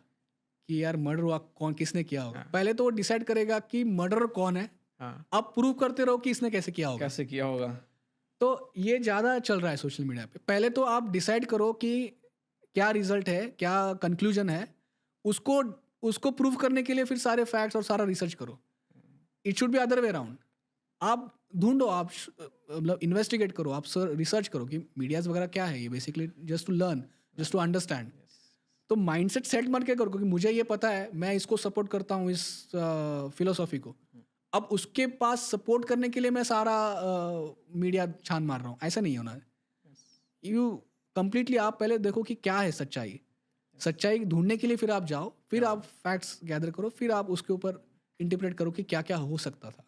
कि यार मर्डर हुआ, कौन किसने किया होगा. हाँ. पहले तो वो डिसाइड करेगा कि मर्डर कौन है. हाँ, अब प्रूव करते रहो कि इसने कैसे किया होगा. कैसे किया होगा? तो ये ज़्यादा चल रहा है सोशल मीडिया पे. पहले तो आप डिसाइड करो कि क्या रिजल्ट है, क्या कंक्लूजन है, उसको उसको प्रूव करने के लिए फिर सारे फैक्ट्स और सारा रिसर्च करो. It should be other way around. आप ढूंढो, आप मतलब इन्वेस्टिगेट करो, आप रिसर्च करो कि मीडियाज वगैरह क्या है, ये basically just to learn, just to understand. तो माइंडसेट सेट मत के करो क्योंकि मुझे ये पता है, मैं इसको सपोर्ट करता हूँ, इस फिलोसॉफी को। अब उसके पास सपोर्ट करने के लिए मैं सारा मीडिया छान मार रहा हूँ, ऐसा नहीं होना है। यू कंप्लीटली आप पहले देखो कि क्या है सच्चाई, सच्चाई ढूंढने के लिए फिर आप जाओ, फिर आप फैक्ट्स गैदर करो, फिर आप उसके ऊपर इंटरप्रेट करो कि क्या क्या हो सकता था।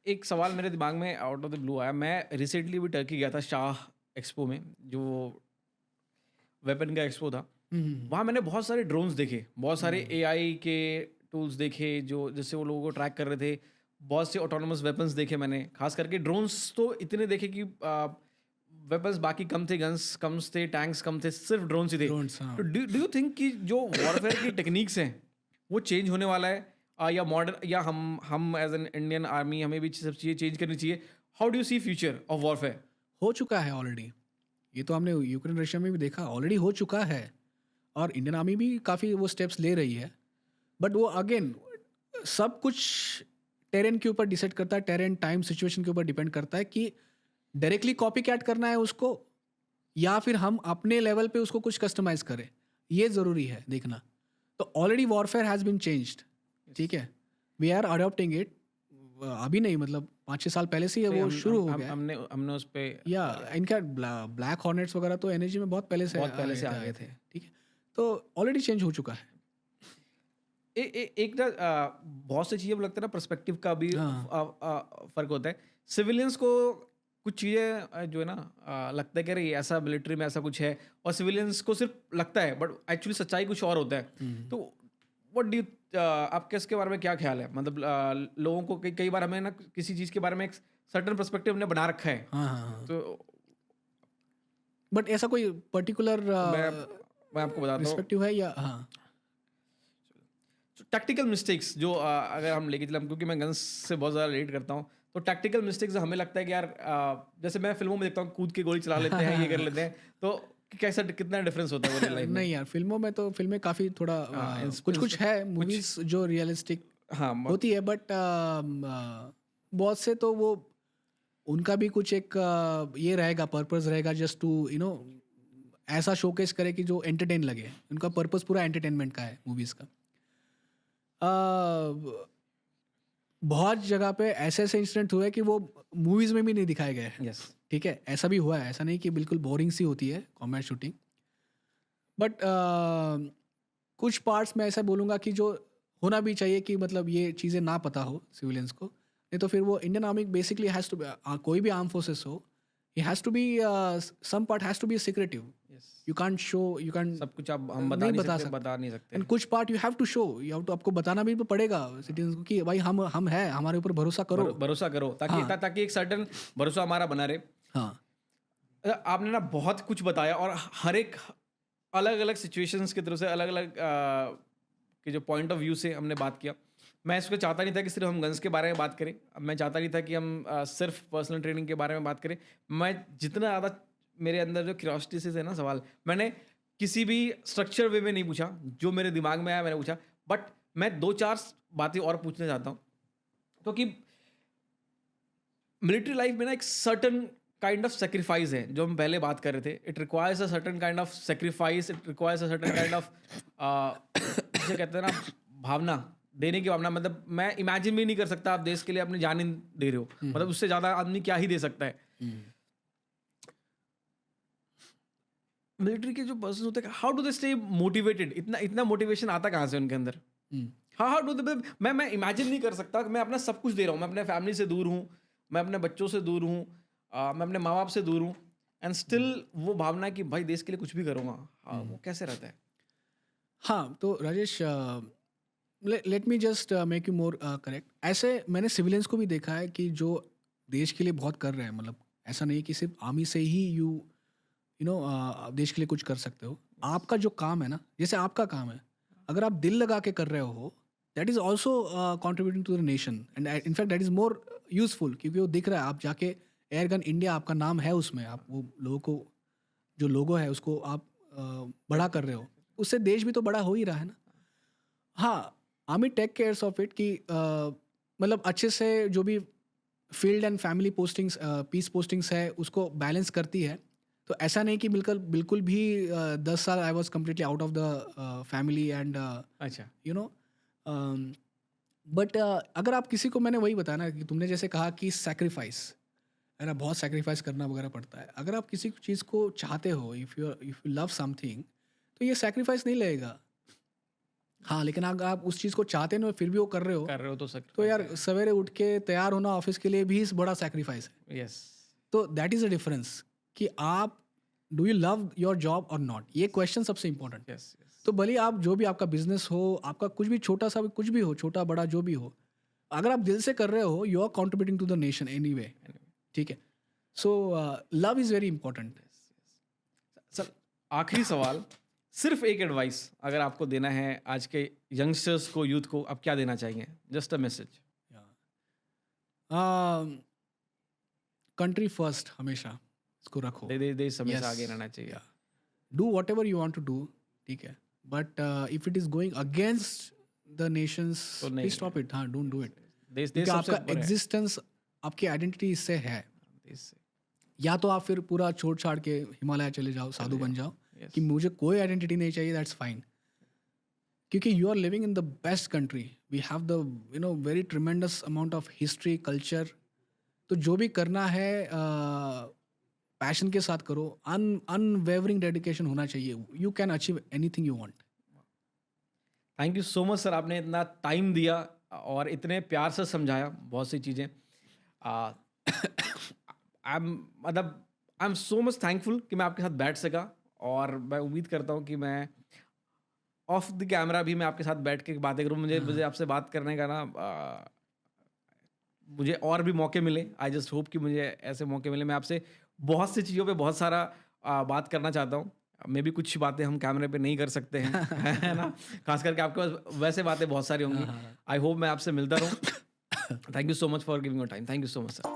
एक सवाल मेरे दिमाग में आउट ऑफ द ब्लू आया। मैं रिसेंटली भी टर्की गया था, शाह एक्सपो में, जो वेपन का एक्सपो था। वहाँ मैंने बहुत सारे ड्रोन्स देखे, बहुत सारे एआई के टूल्स देखे जो जिससे वो लोगों को ट्रैक कर रहे थे। बहुत से ऑटोनोमस वेपन्स देखे मैंने, खास करके ड्रोन्स तो इतने देखे कि वेपन्स बाकी कम थे, गन्स कम थे, टैंक्स कम थे, सिर्फ ड्रोन्स ही थे। Drones, हाँ। तो डू यू थिंक कि जो वॉरफेयर की टेक्निक्स हैं वो चेंज होने वाला है, या मॉडर्न, या हम एज एन इंडियन आर्मी हमें भी सब चीज़ें चेंज करनी चाहिए? How do you see future of warfare? हो चुका है ऑलरेडी, ये तो हमने यूक्रेन रशिया में भी देखा, ऑलरेडी हो चुका है। और इंडियन आर्मी भी काफ़ी वो स्टेप्स ले रही है, बट वो अगेन सब कुछ टेरेन के ऊपर डिसाइड करता है, टेरेन टाइम सिचुएशन के ऊपर डिपेंड करता है कि डायरेक्टली कॉपी कैट करना है उसको या फिर हम अपने लेवल पे उसको कुछ कस्टमाइज करें, ये ज़रूरी है देखना। तो already warfare has been changed, ठीक है, वी आर अडॉप्टिंग इट। अभी नहीं, मतलब 5-6 साल पहले से ही वो शुरू हो गया है। हमने उस पे या इनका ब्लैक हॉर्नेट्स वगैरह तो एनर्जी में बहुत पहले से आ गए थे, ठीक है, तो ऑलरेडी चेंज हो चुका है। एक ना बहुत सी चीज़ें लगता है ना, पर्सपेक्टिव का भी फर्क होता है। सिविलियंस को कुछ चीज़ें जो है ना लगता है कि अरे ऐसा मिलिट्री में ऐसा कुछ है, और सिविलियंस को सिर्फ लगता है, बट एक्चुअली सच्चाई कुछ और होता है। तो व्हाट डू आपके इसके बारे में क्या ख्याल है? मतलब लोगों को कई बार हमें ना किसी चीज़ के बारे में एक सर्टन पर्सपेक्टिव हमने बना रखा है। हाँ, तो बट ऐसा कोई पर्टिकुलर मैं आपको बताता हूँ, पर्सपेक्टिव है या? हाँ, टैक्टिकल मिस्टेक्स जो अगर हम लेके चले, क्योंकि मैं गन्स से बहुत ज़्यादा रिलेट करता हूँ, तो टैक्टिकल मिस्टेक्स हमें लगता है कि यार जैसे मैं फिल्मों में देखता हूँ, कूद के गोली चला लेते हैं, ये कर लेते हैं, तो कैसा कितना डिफरेंस होता है रियल लाइफ में? नहीं यार, फिल्मों में तो फिल्में काफ़ी थोड़ा कुछ कुछ है मूवीज जो रियलिस्टिक हाँ, होती है, बट बहुत से तो वो उनका भी कुछ एक ये रहेगा, पर्पस रहेगा, जस्ट टू ऐसा शोकेस करे कि जो एंटरटेन लगे। उनका पर्पस पूरा एंटरटेनमेंट का है मूवीज़ का। बहुत जगह पे ऐसे ऐसे इंसिडेंट हुए कि वो मूवीज़ में भी नहीं दिखाए गए हैं। यस, ठीक है, ऐसा भी हुआ है, ऐसा नहीं कि बिल्कुल बोरिंग सी होती है कॉम्बैट शूटिंग, बट कुछ पार्ट्स में ऐसा बोलूँगा कि जो होना भी चाहिए कि मतलब ये चीज़ें ना पता हो सिविलियंस को, नहीं तो फिर वो Indian army basically has to, कोई भी आर्म फोर्सेस हो, ये has to be, some part has to be secretive. You can't show, you can't सब कुछ आप हम नहीं बता नहीं सकते। एंड कुछ part you have to show, you have to, आपको बताना भी पड़ेगा सिटीजन को कि भाई हम हैं, हमारे ऊपर भरोसा करो। भरोसा करो, ताकि एक सर्टन भरोसा हमारा बना रहे। हाँ, आपने ना बहुत कुछ बताया, और हर एक अलग अलग सिचुएशंस की तरफ से अलग अलग के जो पॉइंट ऑफ व्यू से हमने बात किया। मैं इसको चाहता नहीं था कि सिर्फ हम गन्स के बारे में बात करें, अब मैं चाहता नहीं था कि हम सिर्फ पर्सनल ट्रेनिंग के बारे में बात करें। मैं जितना ज़्यादा मेरे अंदर जो क्यूरियोसिटी से है ना सवाल, मैंने किसी भी स्ट्रक्चर वे में नहीं पूछा, जो मेरे दिमाग में आया मैंने पूछा, बट मैं 2-4 बातें और पूछना चाहता हूँ। तो कि मिलिट्री लाइफ में ना एक सर्टन काइंड ऑफ सेक्रीफाइस है, जो हम पहले बात कर रहे थे। It requires a certain kind of sacrifice, it requires a certain kind of जिसे कहते हैं ना भावना, देने की भावना। मतलब मैं इमेजिन भी नहीं कर सकता, आप देश के लिए अपनी जान ही दे रहे हो, मतलब उससे ज़्यादा आदमी क्या ही दे सकता है। मिलिट्री के जो पर्सन होते हैं, how do they stay motivated? इतना मोटिवेशन आता कहाँ से उनके अंदर? हाउ डू दे, मैं इमेजिन नहीं कर सकता कि मैं अपना सब कुछ दे रहा हूँ, मैं अपने फैमिली से दूर हूँ, मैं अपने बच्चों से दूर हूँ, मैं अपने माँ बाप से दूर हूँ, एंड स्टिल वो भावना कि भाई देश के लिए कुछ भी करूँगा। वो कैसे रहता है? हाँ, तो Rajesh, let me just make you more correct. ऐसे मैंने सिविलियंस को भी देखा है कि जो देश के लिए बहुत कर रहे हैं, मतलब ऐसा नहीं है कि सिर्फ आर्मी से ही यू नो देश के लिए कुछ कर सकते हो। आपका जो काम है ना, जैसे आपका काम है, अगर आप दिल लगा के कर रहे हो, that is also contributing to the nation, and in fact that is more useful, क्योंकि वो दिख रहा है, आप जाके एयर गन इंडिया आपका नाम है उसमें, आप वो लोगों को जो लोगो है उसको आप बड़ा कर रहे हो, उससे देश भी तो बड़ा हो ही रहा है ना। हाँ, army take cares of it कि मतलब अच्छे से जो भी field and family postings peace postings है उसको बैलेंस करती है. तो ऐसा नहीं कि बिल्कुल बिल्कुल भी 10 साल I was completely out of the family and अच्छा. You know. बट अगर आप किसी को, मैंने वही बताया ना कि तुमने जैसे कहा कि सैक्रिफाइस है ना, बहुत सैक्रिफाइस करना वगैरह पड़ता है. अगर आप किसी चीज़ को चाहते हो, इफ़ यू लव समथिंग, तो ये सैक्रिफाइस नहीं लगेगा. हाँ, लेकिन अगर आप उस चीज़ को चाहते ना फिर भी वो कर रहे हो तो तो यार सवेरे उठ के तैयार होना ऑफिस के लिए भी बड़ा सैक्रिफाइस है. यस. तो दैट इज़ अ डिफरेंस कि आप do you love your job और नॉट. ये क्वेश्चन सबसे इंपॉर्टेंट. यस. तो भले आप जो भी आपका बिजनेस हो, आपका कुछ भी छोटा सा भी कुछ भी हो, छोटा बड़ा जो भी हो, अगर आप दिल से कर रहे हो, you are contributing to the nation anyway. ठीक है. So love is very important. Sir, आखिरी सवाल, सिर्फ एक एडवाइस अगर आपको देना है आज के यंगस्टर्स को, यूथ को, आप क्या देना चाहेंगे? Just a message. Country first हमेशा इसको रखो. देश हमेशा Yes. आगे रहना चाहिए. Do whatever you want to do. ठीक है. But if it is going against the nations, तो नहीं. Please stop it. हाँ, डोंट डू इट. देश क्योंकि सबसे आपका ऊपर है. एग्जिस्टेंस, आपकी आइडेंटिटी इससे है. देश से. या तो आप फिर पूरा छोड़ छाड़ के हिमालय चले जाओ, साधु बन जाओ Yes. कि मुझे कोई आइडेंटिटी नहीं चाहिए. That's fine. क्योंकि you are living in the best country. We have the very tremendous amount of history, culture. तो जो भी करना है पैशन के साथ करो. अनवेवरिंग डेडिकेशन होना चाहिए. You can achieve anything you want. Thank you so much sir, आपने इतना टाइम दिया और इतने प्यार से समझाया बहुत सी चीज़ें. I am so much thankful कि मैं आपके साथ बैठ सका, और मैं उम्मीद करता हूँ कि मैं ऑफ द कैमरा भी मैं आपके साथ बैठ के बातें करूँ. मुझे आपसे बात करने का ना मुझे और भी मौके मिले. आई जस्ट होप कि मुझे ऐसे मौके मिले. मैं आपसे बहुत सी चीज़ों पे बहुत सारा बात करना चाहता हूँ. मे भी कुछ बातें हम कैमरे पे नहीं कर सकते हैं है ना, खास करके आपके पास वैसे बातें बहुत सारी होंगी. आई होप मैं आपसे मिलता रहूँ. Thank you so much for giving your time. Thank you so much sir.